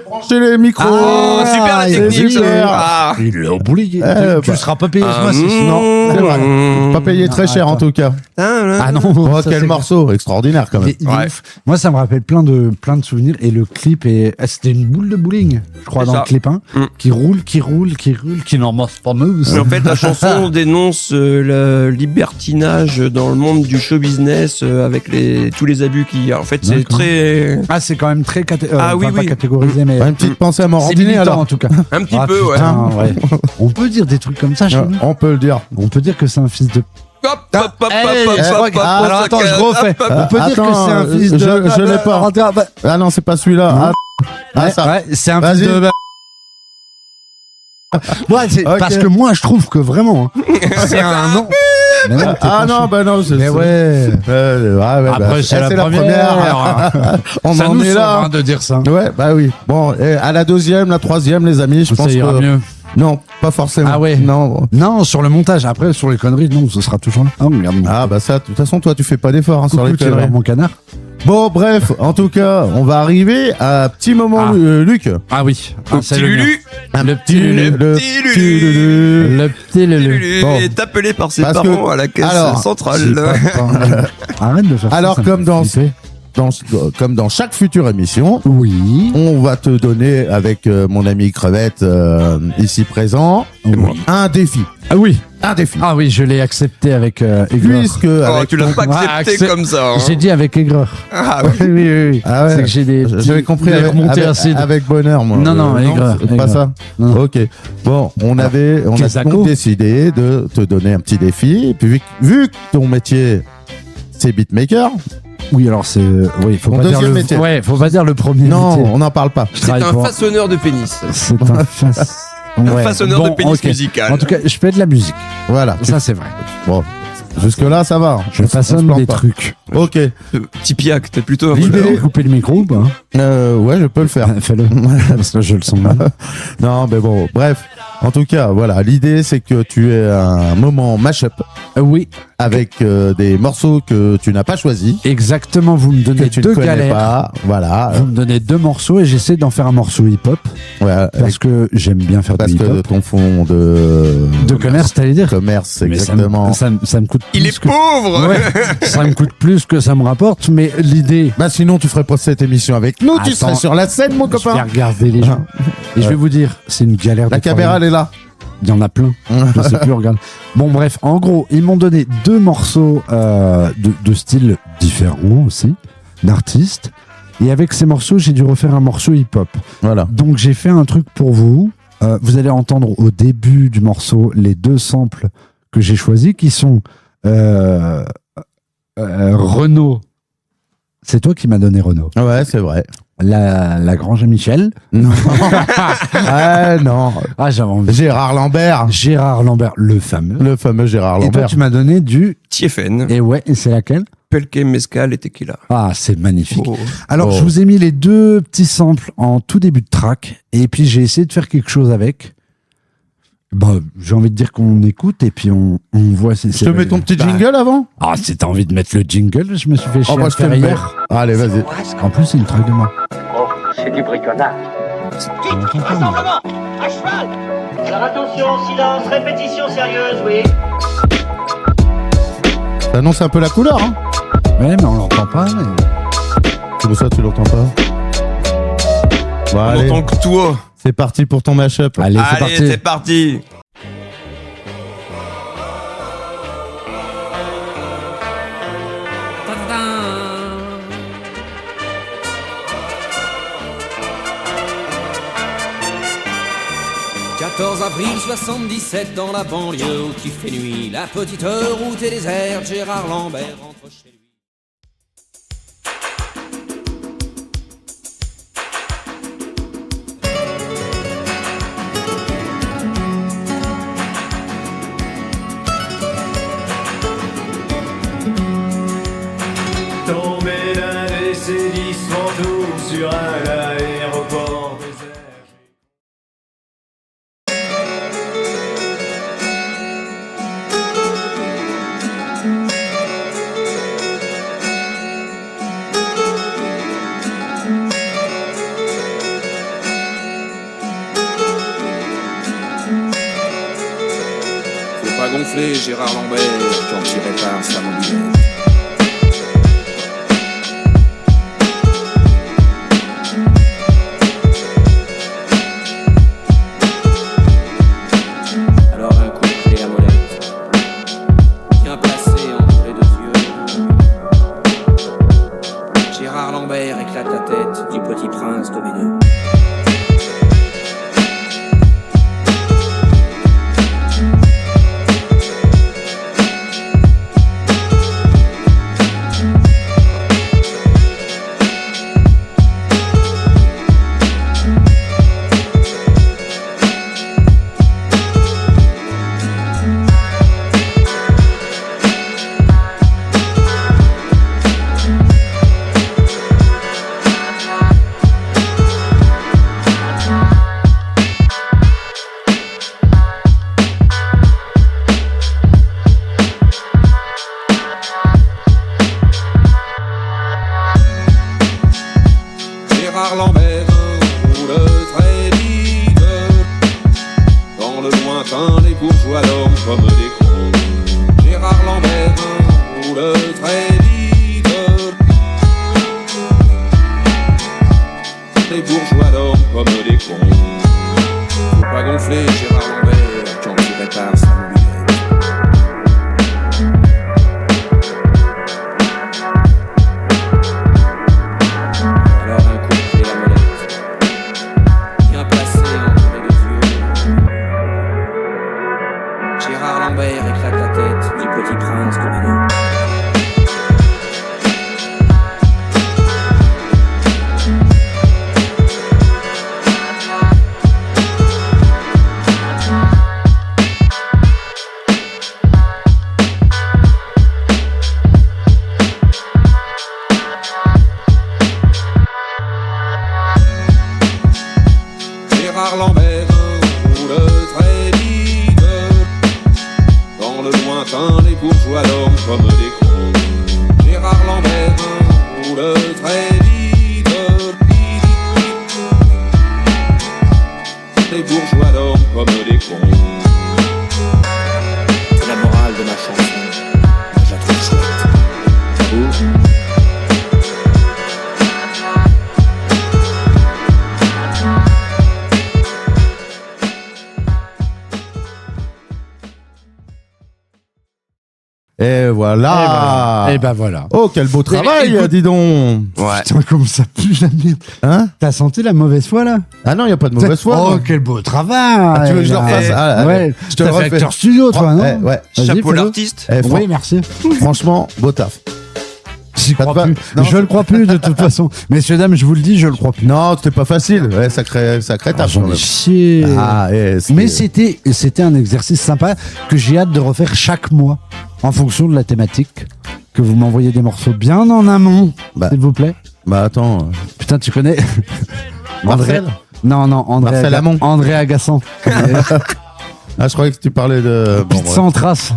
Speaker 1: Branchez les micros.
Speaker 3: Oh, super la technique.
Speaker 1: super.
Speaker 3: Ah.
Speaker 2: Il l'a oublié. Tu
Speaker 1: bah.
Speaker 2: seras pas payé ce mois-ci.
Speaker 1: Non, c'est vrai. Pas payé très cher en tout cas.
Speaker 2: Ah non.
Speaker 1: Oh,
Speaker 2: ça,
Speaker 1: quel
Speaker 2: c'est-
Speaker 1: morceau extraordinaire quand même.
Speaker 2: Il est ouf. Moi, ça me rappelle plein de souvenirs. Et le clip est. C'était une boule de bowling, je crois,
Speaker 3: C'est
Speaker 2: dans
Speaker 3: ça.
Speaker 2: le clip 1, qui roule, qui n'en mange pas mousse.
Speaker 3: Mais en fait, la chanson dénonce le libertinage dans le monde du show business avec tous les abus qu'il y a. En fait, c'est
Speaker 2: D'accord.
Speaker 3: très.
Speaker 2: Ah, c'est quand même très
Speaker 3: Ah oui,
Speaker 2: pas
Speaker 3: oui.
Speaker 2: catégorisé, mais.
Speaker 1: Une petite pensée à
Speaker 2: C'est
Speaker 1: Morandini
Speaker 2: militant,
Speaker 1: alors.
Speaker 2: en tout cas.
Speaker 3: Un petit
Speaker 2: Ah,
Speaker 3: peu,
Speaker 2: putain, ouais. On peut dire des trucs comme ça chez nous.
Speaker 1: On peut le dire.
Speaker 2: On peut dire que c'est un fils de.
Speaker 3: Hop, hop, hop,
Speaker 2: Hey,
Speaker 3: hop,
Speaker 2: je
Speaker 3: hop,
Speaker 2: crois
Speaker 3: hop,
Speaker 2: que-
Speaker 3: hop,
Speaker 2: alors
Speaker 3: hop,
Speaker 2: attends, je
Speaker 3: hop,
Speaker 2: refais.
Speaker 3: hop, hop.
Speaker 2: On peut dire que
Speaker 1: Attends,
Speaker 2: c'est un fils de.
Speaker 1: je l'ai pas. Ah non, c'est pas celui-là. Ah,
Speaker 2: Ouais,
Speaker 1: ça.
Speaker 2: ouais, c'est un
Speaker 1: Vas-y.
Speaker 2: fils de. Ouais, c'est
Speaker 1: Ok.
Speaker 2: parce que moi je trouve que vraiment hein, c'est un nom. Mais non, t'es
Speaker 1: Ah
Speaker 2: pas
Speaker 1: non,
Speaker 2: chou.
Speaker 1: bah non,
Speaker 2: Mais ouais.
Speaker 1: Après,
Speaker 2: c'est la première.
Speaker 1: On
Speaker 2: Ça
Speaker 1: en
Speaker 2: nous
Speaker 1: est
Speaker 2: sauve,
Speaker 1: là.
Speaker 2: hein, de dire ça.
Speaker 1: Ouais, bah oui. Bon, et à la deuxième, la troisième, les amis, je
Speaker 2: Ça
Speaker 1: pense
Speaker 2: ira
Speaker 1: que.
Speaker 2: mieux.
Speaker 1: Non, pas forcément.
Speaker 2: Ah ouais.
Speaker 1: Non.
Speaker 2: Non, sur le montage. Après, sur les conneries, non, ce sera toujours là. Oh, regarde.
Speaker 1: Ah bah ça, de toute façon, toi, tu fais pas d'effort hein, sur les
Speaker 2: Coucou, tu vas
Speaker 1: conneries.
Speaker 2: voir mon canard.
Speaker 1: Bon, bref, en tout cas, on va arriver à un petit moment,
Speaker 2: Ah.
Speaker 1: Luc.
Speaker 2: Ah oui.
Speaker 3: Le petit Lulu.
Speaker 2: Le petit Lulu.
Speaker 1: Le
Speaker 3: petit
Speaker 1: petit Lulu.
Speaker 2: Le petit Lulu.
Speaker 3: Lulu
Speaker 1: Bon.
Speaker 3: est appelé par ses
Speaker 1: Parce
Speaker 3: parents
Speaker 1: que-
Speaker 3: à la caisse
Speaker 1: alors,
Speaker 3: centrale.
Speaker 2: C'est pas pareil. Arrête de faire ça.
Speaker 1: Alors,
Speaker 2: ça me
Speaker 1: comme
Speaker 2: fait
Speaker 1: dans-
Speaker 2: flipper.
Speaker 1: Comme dans chaque future émission,
Speaker 2: Oui.
Speaker 1: on va te donner, avec mon ami Crevette ici présent, un défi.
Speaker 2: Ah oui.
Speaker 1: Un défi.
Speaker 2: Ah oui, je l'ai accepté avec aigreur.
Speaker 1: Puisque
Speaker 3: Oh,
Speaker 1: avec
Speaker 3: tu l'as pas
Speaker 2: Ah,
Speaker 3: accepté comme ça. hein.
Speaker 2: J'ai dit avec aigreur.
Speaker 3: Ah oui.
Speaker 2: Oui, oui, oui.
Speaker 1: Ah ouais.
Speaker 2: C'est que j'ai des.
Speaker 1: J'avais compris
Speaker 2: des
Speaker 1: avec,
Speaker 2: remontées
Speaker 1: avec,
Speaker 2: acides.
Speaker 1: avec bonheur, moi.
Speaker 2: Non, non, aigreur,
Speaker 1: c'est pas
Speaker 2: aigreur.
Speaker 1: ça.
Speaker 2: Non.
Speaker 1: Ok. Bon, on a
Speaker 2: Quesaco.
Speaker 1: donc décidé de te donner un petit défi. Et puis vu que ton métier c'est beatmaker,
Speaker 2: Oui, alors c'est. Oui, faut
Speaker 1: Mon
Speaker 2: pas dire
Speaker 1: deuxième
Speaker 2: le.
Speaker 1: métier.
Speaker 2: Ouais, faut pas dire le premier
Speaker 1: non,
Speaker 2: métier.
Speaker 1: on n'en parle pas.
Speaker 2: Je
Speaker 3: C'est
Speaker 2: travaille
Speaker 3: un
Speaker 2: pour-
Speaker 3: façonneur de pénis.
Speaker 2: C'est un
Speaker 3: Un façonneur de pénis
Speaker 2: ok.
Speaker 3: musical.
Speaker 2: En tout cas, je fais de la musique.
Speaker 1: Voilà.
Speaker 2: Ça, c'est vrai.
Speaker 1: Bon, jusque là, ça va.
Speaker 2: Je
Speaker 1: On se
Speaker 2: façonne
Speaker 1: plante
Speaker 2: des
Speaker 1: pas.
Speaker 2: trucs.
Speaker 1: Ok.
Speaker 3: Petit piac, t'es plutôt un
Speaker 2: Tu
Speaker 3: voleur.
Speaker 2: peux couper le micro ou pas
Speaker 1: Ouais, je peux le faire.
Speaker 2: Fais-le. Parce que je le sens mal.
Speaker 1: Non, mais bon, bref. En tout cas, voilà, l'idée c'est que tu aies un moment mashup
Speaker 2: Oui,
Speaker 1: avec des morceaux que tu n'as pas choisis,
Speaker 2: exactement. Vous me
Speaker 1: que
Speaker 2: donnez
Speaker 1: tu ne
Speaker 2: deux
Speaker 1: connais
Speaker 2: galères.
Speaker 1: pas. Voilà.
Speaker 2: Vous me donnez deux morceaux et j'essaie d'en faire un morceau hip-hop
Speaker 1: Ouais,
Speaker 2: parce que j'aime bien faire
Speaker 1: parce
Speaker 2: du
Speaker 1: que
Speaker 2: hip-hop.
Speaker 1: ton fond de
Speaker 2: De commerce, t'allais dire
Speaker 1: commerce,
Speaker 2: Mais
Speaker 1: exactement.
Speaker 2: ça me coûte plus
Speaker 3: Il est
Speaker 2: que...
Speaker 3: pauvre.
Speaker 2: Ouais, ça me coûte plus que ça me rapporte, mais l'idée...
Speaker 1: Bah sinon tu ferais pas cette émission avec nous, tu
Speaker 2: Attends.
Speaker 1: serais sur la scène mon
Speaker 2: Je vais
Speaker 1: copain.
Speaker 2: regarder les gens. Et je vais vous dire, c'est une galère.
Speaker 1: La
Speaker 2: de
Speaker 1: caméra elle
Speaker 2: travailler.
Speaker 1: est là.
Speaker 2: Il y en a plein. Je sais plus, regarde. Bon, bref, en gros, ils m'ont donné deux morceaux de styles différents aussi, d'artistes. Et avec ces morceaux, j'ai dû refaire un morceau hip-hop.
Speaker 1: Voilà.
Speaker 2: Donc, j'ai fait un truc pour vous. Vous allez entendre au début du morceau les deux samples que j'ai choisis qui sont Renaud. C'est toi qui m'as donné Renaud.
Speaker 1: Ouais, c'est vrai.
Speaker 2: La Grange à Michel.
Speaker 1: Non. Ah non.
Speaker 2: Ah, j'avais envie.
Speaker 1: Gérard Lambert.
Speaker 2: Gérard Lambert, le fameux.
Speaker 1: Le fameux Gérard
Speaker 2: Et toi,
Speaker 1: Lambert.
Speaker 2: tu m'as donné du.
Speaker 3: Tiefen,
Speaker 2: Et ouais, et c'est laquelle?
Speaker 3: Pelke, Mescal et Tequila.
Speaker 2: Ah, c'est magnifique.
Speaker 3: Oh.
Speaker 2: Alors,
Speaker 1: Oh.
Speaker 2: je vous ai mis les deux petits samples en tout début de track, et puis j'ai essayé de faire quelque chose avec. Bah, j'ai envie de dire qu'on écoute, et puis on voit si
Speaker 1: Je te mets ton petit jingle avant.
Speaker 2: Ah, si t'as envie de mettre le jingle, je me suis fait chier
Speaker 1: Oh
Speaker 2: à
Speaker 1: bah
Speaker 2: le
Speaker 1: je te
Speaker 2: faire
Speaker 1: le mets.
Speaker 2: hier.
Speaker 1: Allez, vas-y.
Speaker 2: En plus, c'est une track de moi.
Speaker 13: C'est du bricolage. Rassemblement à cheval. Alors attention, silence, répétition sérieuse, oui.
Speaker 1: Ça annonce un peu la couleur, hein.
Speaker 2: Ouais, mais on l'entend pas. Mais...
Speaker 1: Comme ça, tu l'entends pas. Bon,
Speaker 3: On
Speaker 1: allez,
Speaker 3: entend que toi.
Speaker 1: c'est parti pour ton mashup.
Speaker 2: Allez, c'est
Speaker 3: Allez,
Speaker 2: parti.
Speaker 3: c'est parti. «
Speaker 10: 14 avril 77 dans la banlieue où il fait nuit. La petite route est déserte, Gérard Lambert rentre chez lui.
Speaker 14: Tombé d'un des sédissements tout sur un aéroport désert.
Speaker 15: Gérard Lambert, quand il répare sa mobilette. Alors un coup de clé à molette, bien placé entre les deux yeux. Gérard Lambert éclate la tête du petit prince de Bénin. Gérard Lambert roule très vite. Dans le lointain, les bourgeois dorment comme des cons. Gérard Lambert roule très vite. Les bourgeois dorment comme des cons. Faut pas gonfler Gérard Lambert quand il répare sa mobilette. Alors un coup de clé à molette, bien placé entre les deux yeux. Gérard Lambert éclate la tête du petit prince de Bénin. Gérard Lambert roule très vite. Dans le lointain, les bourgeois dorment comme des cons. Gérard Lambert roule très vite. Les bourgeois dorment comme des cons. C'est la morale de ma chanson. Moi, je la trouve chouette. Vous
Speaker 1: Et voilà.
Speaker 2: Et ben voilà.
Speaker 1: Oh, quel beau travail,
Speaker 2: écoute-
Speaker 1: dis donc.
Speaker 3: Ouais.
Speaker 2: Putain, comme ça pue la merde.
Speaker 1: Hein?
Speaker 2: T'as senti la mauvaise foi là?
Speaker 1: Ah non, il n'y a pas de mauvaise foi.
Speaker 2: Oh,
Speaker 1: non.
Speaker 2: quel beau travail!
Speaker 1: Ah, tu veux que je le refasse?
Speaker 2: Eh,
Speaker 1: Ah,
Speaker 2: ouais,
Speaker 1: allez, je te le
Speaker 2: t'as fait
Speaker 1: refais.
Speaker 2: acteur studio, toi, non?
Speaker 1: Ouais.
Speaker 2: Vas-y,
Speaker 3: Chapeau
Speaker 2: fais-le.
Speaker 3: l'artiste.
Speaker 2: Oui, merci.
Speaker 1: Franchement, beau taf.
Speaker 2: J'y crois
Speaker 1: Pas-
Speaker 2: plus.
Speaker 1: non.
Speaker 2: Je le crois plus de toute façon. Messieurs, dames, je vous le dis, je le crois plus.
Speaker 1: Non, c'était pas facile. Ouais, sacré taf.
Speaker 2: J'en
Speaker 1: quand
Speaker 2: ai
Speaker 1: même.
Speaker 2: chié.
Speaker 1: Ah,
Speaker 2: Mais c'était un exercice sympa que j'ai hâte de refaire chaque mois en fonction de la thématique. Que vous m'envoyez des morceaux bien en amont,
Speaker 1: Bah.
Speaker 2: s'il vous plaît.
Speaker 1: Bah attends.
Speaker 2: Putain, tu connais
Speaker 1: Marcel.
Speaker 2: Non, André,
Speaker 1: Marcel Amont.
Speaker 2: André Agassant.
Speaker 1: Ah, je croyais que tu parlais de. Bon,
Speaker 2: Pizza en trace.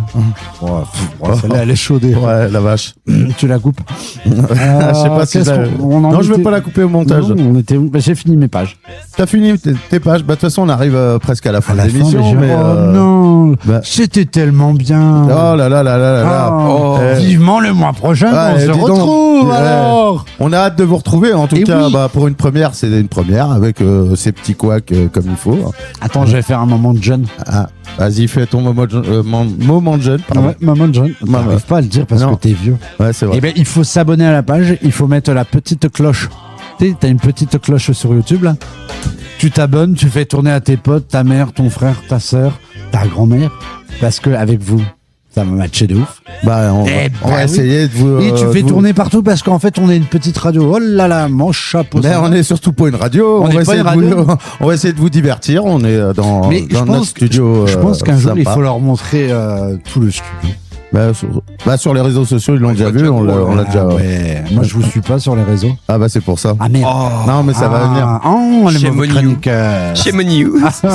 Speaker 2: Celle-là, elle est chaude.
Speaker 1: Ouais, la vache.
Speaker 2: Tu la coupes.
Speaker 1: Je sais pas si
Speaker 2: qu'est-ce
Speaker 1: ça-
Speaker 2: qu'on en
Speaker 1: Non, je vais
Speaker 2: était-
Speaker 1: pas la couper au montage.
Speaker 2: Non, on était où Bah, j'ai fini mes pages.
Speaker 1: T'as fini tes pages. Bah, de toute façon, on arrive presque à la fin
Speaker 2: À
Speaker 1: de
Speaker 2: la fin,
Speaker 1: l'émission.
Speaker 2: mais
Speaker 1: Mais,
Speaker 2: oh non,
Speaker 1: bah.
Speaker 2: c'était tellement bien.
Speaker 1: Oh là là là là là là.
Speaker 2: Oh,
Speaker 1: Eh.
Speaker 2: vivement le mois prochain,
Speaker 1: Ouais,
Speaker 2: on se
Speaker 1: dis donc.
Speaker 2: retrouve
Speaker 1: Ouais.
Speaker 2: alors.
Speaker 1: On a hâte de vous retrouver. En tout
Speaker 2: Et
Speaker 1: cas,
Speaker 2: oui.
Speaker 1: bah, pour une première, c'est une première avec ces petits couacs comme il faut.
Speaker 2: Attends, je vais faire un moment de jeune.
Speaker 1: Ah, vas-y, fais ton moment de jeune. pardon.
Speaker 2: Ouais, moment de jeune.
Speaker 1: Maman.
Speaker 2: T'arrives pas à le dire parce
Speaker 1: Non.
Speaker 2: que t'es vieux.
Speaker 1: Ouais, c'est vrai.
Speaker 2: Eh ben, il faut s'abonner à la page, il faut mettre la petite cloche. Tu sais, t'as une petite cloche sur YouTube là. Tu t'abonnes, tu fais tourner à tes potes, ta mère, ton frère, ta sœur, ta grand-mère. Parce que avec vous, ça va matcher de ouf.
Speaker 1: Bah, on va
Speaker 2: oui.
Speaker 1: essayer de vous.
Speaker 2: Et tu fais
Speaker 1: de vous-
Speaker 2: tourner partout parce qu'en fait, on est une petite radio. Oh là là, mon chapeau.
Speaker 1: Mais on est surtout pas une radio.
Speaker 2: On
Speaker 1: On
Speaker 2: n'est
Speaker 1: va,
Speaker 2: pas
Speaker 1: essayer
Speaker 2: une
Speaker 1: de
Speaker 2: radio.
Speaker 1: vous, on va essayer de vous divertir. On est dans,
Speaker 2: Mais je
Speaker 1: dans notre
Speaker 2: pense,
Speaker 1: studio.
Speaker 2: je pense qu'un jour, il
Speaker 1: sympa.
Speaker 2: faut leur montrer tout le studio.
Speaker 1: Sur les réseaux sociaux, ils l'ont déjà vu. On l'a déjà.
Speaker 2: Ouais. Moi, je vous suis pas sur les réseaux.
Speaker 1: Ah bah c'est pour ça.
Speaker 2: Ah merde.
Speaker 1: Non mais ça va venir.
Speaker 2: Oh, les
Speaker 3: Chez
Speaker 2: mauvais
Speaker 3: Monu.
Speaker 2: chroniqueurs.
Speaker 3: Chez Menu.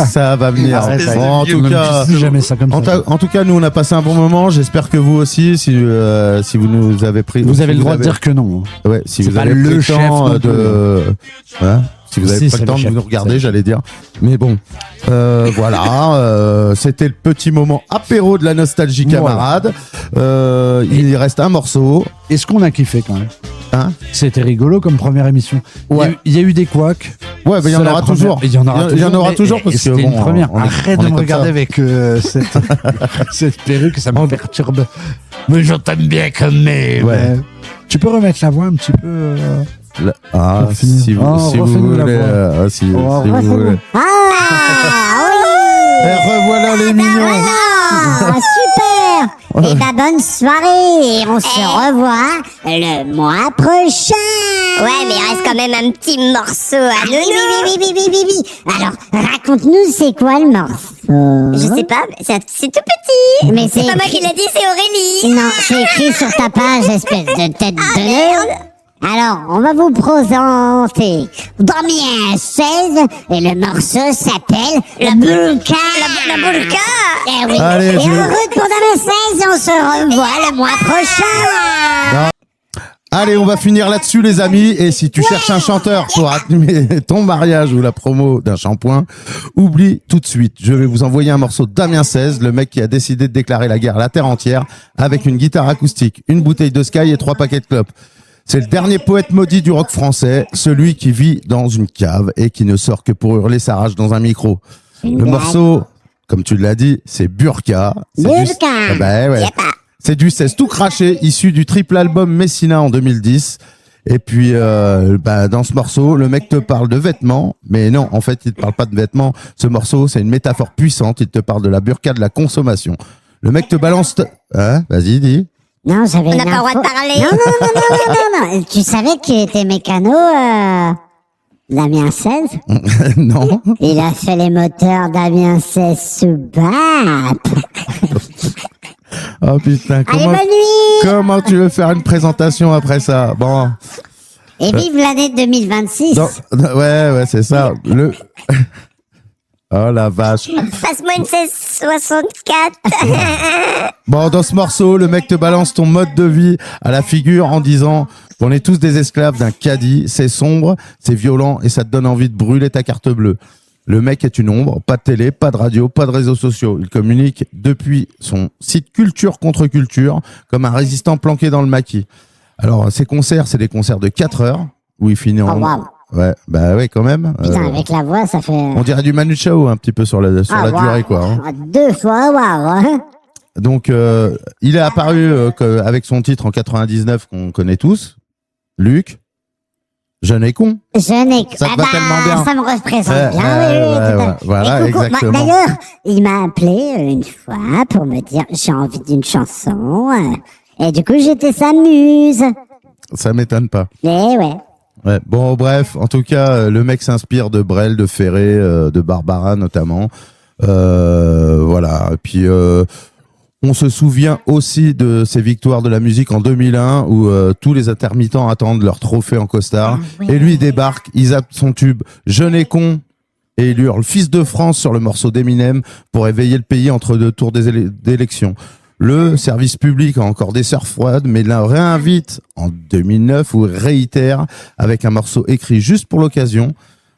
Speaker 1: Ça va venir.
Speaker 2: Ah, ça y est.
Speaker 1: Bon, en tout
Speaker 2: Même
Speaker 1: cas,
Speaker 2: si jamais ça comme ça.
Speaker 1: en tout cas, nous on a passé un bon moment. J'espère que vous aussi, si vous nous avez pris.
Speaker 2: Vous
Speaker 1: si
Speaker 2: avez le droit de dire que non.
Speaker 1: Ouais, si
Speaker 2: C'est
Speaker 1: vous
Speaker 2: pas
Speaker 1: avez
Speaker 2: le
Speaker 1: pris le
Speaker 2: chef
Speaker 1: temps
Speaker 2: non
Speaker 1: de. Hein Si vous avez
Speaker 2: Si,
Speaker 1: pas
Speaker 2: c'est
Speaker 1: le temps
Speaker 2: le
Speaker 1: de
Speaker 2: chef,
Speaker 1: nous
Speaker 2: c'est
Speaker 1: regarder,
Speaker 2: le
Speaker 1: j'allais dire. Mais bon, voilà. C'était le petit moment apéro de la nostalgie camarade. Il reste un morceau.
Speaker 2: Est-ce qu'on a kiffé quand même?
Speaker 1: Hein?
Speaker 2: C'était rigolo comme première émission.
Speaker 1: Ouais.
Speaker 2: Il y a eu des couacs.
Speaker 1: Ouais, mais il y en aura toujours.
Speaker 2: Il y en aura
Speaker 1: mais-
Speaker 2: toujours parce que
Speaker 1: c'était
Speaker 2: une
Speaker 1: bon,
Speaker 2: première.
Speaker 1: on est-
Speaker 2: Arrête
Speaker 1: on
Speaker 2: de
Speaker 1: est
Speaker 2: me
Speaker 1: comme
Speaker 2: regarder
Speaker 1: ça.
Speaker 2: avec cette perruque, ça me perturbe. Mais je t'aime bien comme mais.
Speaker 1: Ouais.
Speaker 2: Tu peux remettre la voix un petit peu.
Speaker 1: Ah,
Speaker 2: Pour finir.
Speaker 1: si vous,
Speaker 2: Ah,
Speaker 1: si vous
Speaker 2: refais-nous la
Speaker 1: voulez.
Speaker 2: voix.
Speaker 1: Si
Speaker 2: Oh,
Speaker 1: vous
Speaker 2: refais-nous.
Speaker 1: voulez.
Speaker 8: Ah oui.
Speaker 1: Et revoilà les mignons.
Speaker 8: Ah, super. Et bonne soirée. Et on se revoit le mois prochain.
Speaker 9: Ouais, mais il reste quand même un petit morceau à nous.
Speaker 8: Oui. Alors, raconte-nous, c'est quoi le morceau?
Speaker 9: Je sais pas, c'est tout petit.
Speaker 8: Mais
Speaker 9: c'est pas moi qui l'a dit, c'est Aurélie.
Speaker 8: Non, c'est écrit sur ta page, espèce de tête de
Speaker 9: merde.
Speaker 8: nœud. Alors, on va vous présenter Damien 16 et le morceau s'appelle La Boulka.
Speaker 9: La Boulka.
Speaker 8: Eh oui.
Speaker 1: Allez,
Speaker 8: et
Speaker 1: je-
Speaker 8: en route pour Damien 16, on se revoit le mois prochain.
Speaker 1: Allez, on va finir là-dessus, les amis. Et si tu cherches un chanteur pour animer ton mariage ou la promo d'un shampoing, oublie tout de suite. Je vais vous envoyer un morceau de Damien 16, le mec qui a décidé de déclarer la guerre à la terre entière avec une guitare acoustique, une bouteille de Sky et 3 paquets de clopes. C'est le dernier poète maudit du rock français, celui qui vit dans une cave et qui ne sort que pour hurler sa rage dans un micro. Le morceau, comme tu l'as dit, c'est Burqa. C'est
Speaker 8: Burqa.
Speaker 1: Ah bah ouais. C'est du 16 tout craché, issu du triple album Messina en 2010. Et puis, dans ce morceau, le mec te parle de vêtements, mais non, en fait, il te parle pas de vêtements. Ce morceau, c'est une métaphore puissante. Il te parle de la burqa de la consommation. Le mec te balance... Hein? Vas-y, dis.
Speaker 8: Non, j'avais
Speaker 9: On n'a
Speaker 8: une
Speaker 9: pas le droit de
Speaker 8: info.
Speaker 9: parler.
Speaker 8: Non. Tu savais qu'il était mécano, Damien 16?
Speaker 1: Non.
Speaker 8: Il a fait les moteurs Damien 16 sous BAP.
Speaker 1: Oh putain,
Speaker 8: Allez, bonne nuit.
Speaker 1: comment tu veux faire une présentation après ça? Bon.
Speaker 8: Et vive l'année 2026.
Speaker 1: Ouais, c'est ça. Oh la vache.
Speaker 9: Passe-moi une 1664.
Speaker 1: Bon, dans ce morceau, le mec te balance ton mode de vie à la figure en disant qu'on est tous des esclaves d'un caddie, c'est sombre, c'est violent et ça te donne envie de brûler ta carte bleue. Le mec est une ombre, pas de télé, pas de radio, pas de réseaux sociaux. Il communique depuis son site Culture contre Culture comme un résistant planqué dans le maquis. Alors, ses concerts, c'est des concerts de 4 heures où il finit en...
Speaker 8: Oh, wow.
Speaker 1: Ouais, bah ouais, quand même.
Speaker 8: Putain, avec la voix, ça fait...
Speaker 1: On dirait du Manu Chao un petit peu sur la
Speaker 8: wow.
Speaker 1: durée, quoi. Hein.
Speaker 8: 2 fois, waouh. Hein.
Speaker 1: Donc, il est apparu avec son titre en 99 qu'on connaît tous, Luc, Jeune et con.
Speaker 8: Jeune et con.
Speaker 1: Ça te va tellement bien.
Speaker 8: Ça me représente bien, oui, tout à fait.
Speaker 1: Voilà,
Speaker 8: Et coucou,
Speaker 1: exactement.
Speaker 8: D'ailleurs, il m'a appelé une fois pour me dire j'ai envie d'une chanson. Et du coup, j'étais sa muse.
Speaker 1: Ça m'étonne pas.
Speaker 8: Et ouais.
Speaker 1: Ouais. Bon, bref, en tout cas, le mec s'inspire de Brel, de Ferré, de Barbara notamment. Voilà. Et puis, on se souvient aussi de ces victoires de la musique en 2001 où tous les intermittents attendent leur trophée en costard. Et lui, il débarque, il zappe son tube Jeune et con et il hurle Fils de France sur le morceau d'Eminem pour éveiller le pays entre deux tours d'élections. Le service public a encore des sœurs froides, mais la réinvite en 2009 ou réitère avec un morceau écrit juste pour l'occasion.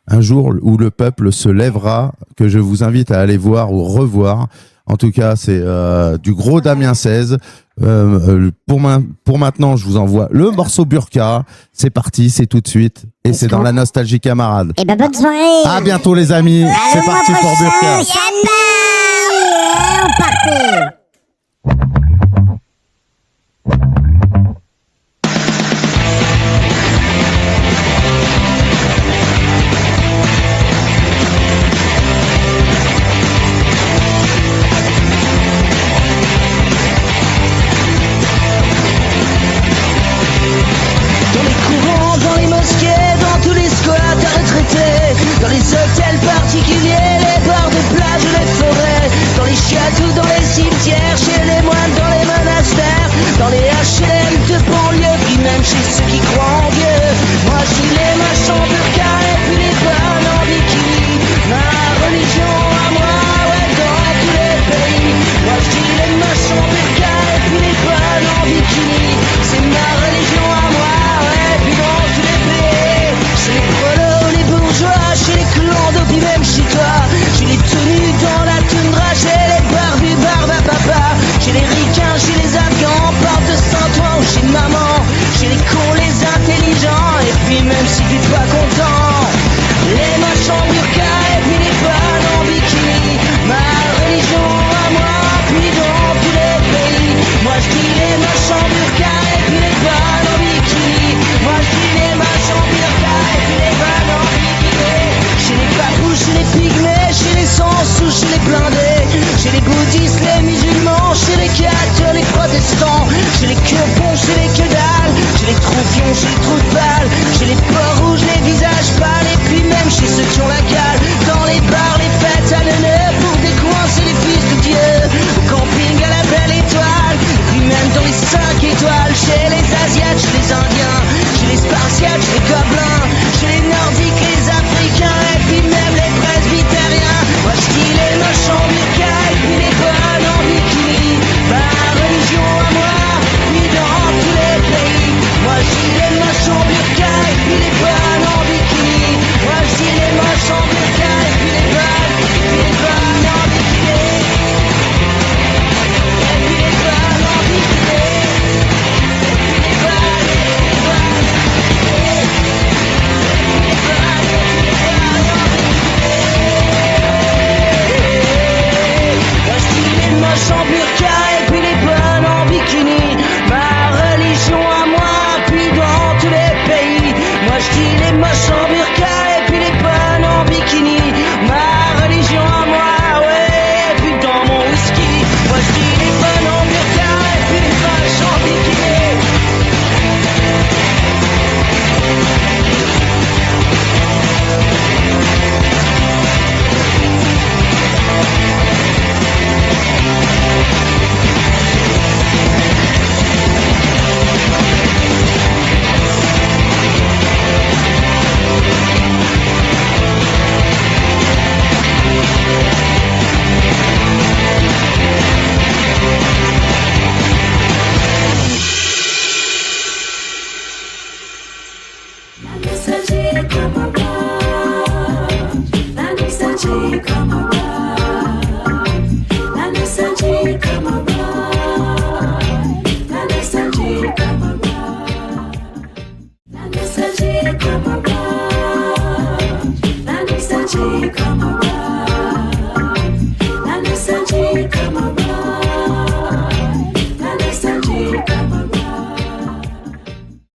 Speaker 1: Un jour où le peuple se lèvera, que je vous invite à aller voir ou revoir. En tout cas, c'est du gros Damien 16. Pour maintenant, je vous envoie le morceau Burqa. C'est parti, c'est tout de suite. Et c'est dans la nostalgie camarade.
Speaker 8: Et bonne soirée.
Speaker 1: À bientôt les amis. C'est parti pour Burqa.
Speaker 8: On partit.
Speaker 10: Dans les courants, dans les mosquées, dans tous les squats retraités, dans les hôtels particuliers, les bords de plage, les forêts, dans les châteaux, dans les cimetières, chez les moines, dans les monastères, dans les HLM de banlieue, puis même chez ceux qui croient en Dieu. Moi j'y les marches en burqa et puis les bonnes en bikini. Ma religion à moi, ouais, dans tous les pays. Moi j'y les marches en burqa et puis les bonnes en bikini. C'est ma religion à moi, ouais, puis dans tous les pays. Chez les prolos, les bourgeois.
Speaker 16: pions, chez les trous de balles, chez les porcs rouges, les visages pâles, et puis même chez ceux qui ont la cale. Dans les bars, les fêtes à l'honneur, pour décoincer les fils de Dieu. Au camping à la belle étoile, et puis même dans les 5 étoiles, chez les Asiates, chez les Indiens, chez les Spartiates, chez les Gobelins, chez les Nordiques, les Africains, et puis même les presbytériens. Moi je dis les moches en burqa, et puis les bonnes en bikini. Ma religion à moi, puis dans tous les pays. Moi je dis les moches en burqa, et puis les bonnes en bikini. Moi je dis les moches en burqa, et puis les bonnes en bikini. Et puis les bonnes en bikini. Moches en burqa et puis les bonnes en bikini. Ma religion à moi, puis dans tous les pays. Moi je dis les moches en burqa et puis les bonnes en bikini. Ma religion à moi, ouais, et puis dans mon whisky. Moi je dis les bonnes en burqa et puis les moches en bikini.
Speaker 17: Come